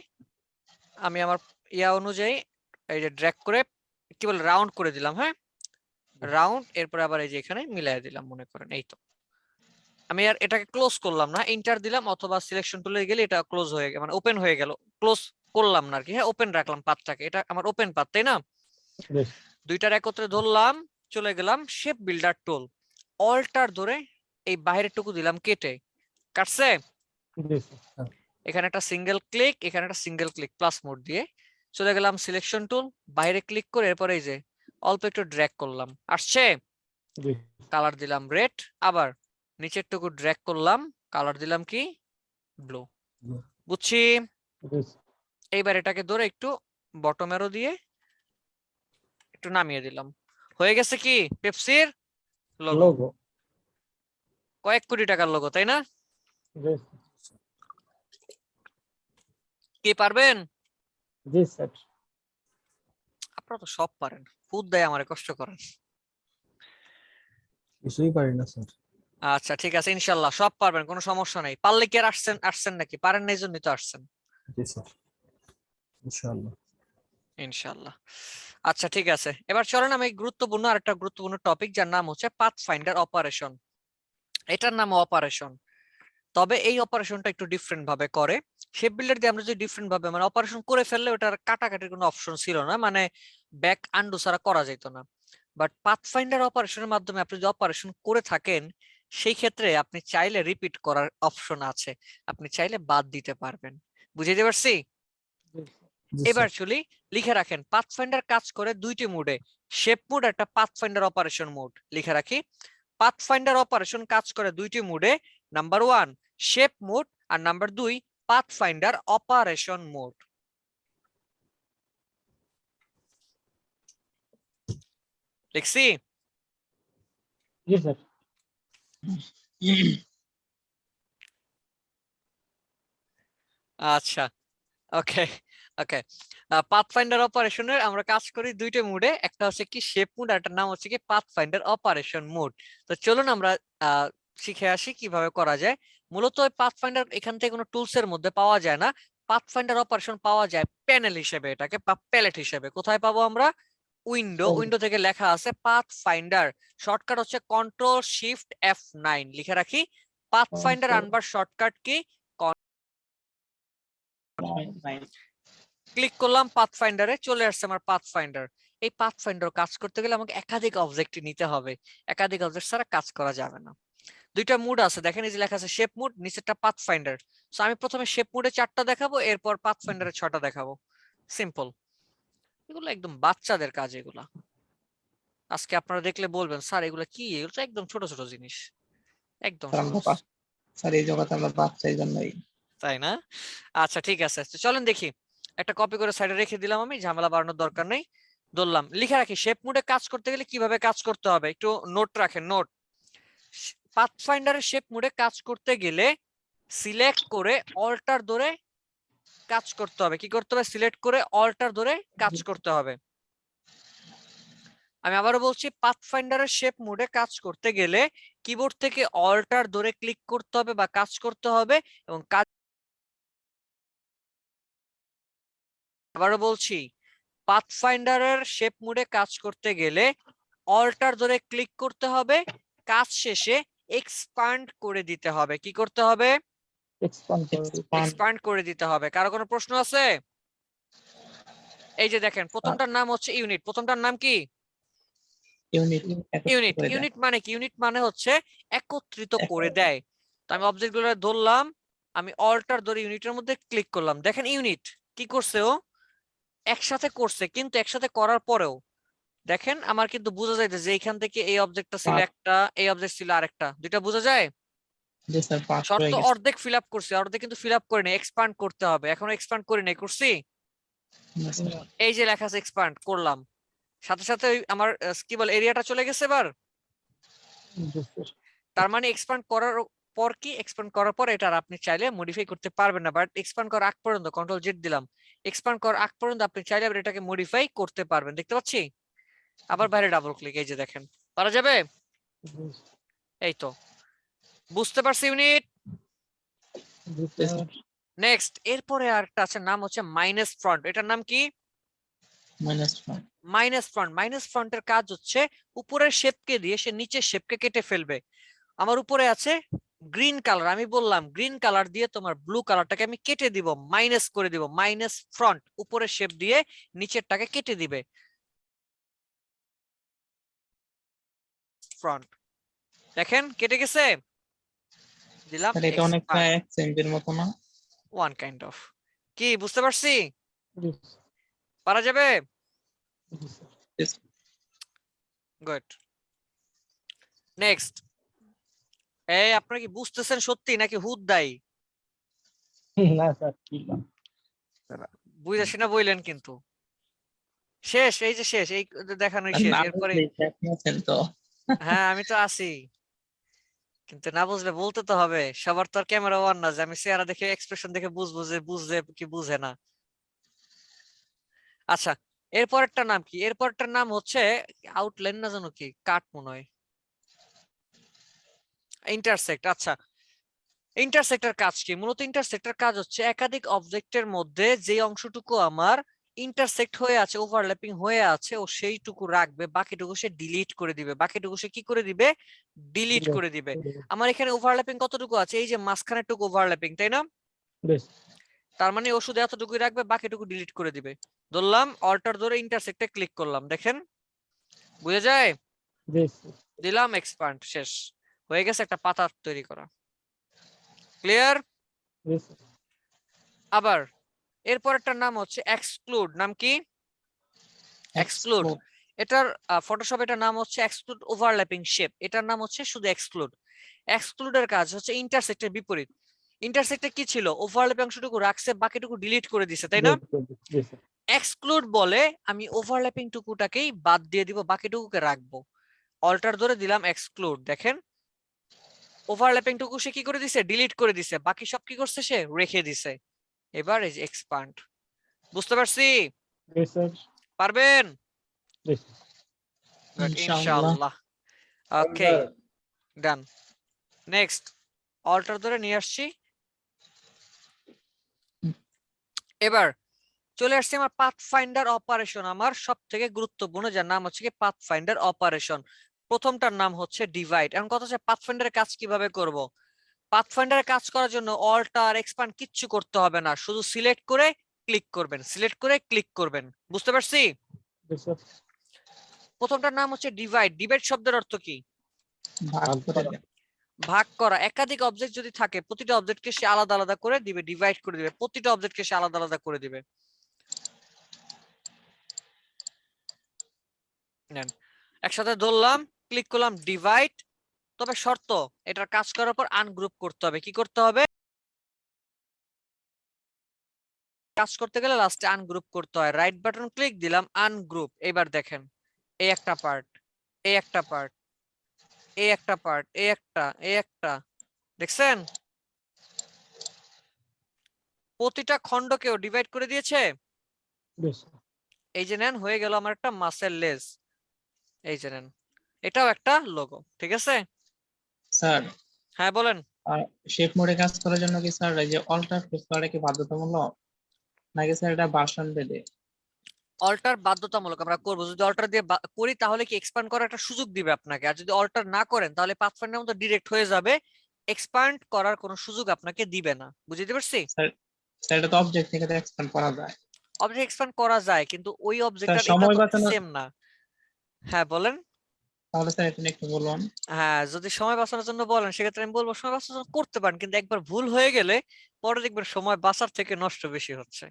আমি আমার ইয়া অনুযায়ী এই যে ড্র্যাগ করে কি বলে রাউন্ড করে দিলাম, হ্যাঁ, রাউন্ড। এরপর আবার এই যে এখানে মিলাই দিলাম, মনে করেন এই তো। আমি আর এটাকে ক্লোজ করলাম না, এন্টার দিলাম অথবা সিলেকশন টুলে গেলে এটা ক্লোজ হয়ে গেল, মানে ওপেন হয়ে গেল, ক্লোজ করলাম না আর কি। হ্যাঁ, ওপেন রাখলাম পাথটাকে, এটা আমার ওপেন পাথ, তাই না? Yes. দুইটার একত্রে ধরলাম, চলে গেলাম শেপ বিল্ডার টুল, অল্টার ধরে এই বাইরের টুকু দিলাম কেটে, কাটছে। Yes. এখানে একটা সিঙ্গেল ক্লিক, এখানে একটা সিঙ্গেল ক্লিক, প্লাস মোড দিয়ে চলে গেলাম সিলেকশন টুল, বাইরে ক্লিক করে এরপরে এই যে অল্প একটু ড্র্যাগ করলাম, আসছে, Yes. কালার দিলাম রেড, আবার নিচের টুকু ড্র্যাগ করলাম, কালার দিলাম কি ব্লু, বুঝছি। Yes. এইবার এটাকে ধরে একটু বটম অ্যারো দিয়ে একটু নামিয়ে দিলাম, হয়ে গেছে কি পেপসির লোগো, Logo. কয়েক কোটি টাকার লোগো, তাই না? Yes. কি পারবেন? Yes, sir. আপনারা তো সব পারেন, খুদ দেয় আমারে কষ্ট করেন। কিছুই পারি না স্যার। আচ্ছা ঠিক আছে, ইনশাল্লাহ সব পারবেন, কোনো সমস্যা নেই। পারলে কি আর আসছেন নাকি? পারেন না এই জন্যই তো আসছেন। জি স্যার, ইনশাআল্লাহ। ইনশাল্লাহ। আচ্ছা ঠিক আছে, এবার চলেন আমি গুরুত্বপূর্ণ আরেকটা গুরুত্বপূর্ণ টপিক, যার নাম হচ্ছে পাথফাইন্ডার অপারেশন। এটার নাম অপারেশন, তবে এই অপারেশনটা একটু ডিফারেন্ট ভাবে করে। শেপ বিল্ডার দিয়ে আমরা যদি ডিফারেন্ট ভাবে মানে অপারেশন করে ফেললে ওটার কাটাকাটির কোনো অপশন ছিল না, মানে ব্যাক আন্ডু ছাড়া করা যেত না। বাট পাথফাইন্ডার অপারেশনের মাধ্যমে আপনি যদি অপারেশন করে থাকেন, সেই ক্ষেত্রে আপনি চাইলে রিপিট করার অপশন আছে, আপনি চাইলে বাদ দিতে পারবেন। বুঝাইতে পারছি? জি এবার স্যার। চলি, লিখে রাখেন পাথফাইন্ডার কাজ করে দুইটি মোডে, শেপ মোড একটা পাথফাইন্ডার অপারেশন মোড। লিখে রাখি, পাথফাইন্ডার অপারেশন কাজ করে দুইটি মোডে, নাম্বার 1 শেপ মোড আর নাম্বার 2 পাথফাইন্ডার অপারেশন মোড। লিখছি? Yes, sir. আচ্ছা ওকে ওকে। পাথফাইন্ডার অপারেশনের আমরা কাজ করি দুইটা মোডে, একটা হচ্ছে কি শেপ মোড আর একটা নাম হচ্ছে কি পাথফাইন্ডার অপারেশন মোড। তো চলুন আমরা শিখে আসি কিভাবে করা যায়। মূলত ওই পাথফাইন্ডার এখান থেকে কোনো টুলস এর মধ্যে পাওয়া যায় না, পাথফাইন্ডার অপারেশন পাওয়া যায় প্যানেল হিসেবে, এটাকে প্যালেট হিসেবে। কোথায় পাবো আমরা? উইন্ডো, উইন্ডো থেকে লেখা আছে পাথফাইন্ডার, শর্টকাট হচ্ছে কন্ট্রোল শিফট F9। লিখে রাখি, পাথফাইন্ডার আনবার শর্টকাট কি, ক্লিক করলাম পাথফাইন্ডারে, চলে আসছে আমার পাথফাইন্ডার। এই পাথফাইন্ডার কাজ করতে গেলে আমাকে একাধিক অবজেক্ট নিতে হবে, একাধিক অবজেক্ট ছাড়া কাজ করা যাবে না। দুইটা মুড আছে, দেখেন এই যে লেখা আছে শেপ মুড, নিচেরটা পাথফাইন্ডার। সো আমি প্রথমে শেপ মুডে 4টা দেখাবো, এরপর পাথফাইন্ডারে 6টা দেখাবো। সিম্পল, এগুলো একদম বাচ্চাদের কাজ এগুলা। আজকে আপনারা দেখলে বলবেন স্যার এগুলা কি, এগুলো তো একদম ছোট ছোট জিনিস, একদম সহজ। স্যার এই জগতে আমরা বাচ্চা, এই জন্যই। তাই না? আচ্ছা ঠিক আছে, তো চলেন দেখি। একটা কপি করে সাইডে রেখে দিলাম, আমি ঝামেলা বাড়ানোর দরকার নেই। ধরলাম, লিখে রাখি শেপ মোডে কাজ করতে গেলে কিভাবে কাজ করতে হবে, একটু নোট রাখেন, নোট। পাথফাইন্ডারের শেপ মোডে কাজ করতে গেলে সিলেক্ট করে অল্টার ধরে কাজ করতে হবে। কি করতে হবে? সিলেক্ট করে অল্টার ধরে কাজ করতে হবে। আমি আবারও বলছি, পাথফাইন্ডারের শেপ মোডে কাজ করতে গেলে কিবোর্ড থেকে অল্টার ধরে ক্লিক করতে হবে বা কাজ করতে হবে, এবং কাজ আবারও বলছি, পাথফাইন্ডারের শেপ মোডে কাজ করতে গেলে অল্টার ধরে ক্লিক করতে হবে, কাজ শেষে এক্সপ্যান্ড করে দিতে হবে। কি করতে হবে? এক্সপ্যান্ড করে দিতে হবে। কারো কোনো প্রশ্ন আছে? এই যে দেখেন, প্রথমটার নাম হচ্ছে ইউনিট। প্রথমটার নাম কি? ইউনিট। ইউনিট মানে কি? ইউনিট মানে হচ্ছে একত্রিত করে দেয়। তো আমি অবজেক্ট গুলো ধরলাম, আমি অল্টার ধরে ইউনিটের মধ্যে ক্লিক করলাম, দেখেন ইউনিট কি করছে, ও একসাথে করছে, কিন্তু একসাথে করার পরেও দেখেন আমার কিন্তু বোঝা যায় যে এখান থেকে এই অবজেক্টটা ছিল একটা, এই অবজেক্ট ছিল আরেকটা, দুইটা বোঝা যায়। শর্ত অর্ধেক ফিল আপ করছি, অর্ধেক কিন্তু ফিল আপ করে নেই, এক্সপ্যান্ড করতে হবে। এখনো এক্সপ্যান্ড করে নেই, করছি। এই যে লেখা আছে এক্সপ্যান্ড করলাম, সাথে সাথে আমার কি বলে এরিয়াটা চলে গেছে এবার। তার মানে এক্সপ্যান্ড করার পর কি, এক্সপ্যান্ড করার পর এটা আপনি চাইলে মডিফাই করতে পারবেন না, বাট এক্সপ্যান্ড করার আগ পর্যন্ত কন্ট্রোল জেড দিলাম, এক্সপ্যান্ড করার আগ পর্যন্ত আপনি চাইলে এটাকে মডিফাই করতে পারবেন। দেখতে পাচ্ছি? আবার বাইরে ডাবল ক্লিক, এই যে দেখেন, পারা যাবে। এই তো, বুঝতে পারছি ইউনিট। নেক্সট, এরপরে আরেকটা আছে, নাম হচ্ছে মাইনাস ফ্রন্ট। এটার নাম কি? Minus front. মাইনাস ফ্রন্টের কাজ হচ্ছে উপরের শেপকে দিয়ে সে নিচের শেপকে কেটে ফেলবে। আমার উপরে আছে গ্রিন কালার, আমি বললাম গ্রিন কালার দিয়ে তোমার ব্লু কালারটাকে আমি কেটে দিব, মাইনাস করে দিব, মাইনাস ফ্রন্ট, উপরের শেপ দিয়ে নিচেরটাকে কেটে দিবে, ফ্রন্ট। দেখেন কেটে গেছে, দিলাম স্যার এটা অনেকটা expand, অ্যাকসেন্টের মতো না? one kind of। কি বুঝতে পারছি? জি পারা যাবে? জি স্যার। গুড। নেক্সট, এই আপনারা কি বুঝতেছেন সত্যি নাকি হুদ দাই? না স্যার কি বুঝাছি না বললেন কিন্তু। শেষ, এই যে শেষ, এই দেখানোই শেষ, না এরপরে বুঝলেই তো আপনি আছেন তো। হ্যাঁ আমি তো আছি, কিন্তু না বুঝলে বলতে তো হবে, সবার তো আর ক্যামেরা অন না যে আমি চেহারা দেখে এক্সপ্রেশন দেখে বুঝবো যে বুঝছে কি বুঝে না। আচ্ছা, এরপরেরটার নাম কি? এরপরেরটার নাম হচ্ছে আউটলাইন না জানো কি, কাট মনে হয়, ইন্টারসেক্ট। আচ্ছা, ইন্টারসেক্টর কাজ কি? মূলত ইন্টারসেক্টর কাজ হচ্ছে একাধিক অবজেক্টের মধ্যে যে অংশটুকু আমার ইন্টারসেক্ট হয়ে আছে, ওভারল্যাপিং হয়ে আছে, ও সেইটুকু রাখবে, বাকিটুকু সে ডিলিট করে দিবে। বাকিটুকু সে কি করে দিবে? ডিলিট করে দিবে। আমার এখানে ওভারল্যাপিং কতটুকু আছে? এই যে মাঝখানেরটুকু ওভারল্যাপিং, তাই না? বেশ তার মানে ও শুধু এতটুকুই রাখবে, বাকিটুকু ডিলিট করে দিবে। ধরলাম অল্টার ধরে ইন্টারসেক্টে ক্লিক করলাম, দেখেন বুঝে যায়, বেশ দিলাম এক্সপ্যান্ড, শেষ হয়ে গেছে, একটা পাতা তৈরি করা। ক্লিয়ার? বেশ আবার এরপরেরটার নাম হচ্ছে এক্সক্লুড। নাম কি? এক্সক্লুড। এটার ফটোশপ এটার নাম হচ্ছে এক্সক্লুড ওভারল্যাপিং শেপ, এটার নাম হচ্ছে শুধু এক্সক্লুড। এক্সক্লুডের কাজ হচ্ছে ইন্টারসেক্টের বিপরীত। ইন্টারসেক্টে কি ছিল? ওভারল্যাপিং অংশটুকু রাখছে, বাকিটুকু ডিলিট করে দিছে, তাই না? বেশ এক্সক্লুড বলে আমি ওভারল্যাপিং টুকুটাকেই বাদ দিয়ে দিব, বাকিটুকুকে রাখবো। অল্টার ধরে দিলাম এক্সক্লুড, দেখেন ওভারল্যাপিং টুকু সে কি করে দিছে? ডিলিট করে দিছে, বাকি সব কি করছে? সে রেখে দিছে। এবার এই যে এক্সপ্যান্ড। বুঝতে পারছি? বেশ স্যার পারবেন? বেশ Good, ইনশাআল্লাহ। ইনশাআল্লাহ। ওকে, ডান। নেক্সট, অল্টার ধরে নিয়ে আসছি। এবার চলে আসছে আমার পাথফাইন্ডার অপারেশন, আমার সব থেকে গুরুত্বপূর্ণ, যার নাম হচ্ছে কি পাথফাইন্ডার অপারেশন। প্রথমটার নাম হচ্ছে ডিভাইড। এখন কথা হচ্ছে পাথফাইন্ডারের কাজ কিভাবে করব? পাথফাইন্ডারের কাজ করার জন্য অল্টার এক্সপ্যান্ড কিচ্ছু করতে হবে না, শুধু সিলেক্ট করে ক্লিক করবেন, সিলেক্ট করে ক্লিক করবেন। বুঝতে পারছি? বেশ স্যার প্রথমটার নাম হচ্ছে ডিভাইড। ডিভাইড শব্দের অর্থ কি? ভাগ করে দেন। ভাগ করা। একাধিক অবজেক্ট যদি থাকে, প্রতিটা অবজেক্টকে সে আলাদা আলাদা করে দিবে, ডিভাইড করে দিবে, প্রতিটা অবজেক্টকে সে আলাদা আলাদা করে দিবে। নেন, একসাথে ধরলাম, ক্লিক করলাম, ডিভাইড। তবে শর্ত, এটার কাজ করার পর আনগ্রুপ করতে হবে। কি করতে হবে? কাজ করতে গেলে লাস্টে আনগ্রুপ করতে হয়। রাইট বাটন ক্লিক দিলাম, আনগ্রুপ। এবার দেখেন, এই একটা পার্ট, এই একটা পার্ট, এই একটা পার্ট, এই একটা, দেখছেন প্রতিটা খণ্ডকেও ডিভাইড করে দিয়েছে। বেশ এই যে নেন, হয়ে গেল আমার একটা মাসেল লেস। এই যে নেন, এটাও একটা লোগো। ঠিক আছে? স্যার হ্যাঁ বলেন। শেপ মোডে কাজ করার জন্য কি স্যার এই যে অল্টার প্রেস করাটা কি বাধ্যতামূলক নাকি স্যার এটা ভার্সন ভেদে? অল্টার বাধ্যতামূলক আমরা করব। যদি অল্টার দিয়ে করি তাহলে কি এক্সপ্যান্ড করার একটা সুযোগ দিবে আপনাকে, আর যদি অল্টার না করেন তাহলে পাথফাইন্ডার মতো ডিরেক্ট হয়ে যাবে, এক্সপ্যান্ড করার কোনো সুযোগ আপনাকে দিবে না। বুঝতে পারছি? স্যার স্যার এটা তো অবজেক্ট থেকে তো এক্সপ্যান্ড করা যায়। অবজেক্ট এক্সপ্যান্ড করা যায়, কিন্তু ওই অবজেক্ট আর সময় এটা বাঁচানো সেম না। হ্যাঁ বলেন। তাহলে স্যার এটা নিয়ে একটু বলুন। হ্যাঁ, যদি সময় বাঁচানোর জন্য বলেন সেক্ষেত্রে আমি বলবো সময় বাঁচানোর জন্য করতে পারেন, কিন্তু একবার ভুল হয়ে গেলে পরে দেখবেন সময় বাঁচার থেকে নষ্ট বেশি হচ্ছে।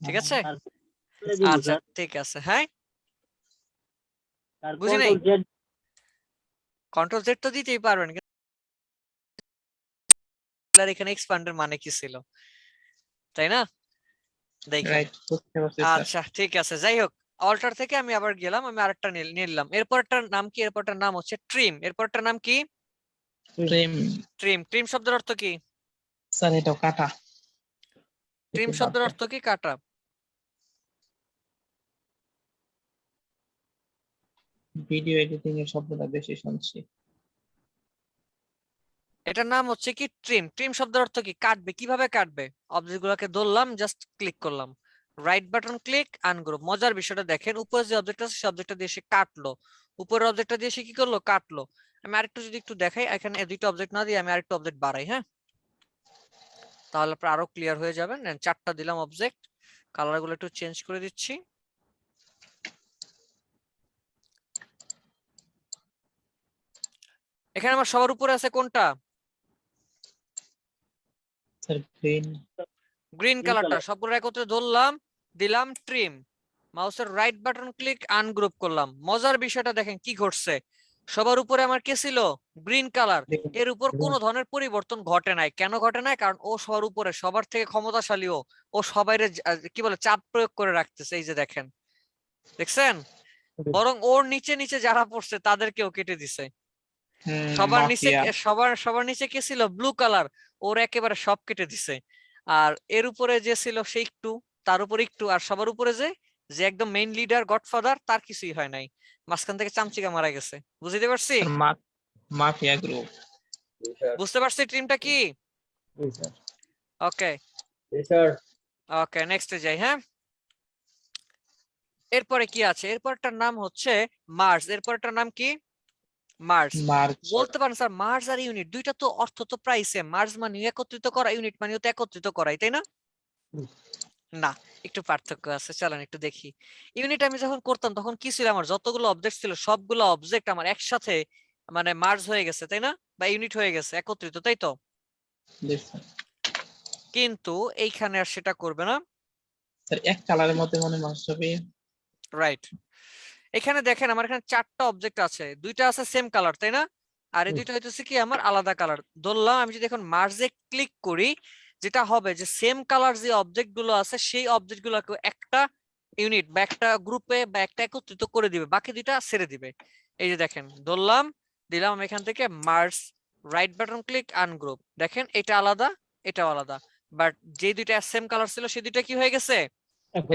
ঠিক আছে? আচ্ছা ঠিক আছে। হ্যাঁ বুঝি নাই। কন্ট্রোল জেড তো দিতেই পারবেন, কিন্তু এখানে এক্সপ্যান্ডের মানে কি ছিল, তাই না? দেখেন। রাইট, বুঝতে পারছি স্যার। আচ্ছা ঠিক আছে, যাই হোক, অল্টার থেকে আমি আবার গেলাম, আমি আরেকটা নিলাম। এরপরটার নাম কি? এরপরটার নাম হচ্ছে ট্রিম। এরপরটার নাম কি? ট্রিম। ট্রিম। ট্রিম শব্দের অর্থ কি? স্যার এটা কাটা। ট্রিম শব্দের অর্থ কি? কাটা। ভিডিও এডিটিং এর শব্দটা বেশি শুনছি। এটার নাম হচ্ছে কি ট্রিম। ট্রিম শব্দের অর্থ কি? কাটবে। কিভাবে কাটবে? অবজেক্ট গুলোকে ধরলাম, জাস্ট ক্লিক করলাম, রাইট বাটন ক্লিক, আনগ্রুপ। মজার বিষয়টা দেখেন, উপরে যে অবজেক্ট আছে সেই অবজেক্টটা দিয়ে সে কাটলো, উপরের অবজেক্টটা দিয়ে সে কি করলো? কাটলো। আমি আরেকটু যদি একটু দেখাই, এখানে দুইটা অবজেক্ট না দিয়ে আমি আরেকটু অবজেক্ট বাড়াই, হ্যাঁ, তাহলে আপনারা আরো ক্লিয়ার হয়ে যাবেন। চারটা দিলাম অবজেক্ট, কালার গুলো একটু চেঞ্জ করে দিচ্ছি। এখানে আমার সবার উপরে আছে কোনটা? Sir green. গ্রিন কালারটা সবগুলো একত্রে ধরলাম, দিলাম ট্রিম, মাউসের রাইট বাটন ক্লিক, আনগ্রুপ করলাম। মজার বিষয়টা দেখেন কি ঘটছে, সবার উপরে আমার কে ছিল? Green colour. এর উপর কোনো ধরনের পরিবর্তন ঘটে নাই। কেন ঘটে নাই? কারণ ও সবার উপরে, সবার থেকে ক্ষমতাশালী, ও সবাই কি বলে চাপ প্রয়োগ করে রাখতেছে। এই যে দেখেন, দেখছেন? বরং ওর নিচে নিচে যারা পড়ছে তাদেরকেও কেটে দিছে। সবার নিচে সবার নিচে কে ছিল? ব্লু কালার, ওর একেবারে সব কেটে দিছে। আর এর উপরে যে ছিল সে একটু, তার উপরে একটু, আর সবার উপরে যে যে একদম মেইন লিডার গডফাদার, তার কিছুই হয় নাই, মাঝখান থেকে চামচিকা মারা গেছে। বুঝতে পারছি? Mafia group. বুঝতে পারছি টিমটা কি? ওকে ওকে, নেক্সটে যাই। হ্যাঁ, এরপরে কি আছে? এরপরটার নাম হচ্ছে মার্স। এরপরটার নাম কি? মার্স। বলতে পারেন স্যার মার্স আর ইউনিট দুইটা তো অর্থ তো প্রায় সেম। মার্স মানে একত্রিত করা, ইউনিট মানে তো একত্রিত করাই, তাই না? না, একটু পার্থক্য আছে, চলেন একটু দেখি। ইউনিট আমি যখন করতাম তখন কি ছিল? আমার যতগুলো অবজেক্ট ছিল সবগুলো অবজেক্ট আমার একসাথে মানে মার্জ হয়ে গেছে, তাই না? বা ইউনিট হয়ে গেছে, একত্রিত, তাই তো? কিন্তু এইখানে আর সেটা করবে না। স্যার এক কালারের মধ্যে মনে মার্জ হবে। রাইট। এখানে দেখেন আমার এখানে চারটা অবজেক্ট আছে, দুইটা আছে সেম কালার, তাই না? আর এই দুইটা হইতেছে কি আমার আলাদা কালার। ধরলাম আমি যদি এখন মার্জে ক্লিক করি, যেটা হবে যে সেম কালার যে অবজেক্ট গুলো আছে সেই অবজেক্ট গুলোকে একটা ইউনিট বা একটা গ্রুপে বা একটা একত্রিত করে দিবে, বাকি দুইটা ছেড়ে দিবে। এই যে দেখেন, ধরলাম, দিলাম এখান থেকে merge, right button click, ungroup. দেখেন এটা আলাদা, এটাও আলাদা, বাট যে দুইটা সেম কালার ছিল সেই দুইটা কি হয়ে গেছে?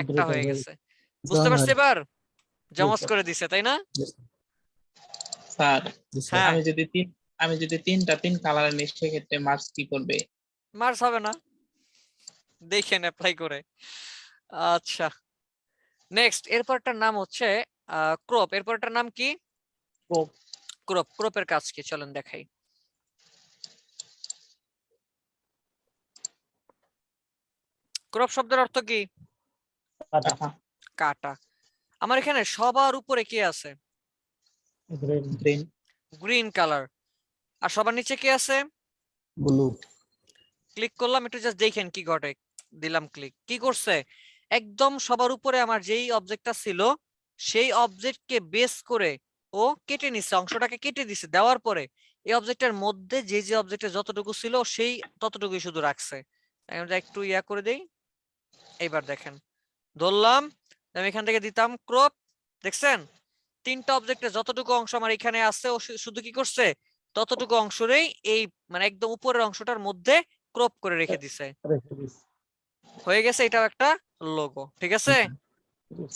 একটা হয়ে গেছে। বুঝতে পারছি এবার? জমজ করে দিছে, তাই না? স্যার হ্যাঁ, আমি যদি তিনটা তিন কালারের নিই সেক্ষেত্রে মার্জ কি করবে? মার্স হবে না, দেখেন অ্যাপ্লাই করে। আচ্ছা, নেক্সট এরপরটার নাম হচ্ছে ক্রপ। এরপরটার নাম কি? ক্রপ। ক্রপ। ক্রপের কাজ কি চলেন দেখাই। ক্রপ শব্দের অর্থ কি? কাটা। আমার এখানে সবার উপরে কে আছে? গ্রিন। Green colour. আর সবার নিচে কে আছে? ব্লু। ক্লিক করলাম, একটু জাস্ট দেখেন কি ঘটে। দিলাম ক্লিক, কি করছে? একদম সবার উপরে আমার যেই অবজেক্টটা ছিল সেই অবজেক্টকে বেস করে ও কেটে নিছে, অংশটাকে কেটে দিছে। দেওয়ার পরে এই অবজেক্টের মধ্যে যে যে অবজেক্টে যতটুকু ছিল সেই ততটুকুই শুধু রাখছে। আমরা একটু ইয়া করে দেই। এইবার দেখেন, ধরলাম আমি এখান থেকে দিতাম ক্রপ, দেখছেন তিনটা অবজেক্টে যতটুকু অংশ আমার এখানে আছে ও শুধু কি করছে? ততটুকু অংশরেই এই মানে একদম উপরের অংশটার মধ্যে ক্রপ করে রেখে দিছে। হয়ে গেছে, এটাও একটা লোগো, ঠিক আছে?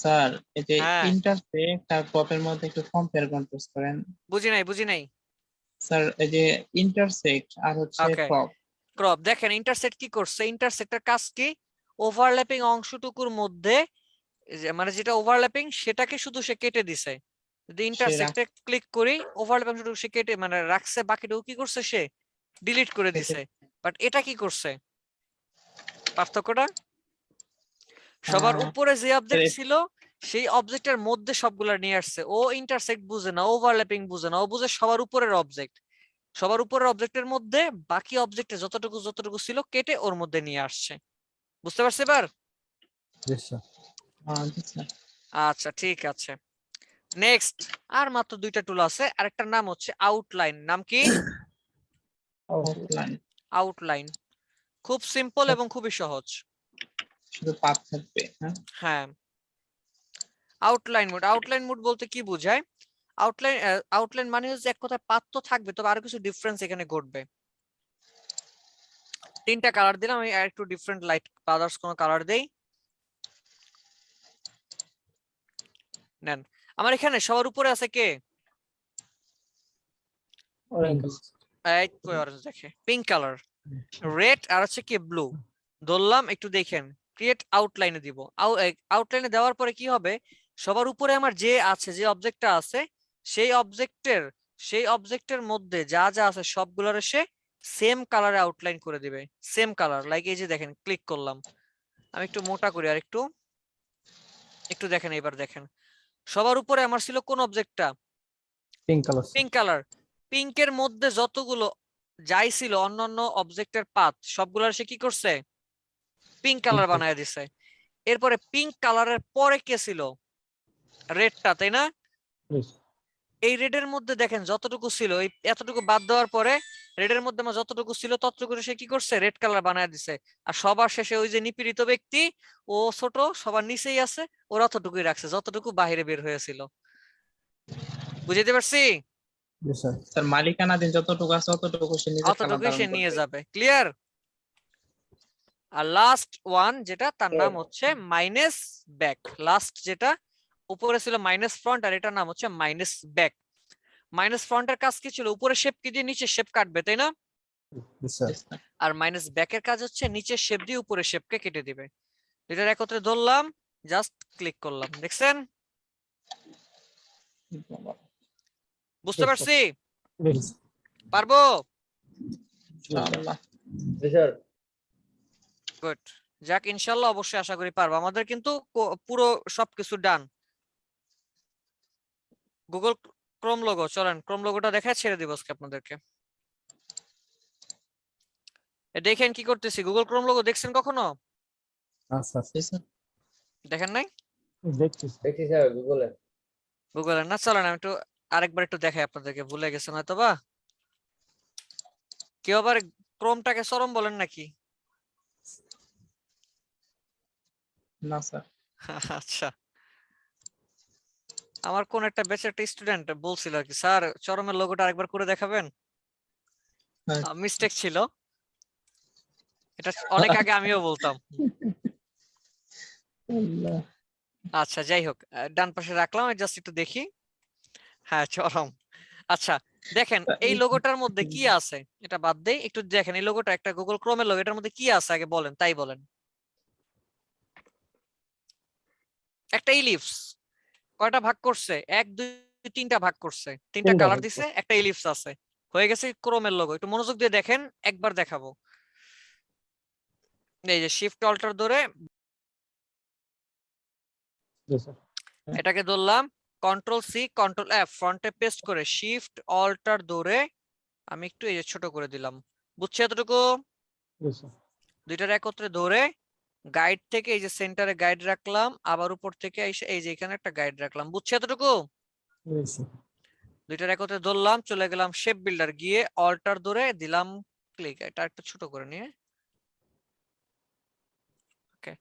স্যার এই যে হ্যাঁ, ইন্টারসেক্ট আর ক্রপের মধ্যে একটু কম্পেয়ার কন্ট্রাস্ট করেন। বুঝি নাই। স্যার এই যে ইন্টারসেক্ট আর হচ্ছে ওকে, ক্রপ। ক্রপ দেখেন ইন্টারসেক্ট কি করছে? ইন্টারসেক্টের কাজ কি? ওভারল্যাপিং অংশটুকুর মধ্যে মানে যেটা ওভারল্যাপিং সেটাকে শুধু সে কেটে দিছে। যদি ইন্টারসেক্টে ক্লিক করি, ওভারল্যাপিং অংশটুকু সে কেটে মানে রাখছে, বাকিটুকু কি করছে? সে ডিলিট করে দিছে। বাট এটা কি করছে? পার্থক্যটা সবার উপরে যে অবজেক্ট ছিল সেই অবজেক্টের মধ্যে সবগুলা নিয়ে আসছে। ও ইন্টারসেক্ট বুঝে না, ওভারল্যাপিং বুঝে না, ও বুঝে সবার উপরের অবজেক্ট। সবার উপরের অবজেক্টের মধ্যে বাকি অবজেক্টে যতটুকু ছিল কেটে ওর মধ্যে নিয়ে আসছে। বুঝতে পারছি এবার? আচ্ছা, ঠিক আছে। নেক্সট আর মাত্র দুইটা টুল আছে, আরেকটার নাম হচ্ছে আউটলাইন। নাম কি? আউটলাইন। খুব সিম্পল এবং খুবই সহজ। শুধু পাত থাকবে। হ্যাঁ, আউটলাইন মোড। আউটলাইন মোড বলতে কি বোঝায়? আউটলাইন মানে হচ্ছে এক কথায় পাত তো থাকবে, তবে আরো কিছু ডিফারেন্স এখানে ঘটবে। তিনটা কালার দিলাম, আমি একটু ডিফারেন্ট লাইট আদার্স কোনো কালার দেই। নেন, আমার এখানে সবার উপরে আছে কে? এই কই অরেঞ্জ দেখে, পিঙ্ক কালার, রেড আর হচ্ছে কি ব্লু। ধরলাম, একটু দেখেন, ক্রিয়েট আউটলাইনে দিব। আউটলাইনে দেওয়ার পরে কি হবে? সবার উপরে আমার যে আছে, যে অবজেক্টটা আছে সেই অবজেক্টের সেই অবজেক্টের মধ্যে যা যা আছে সবগুলোর সে সেম কালারে আউটলাইন করে দিবে, সেম কালার। লাইক এই যে দেখেন, ক্লিক করলাম, আমি একটু মোটা করি আর একটু একটু দেখেন, এবার দেখেন সবার উপরে আমার ছিল কোন অবজেক্টটা? Pink colour pink colour. পিঙ্কের মধ্যে যতগুলো যাই ছিল অন্যান্য অবজেক্টের পাত সবগুলোর সে কি করছে? পিঙ্ক কালার বানায় দিছে। এরপরে পিঙ্ক কালারের পরে কে ছিল? রেডটা, তাই না? এই রেডের মধ্যে দেখেন যতটুকু ছিল, এই এতটুকু বাদ দেওয়ার পরে রেডের মধ্যে আমার যতটুকু ছিল ততটুকু সে কি করছে? রেড কালার বানায় দিছে। আর সবার শেষে ওই যে নিপীড়িত ব্যক্তি, ও ছোট, সবার নিচেই আছে, ওরা অতটুকুই রাখছে যতটুকু বাইরে বের হয়েছিল। বুঝতে পারছি? জি স্যার স্যার মালিকানাধীন যতটুকু আছে ততটুকু সে নিজের কালার অতটুকুই সে ধারণ নিয়ে করবে। যাবে। ক্লিয়ার? আর লাস্ট ওয়ান যেটা, তার নাম হচ্ছে মাইনাস ব্যাক। লাস্ট যেটা উপরে ছিল মাইনাস ফ্রন্ট, আর এটার নাম হচ্ছে মাইনাস ব্যাক। মাইনাস ফ্রন্টের কাজ কি ছিল? উপরে শেপ কি দিয়ে নিচে শেপ কাটবে, তাই না? জি স্যার Yes, sir. আর মাইনাস ব্যাকের কাজ হচ্ছে নিচের শেপ দিয়ে উপরে শেপকে কেটে দিবে। এটার একত্রে ধরলাম, জাস্ট ক্লিক করলাম, দেখছেন? বুঝতে Yes, sir. পারছি? Yes. পারবো? ইনশাআল্লাহ। গুড। যাক, ইনশাল্লাহ অবশ্যই আশা করি পারবো। আমাদের কিন্তু পুরো সবকিছু ডান। গুগল ক্রোম লোগো, চলেন ক্রোম লোগোটা দেখায় ছেড়ে দিব আজকে আপনাদেরকে। দেখেন কি করতেছি। গুগল ক্রোম লোগো দেখছেন কখনো? আচ্ছা Yes, sir. দেখেন নাই? দেখছি গুগলের না, চলেন আমি একটু আরেকবার একটু দেখাই আপনাদেরকে, ভুলে গেছেন হয়তো বা। কেউ আবার ক্রোমটাকে চরম বলেন নাকি? না স্যার। আচ্ছা, আমার কোন একটা ব্যাচের একটা স্টুডেন্ট বলছিল আর কি, স্যার চরমের লোগোটা আরেকবার করে দেখাবেন। হ্যাঁ। মিস্টেক ছিল, এটা অনেক আগে আমিও বলতাম। আচ্ছা যাই হোক, ডান পাশে রাখলাম, জাস্ট একটু দেখি। হ্যাঁ, চরম। আচ্ছা দেখেন এই লোগোটার মধ্যে কি আছে, এটা বাদ দেই, একটু দেখেন এই লোগোটা একটা গুগল ক্রোমের লোগো, এটার মধ্যে কি আছে আগে বলেন, তাই বলেন। একটা ইলিপস কয়টা ভাগ করছে? 1 2 3টা ভাগ করছে, 3টা কালার দিছে, একটা ইলিপস আছে, হয়ে গেছে ক্রোমের লোগো। একটু মনোযোগ দিয়ে দেখেন, একবার দেখাবো। এই যে শিফট অল্টার ধরে এটাকে ধরলাম, কন্ট্রোল সি কন্ট্রোল এফ ফ্রন্টে পেস্ট করে শিফট অল্টার ধরে আমি একটু এই যে ছোট করে দিলাম। বুঝছো এতটুকু? দুইটার একত্রে ধরে গাইড থেকে এই যে সেন্টারে গাইড রাখলাম, আবার উপর থেকে এই যে এখানে একটা গাইড রাখলাম। বুঝছো এতটুকু? দুইটার একত্রে ধরলাম, চলে গেলাম শেপ বিল্ডার, গিয়ে অল্টার ধরে দিলাম ক্লিক। এটা একটু ছোট করে নিয়ে ওকে,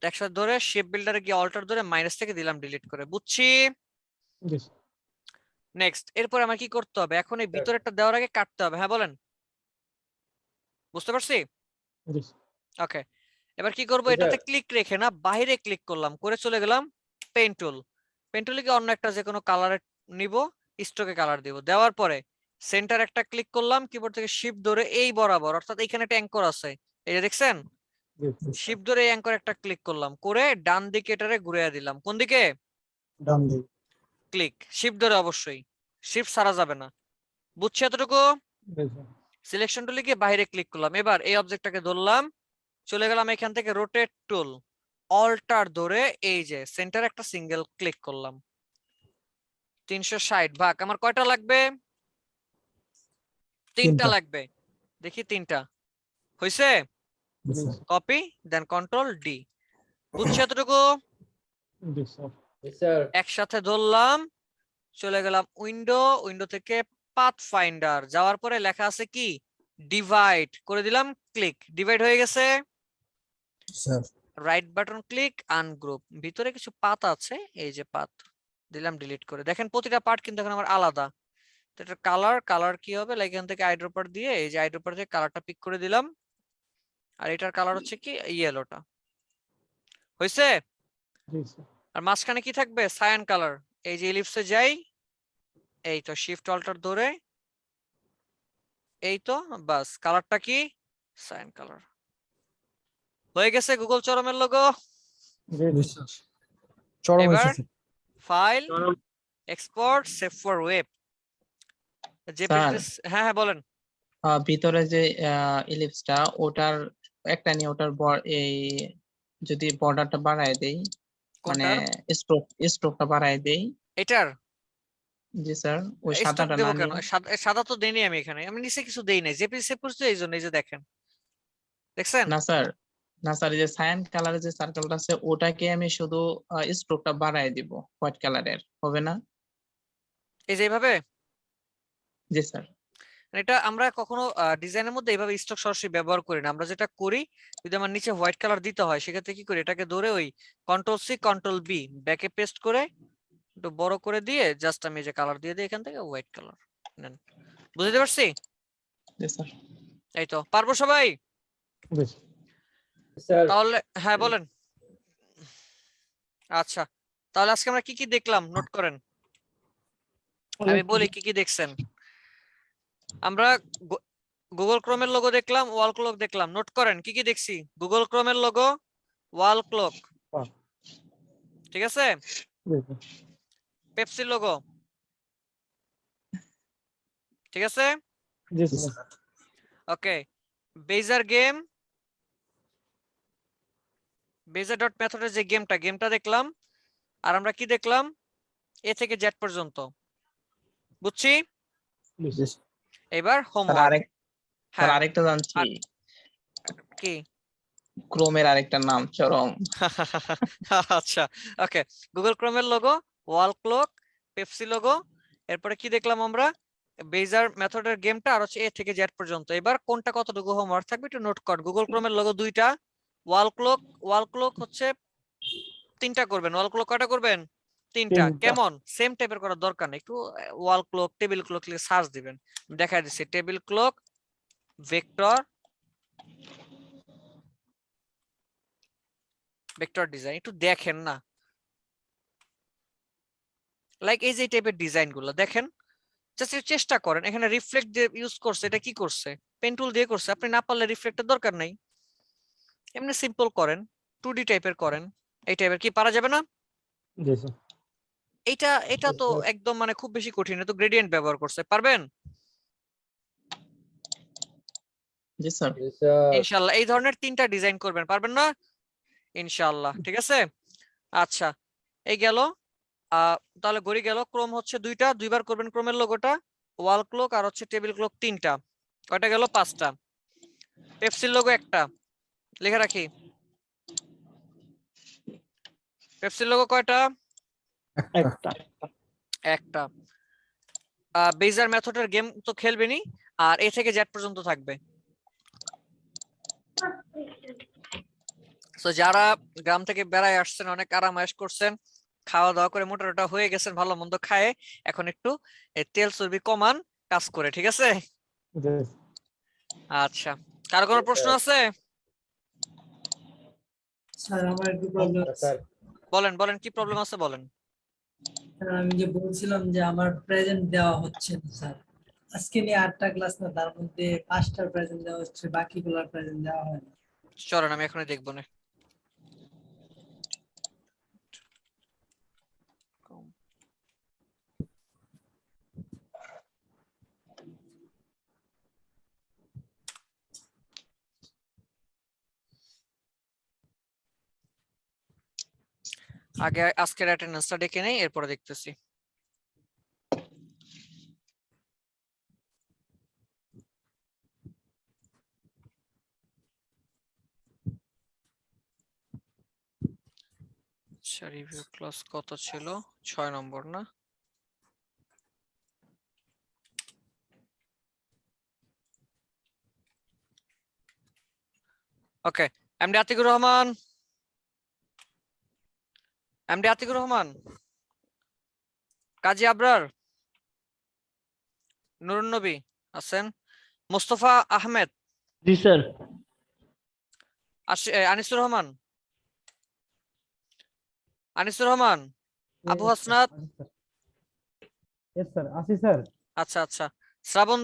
একসাথে ধরে শেপ বিল্ডারে গিয়ে অল্টার ধরে মাইনাস থেকে দিলাম ডিলিট করে। বুঝছি? নেক্সট, এরপর আমার কি করতে হবে? এখন এই ভিতরেরটা দেওয়ার আগে কাটতে হবে। হ্যাঁ বলেন, বুঝতে পারছি? ওকে, এবার কি করব? এটাতে ক্লিক রেখে না, বাইরে ক্লিক করলাম, করে চলে গেলাম পেন টুল। পেন টুলে গিয়ে অন্য একটা যে কোনো কালারে নিব, স্ট্রোকে কালার দিব। দেওয়ার পরে সেন্টার একটা ক্লিক করলাম, কিবোর্ড থেকে শিফট ধরে এই বরাবর, অর্থাৎ এখানে একটা অ্যাঙ্কর আছে, এই যে দেখছেন, শিফট ধরে এই অ্যাঙ্কর একটা ক্লিক করলাম, করে ডান দিকে এটারে ঘুরিয়ে দিলাম। কোন দিকে? ডান দিক ক্লিক, শিফট ধরে, অবশ্যই শিফট ছাড়া যাবে না। বুঝছো এতটুকু? সিলেকশন টুলে গিয়ে বাইরে ক্লিক করলাম, এবার এই অবজেক্টটাকে ধরলাম, চলে গেলাম এখান থেকে রোটেট টুল, অল্টার ধরে এই যে সেন্টার একটা সিঙ্গেল ক্লিক করলাম। 360 ভাগ, আমার কয়টা লাগবে? 3টা লাগবে। দেখি 3টা হইছে? কপি, দেন কন্ট্রোল ডি। বুঝছো এতটুকু? একসাথে ধরলাম, চলে গেলাম উইন্ডো থেকে পাথ ফাইন্ডার, যাওয়ার পরে লেখা আছে কি? ডিভাইড, করে দিলাম ক্লিক, ডিভাইড হয়ে গেছে। Sir right button click, ungroup, ভিতরে কিছু পাত আছে, এই যে পাত দিলাম, ডিলিট করে। দেখেন প্রতিটা পার্ট কিন্তু এখন আমার আলাদা। তো এটা কালার কি হবে? লাইক এখান থেকে আইড্রপার দিয়ে এই যে আইড্রপার থেকে কালারটা পিক করে দিলাম, আর এটার কালার হচ্ছে কি? ইয়েলোটা। হইছে? আর মাঝখানে কি থাকবে? Cyan colour. এই যে ইলিপসে যাই, এই তো শিফট অল্টার ধরে এই তো, বাস কালারটা কি? Cyan colour. হয়ে গেছে গুগল চরমের লোগো। চরম এবার হয়েছে file, export, save for web. যে স্যার পেজ, হ্যাঁ হ্যাঁ বলেন। ভিতরে যে ইলিপসটা ওটার একটা নিয়ে ওটার এই যদি বর্ডারটা বাড়ায় দেই মানে কোনটার? স্ট্রোকটা বাড়ায় দেই। এটার জি স্যার ওই স্টক সাদাটা দেবো না কেন? নিয়ে। সাদা তো দেইনি আমি এখানে, আমি নিচে কিছু দেই নাই, যে পেজ সেভ করছি এই জন্য, এই যে দেখেন, দেখছেন? না স্যার, না স্যার, এই যে সায়ান কালারের যে সার্কেলটা আছে ওটাকে আমি শুধু স্ট্রোকটা বাড়ায় দিব হোয়াইট কালারের, হবে না? এই যে এইভাবে। জি স্যার। এটা আমরা কখনো ডিজাইনের মধ্যে এইভাবে স্টক সরাসরি ব্যবহার করি না। আমরা যেটা করি, যদি আমার নিচে হোয়াইট কালার দিতে হয় সেক্ষেত্রে কি করি, এটাকে ধরে ওই Ctrl+C Ctrl+B ব্যাকে পেস্ট করে একটু বড় করে দিয়ে জাস্ট আমি এই যে কালার দিয়ে দিই এখান থেকে, হোয়াইট কালার। নেন, বুঝতে পারছি? জি স্যার। এই তো পারবো সবাই? বুঝছি। স্যার তাহলে হ্যাঁ বলেন। আচ্ছা, তাহলে আজকে আমরা কি কি দেখলাম নোট করেন। আমি বলি কি কি দেখছেন। আমরা গুগল ক্রোমের লোগো দেখলাম, ওয়াল ক্লক দেখলাম, নোট করেন কি কি দেখছি। গুগল ক্রোমের লোগো, ওয়াল ক্লক, ঠিক আছে, বুঝছি। পেপসি লোগো, ঠিক আছে, জি জি স্যার। স্যার। ওকে। বেজার গেম, বেজার ডট মেথডের যে গেমটা দেখলাম। আর আমরা কি দেখলাম, এ থেকে জেড পর্যন্ত, বুঝছি। জি এবার স্যার হোমওয়ার্ক। স্যার হ্যাঁ আরেকটা জানছি, আর কি? ক্রোমের আরেকটা নাম চরম। আচ্ছা, ওকে। গুগল ক্রোমের logo, wall clock, Pepsi logo, এরপরে কি দেখলাম আমরা, বেজার মেথডের গেমটা, আর হচ্ছে এ থেকে জেড পর্যন্ত। এবার কোনটা কতটুকু হোমওয়ার্ক থাকবে একটু নোট কর। গুগল ক্রোমের লোগো 2টা, ওয়াল ক্লক হচ্ছে 3টা করবেন। ওয়াল ক্লক কয়টা করবেন? 3টা। কেমন? সেম টাইপের করার দরকার নেই, একটু ওয়াল ক্লক, টেবিল ক্লক লিখে সার্চ দিবেন, দেখা দিচ্ছে টেবিল ক্লক, ভেক্টর ডিজাইন, একটু দেখেন না, লাইক এই যে টাইপের ডিজাইন গুলো দেখেন, জাস্ট চেষ্টা করেন। এখানে রিফ্লেক্ট দিয়ে ইউজ করছে, এটা কি করছে, পেন টুল দিয়ে করছে। আপনি না পারলে রিফ্লেক্টের দরকার নাই, এমনি সিম্পল করেন, 2D টাইপের করেন। এই টাইপের কি পারা যাবে না? জি স্যার। এটা তো একদম মানে খুব বেশি কঠিন, তো গ্রেডিয়েন্ট ব্যবহার করছে, পারবেন জি স্যার। ইনশাআল্লাহ। এই ধরনের 3টা ডিজাইন করবেন, পারবেন না ইনশাআল্লাহ, ঠিক আছে। আচ্ছা, এই গেল। তাহলে গড়ি গেল, ক্রোম হচ্ছে 2টা, 2বার করবেন ক্রোমের লোগোটা, ওয়াল ক্লক আর হচ্ছে টেবিল ক্লক 3টা, কয়টা গেল? 5টা। পেপসির লোগো 1টা, লিখে রাখি। পেপসির লোগো কয়টা? একটা। 1টা। বেজার মেথডের গেম তো খেলবেনই, আর এ থেকে জেড পর্যন্ত থাকবে। তো যারা গ্রাম থেকে বেড়ায় আসছেন, অনেক আরাম আয়েশ করছেন, খাওয়া দাওয়া করে মোটামুটি হয়ে গেছেন, ভালো মন্দ খায়, এখন একটু তেল চর্বি কমান কাজ করে, ঠিক আছে। জি আচ্ছা, কার কোনো প্রশ্ন আছে? স্যার আমার একটু প্রবলেম আছে। স্যার বলেন বলেন, কি প্রবলেম আছে বলেন। স্যার, আমি যে বলছিলাম যে আমার প্রেজেন্ট দেওয়া হচ্ছে না স্যার। আজকে নিয়ে 8টা ক্লাস না, তার মধ্যে 5টার প্রেজেন্ট দেওয়া হচ্ছে, বাকিগুলোর প্রেজেন্ট দেওয়া হয় না। চলেন আমি এখনই দেখবো না। আগে আজকের অ্যাটেন্ডেন্সটা ডেকে নেই, এরপরে দেখতেছি। আচ্ছা, রিভিউ ক্লাস কত ছিল? 6 নম্বর না? ওকে। এমডি আতিকুর রহমান, কাজী আবরার, নুরুন নবী আছেন, মোস্তফা আহমেদ, জি sir. Anisur Rahman, Abu Hasnat, yes sir, আসি স্যার। আচ্ছা আচ্ছা, শ্রাবণ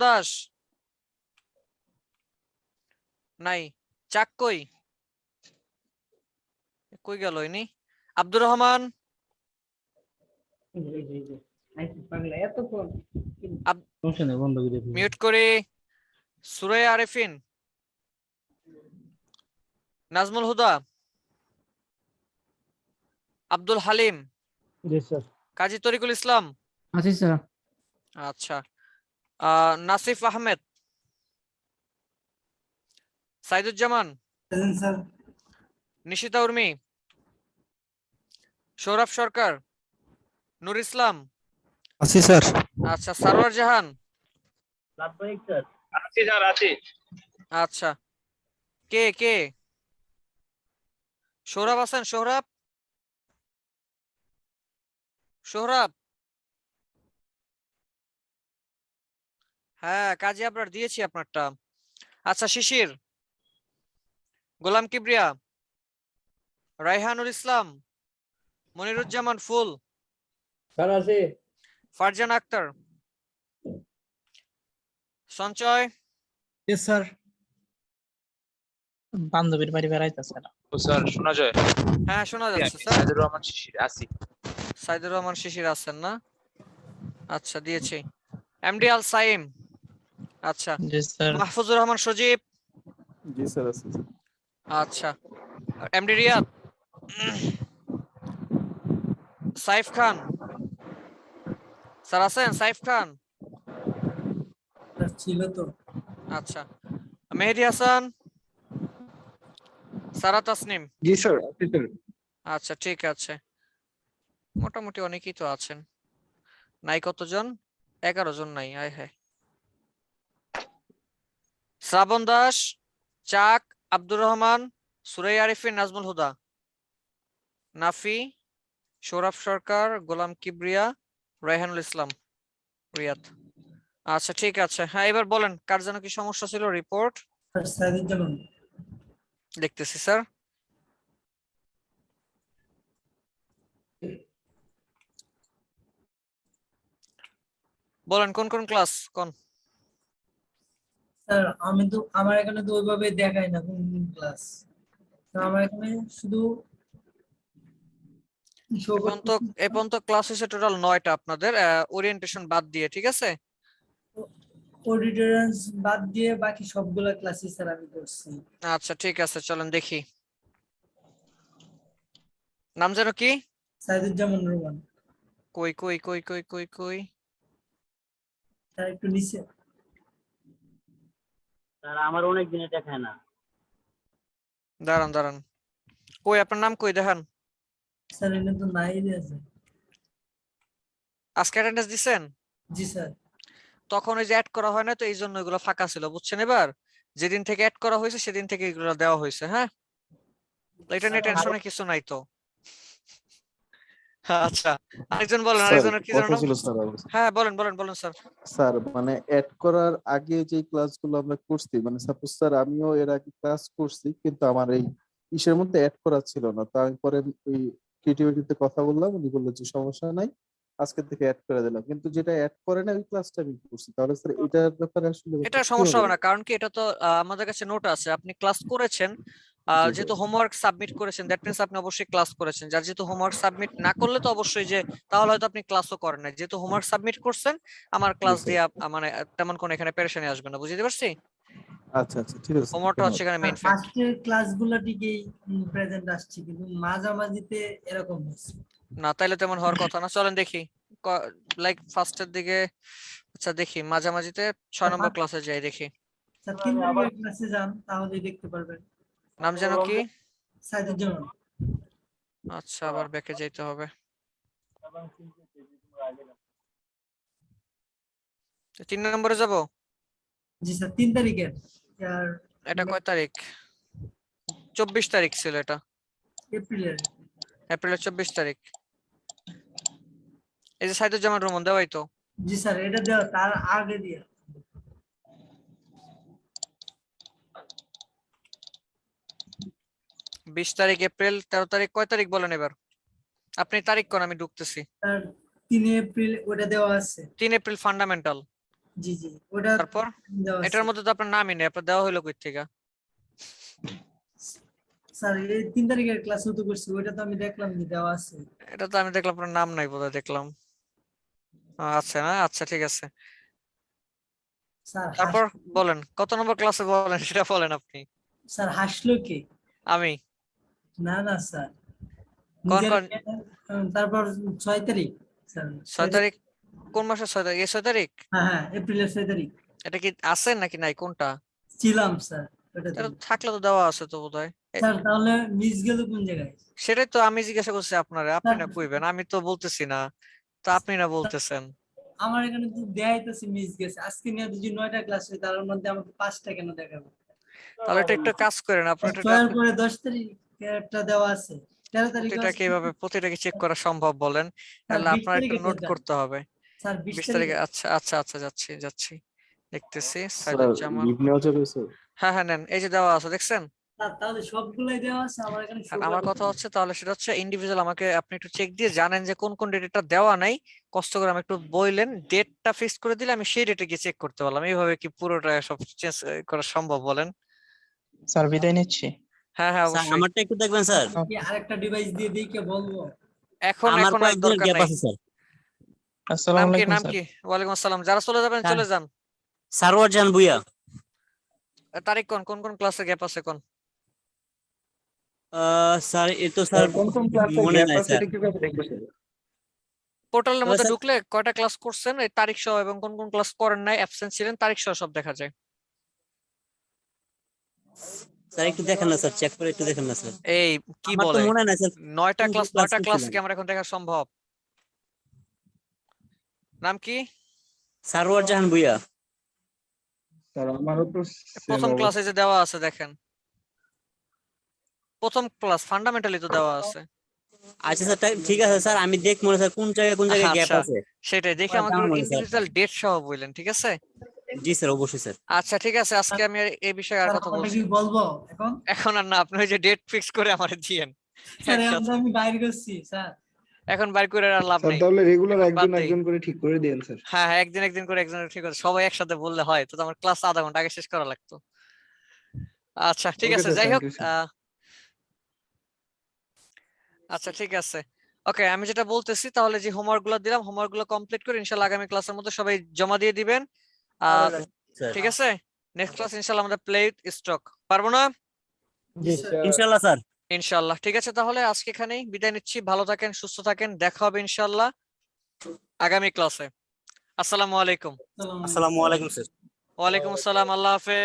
দাস নাই, চাক কই কই গেল ইনি, আব্দুর রহমান, এতক্ষণ আব- সমস্যা নেই, বন্ধ করে দিবি। মিউট করে সুরাইয়া আরেফিন, নাজমুল হুদা, আব্দুল হালিম, জি স্যার। কাজী তরিকুল ইসলাম, আছি স্যার। আচ্ছা, নাসিফ আহমেদ, সাইদুজ্জামান, প্রেজেন্ট স্যার। নিশিতা উর্মি, সৌরভ সরকার, নূর ইসলাম, আছি স্যার। আচ্ছা, সারোয়ার জাহান, লাভবাহিক স্যার। আছি স্যার, আছি। আচ্ছা, কে কে সৌরভ আছেন? সোহরাব, সোহরাব, হ্যাঁ কাজী আপনার দিয়েছি আপনারটা। আচ্ছা, শিশির, গোলাম কিবরিয়া, রায়হানুল ইসলাম, মনিরুজ্জামান ফুল, স্যার আছে। ফারজান আক্তার, সঞ্চয়, ইয়েস স্যার। বান্ধবীর বাড়ি বেড়াইতেছে না। স্যার শোনা যায়? হ্যাঁ শোনা যাচ্ছে স্যার। সাইদুর রহমান শিশির আছি। সাইদুর রহমান শিশির আছেন না? আচ্ছা দিয়েছি। এমডি আল সাইম, আচ্ছা, জি স্যার। মাহফুজুর রহমান সজীব, জি স্যার আছে স্যার। আচ্ছা, এমডি রিয়াদ, সাইফ খান স্যার আছেন? সাইফ খান, স্যার ছিল তো। আচ্ছা, মেহেদি হাসান, সারা তাসনিম, জি স্যার, আছি স্যার। আচ্ছা ঠিক আছে, মোটামুটি অনেকেই তো আছেন। নাই কতজন? 11 জন নাই, আয় হ্যাঁ। শ্রাবণ দাস, চাক, আব্দুর রহমান, সুরাইয়া আরিফিন, নাজমুল হুদা, নাফি, সৌরভ সরকার, গোলাম কিবরিয়া, রায়হানুল ইসলাম, রিয়াদ। আচ্ছা ঠিক আছে, হ্যাঁ এবার বলেন কার যেন কি সমস্যা ছিল? Report sir Saiduzzaman. দেখতেছি স্যার। বলেন কোন কোন ক্লাস কোন? স্যার আমি তো আমার এখানে তো ওইভাবে দেখায় না কোন কোন ক্লাস। আমার এখানে শুধু show করতেছে এখন তো ক্লাস হয়েছে টোটাল 9টা আপনাদের, ওরিয়েন্টেশন বাদ দিয়ে, ঠিক আছে? অডিটরেন্স বাদ দিয়ে বাকি সবগুলা ক্লাসই স্যার আমি করছি। আচ্ছা ঠিক আছে, চলেন দেখি। নাম যেন কি? সাইদুজ্জামান রহমান। কই কই কই কই কই কই স্যার একটু নিচে। স্যার আমার অনেক দিনে দেখায় না। দাঁড়ান দাঁড়ান, কই আপনার নাম কই দেখান। স্যার এনে তো নাই আছে। আজকে অ্যাটেন্ডেন্স দিছেন? জি স্যার। তখন ওই যে অ্যাড করা হয় না, তো এই জন্য এগুলো ফাঁকা ছিল, বুঝছেন? এবার যেদিন থেকে অ্যাড করা হয়েছে সেদিন থেকে এগুলো দেওয়া হয়েছে। হ্যাঁ, তো এটা নিয়ে টেনশনের কিছু নাই তো। আচ্ছা, আরেকজন বলেন, স্যার আরেকজনের কি কথা জানো? ছিল স্যার আমার। হ্যাঁ বলেন বলেন বলেন স্যার। স্যার মানে অ্যাড করার আগে যে ক্লাসগুলো আমরা করছি, মানে সাপোজ স্যার আমিও এর আগে ক্লাস করছি, কিন্তু আমার এই ইসের মধ্যে অ্যাড করা ছিল না। তো আমি পরে ওই ক্রিয়েটিভিটিতে কথা বললাম, উনি বললো যে সমস্যা নাই, আজকে থেকে অ্যাড করে দিলাম। কিন্তু যেটা অ্যাড করে না ওই ক্লাসটা আমি করছি। তাহলে স্যার এটার ব্যাপারে আসলে এটা কি সমস্যা হবে? হবে না, কারণ কি এটা তো আমাদের কাছে নোট আছে, আপনি ক্লাস করেছেন, জি, যেহেতু হোমওয়ার্ক সাবমিট করেছেন, দ্যাট মিন্স আপনি অবশ্যই ক্লাস করেছেন। যার যেহেতু হোমওয়ার্ক সাবমিট না করলে তো অবশ্যই যে তাহলে হয়তো আপনি ক্লাসও করেন না। যেহেতু হোমওয়ার্ক সাবমিট করছেন, আমার ক্লাস স্যার। দিয়ে মানে তেমন কোনো এখানে পেরেশানি আসবে না, বুঝতে পারছি? আচ্ছা আচ্ছা ঠিক আছে স্যার, হোমওয়ার্কটা হচ্ছে ধন্যবাদ। এখানে মেইন ফ্যাক্ট। ফার্স্টের ক্লাসগুলো ঠিকই প্রেজেন্ট আসছে কিন্তু মাঝামাঝিতে এরকম হচ্ছে। না তাইলে তেমন হওয়ার কথা না, চলেন দেখি। লাইক ফার্স্টের দিকে, আচ্ছা দেখি মাঝামাঝিতে 6 নম্বর ক্লাসে যাই দেখি। স্যার 3 তারিখের ক্লাসে যান তাহলেই দেখতে পারবেন। নাম যেন কি? সাইদুজ্জামান। আচ্ছা আবার ব্যাকে যাইতে হবে। 3 নম্বরে যাব। জি স্যার 3 তারিখের। আর এটা কয় তারিখ? 24 তারিখ ছিল এটা, এপ্রিলের। এপ্রিলের 24 তারিখ। এই যে সাইদুজ্জামান রহমান দেওয়াই তো। জি স্যার এটা দেওয়া তার আগে দিয়ে। 20 তারিখ এপ্রিল, 13 তারিখ, কয় তারিখ বলেন এবার? আপনি তারিখ কোন, আমি ঢুকতেছি। তার 3 এপ্রিল ওটা দেওয়া আছে। 3 এপ্রিল ফান্ডামেন্টাল। জি জি ওটা তারপর দেওয়া আছে। এটার মধ্যে তো আপনার নামই নেই, আপনার দেওয়া হলো কই থেকে? স্যার এই 3 তারিখের ক্লাস হতে করছি ওটা তো আমি দেখলাম যে দেওয়া আছে। এটা তো আমি দেখলাম আপনার নাম নাই বোধহয় দেখলাম। আচ্ছা না, আচ্ছা ঠিক আছে। স্যার তারপর বলেন কত নম্বর ক্লাসে বলেন সেটা বলেন আপনি। স্যার হাসলো কে? আমি। না না স্যার, কোন নিজের কোন তারপর 6 তারিখ স্যার, 6 তারিখ? কোন মাসের 6 তারিখ? এই 6 তারিখ? হ্যাঁ এপ্রিলের 6 তারিখ এটা কি আছে নাকি নাই কোনটা? ছিলাম স্যার। এটা তো থাকলে তো দেওয়া আছে তো বোধহয়। স্যার তাহলে মিস গেল কোন জায়গায়? সেটাই তো আমি জিজ্ঞাসা করছি আপনারে, আপনি না স্যার, কইবেন, আমি তো বলতেছি না, তো আপনি না বলতেছেন। আমার এখানে তো দেখাইতেছে মিস গেছে। আজকে নিয়ে যদি 9টা ক্লাস হয় তার মধ্যে আমাকে 5টা কেন দেখাবে? তাহলে এটা একটু কাজ করেন আপনি, আর 6 এর পরে 10 তারিখ একটা দেওয়া আছে, 13 তারিখ প্রতিটা কি চেক করা সম্ভব বলেন? স্যার তাহলে 20 আপনার একটু তারিখে নোট দেন। করতে হবে। স্যার 20 20 তারিখে তারিখে? আচ্ছা আচ্ছা আচ্ছা, যাচ্ছি যাচ্ছি, দেখতেছি। স্যার সাইদুজ্জামান, লিভ নেওয়া যাবে স্যার? হ্যাঁ হ্যাঁ নেন, এই যে দেওয়া আছে দেখছেন। স্যার তাহলে সবগুলাই দেওয়া আছে আমার এখানে আর আমার কথা হচ্ছে তাহলে সেটা হচ্ছে ইন্ডিভিজুয়াল, আমাকে আপনি একটু চেক দিয়ে জানেন যে কোন কোন ডেটটা দেওয়া নাই, কষ্ট করে আমি একটু বললেন, ডেটটা ফিক্স করে দিলে আমি সেই ডেটে গিয়ে চেক করতে পারলাম। এইভাবে কি পুরোটা সব চেঞ্জ করা সম্ভব বলেন? স্যার বিদায় নিচ্ছি। হ্যাঁ হ্যাঁ স্যার অবশ্যই। আমারটা একটু দেখবেন স্যার, কি আরেকটা ডিভাইস দিয়ে দিই কে বলবো? এখন আমার এখন আর কয়েকদিনের দরকার গ্যাপ নাই। আছে স্যার। আসসালামু নাম কি আলাইকুম নাম স্যার। কি? ওয়ালাইকুম আসসালাম। যারা চলে যাবেন স্যার। চলে যান। সারওয়ার জাহান ভুইয়া। তারিখ কোন কোন কোন ক্লাসে গ্যাপ আছে কোন? স্যার এ তো স্যার কোন কোন ক্লাসে মনে গ্যাপ নাই আছে স্যার। এটা কিভাবে দেখবো স্যার? পোর্টালের তবে মধ্যে স্যার ঢুকলে কয়টা ক্লাস করছেন এই তারিখ সহ এবং কোন কোন ক্লাস করেন নাই, অ্যাবসেন্ট ছিলেন, তারিখ সহ সব দেখা যায়। স্যার একটু দেখেন না স্যার, চেক করে একটু দেখেন না স্যার। এই কি আমার তো বলে মনে নাই স্যার 9টা কোন ক্লাস, ক্লাস 9টা ক্লাস করছিলাম। কি আমার এখন দেখা সম্ভব? নাম কি? সারওয়ার জাহান ভুইয়া। স্যার আমারও তো প্রথম ক্লাসে যে দেওয়া আছে দেখেন, প্রথম ক্লাস ফান্ডামেন্টালি তো দেওয়া আছে। আচ্ছা স্যার ঠিক আছে স্যার, আমি দেখ মনে স্যার কোন জায়গায় গ্যাপ আচ্ছা আছে। সেটাই দেখে আমার আমাকে জানা মনে স্যার। ইন্ডিভিজুয়াল ডেট সহ বললেন, ঠিক আছে? জি স্যার অবশ্যই স্যার। আচ্ছা ঠিক আছে, আজকে আমি আর এই বিষয়ে আর স্যার কথা আমাকে বলছি কি বলবো এখন? এখন আর না, আপনি ওই যে ডেট ফিক্স করে আমারে দিয়েন স্যার এখন একসাথে। তো আমি বাইরে করছি স্যার। এখন বাইর করে আর লাভ স্যার নেই, তাহলে রেগুলার এখন বাদ একজন দেই। একজন করে ঠিক করে দেন স্যার। হ্যাঁ হ্যাঁ, একদিন একদিন করে একজনের ঠিক আছে, সবাই একসাথে বললে হয় তো, আমার ক্লাস আধা ঘন্টা আগে শেষ করা লাগতো। আচ্ছা ঠিক ওকে আছে, স্যার, যাই থ্যাংক হোক ইউ স্যার। আচ্ছা ঠিক আছে। ওকে, আমি যেটা বলতেছি তাহলে যে হোমওয়ার্ক গুলো দিলাম, হোমওয়ার্ক গুলো কমপ্লিট করে ইনশাল্লাহ আগামী ক্লাসের মধ্যে সবাই জমা দিয়ে দিবেন। স্যার ঠিক আছে, নেক্সট ক্লাস ইনশাল্লাহ আমাদের প্লে স্টক, পারবো না? জি ইনশাআল্লাহ স্যার। ইনশাল্লাহ ঠিক আছে, তাহলে আজকে এখানেই বিদায় নিচ্ছি। ভালো থাকেন, সুস্থ থাকেন, দেখা হবে ইনশাল্লাহ আগামী ক্লাসে। আসসালামু আলাইকুম। আসসালামু আলাইকুম স্যার। ওয়ালাইকুম আসসালাম, আল্লাহ হাফেজ।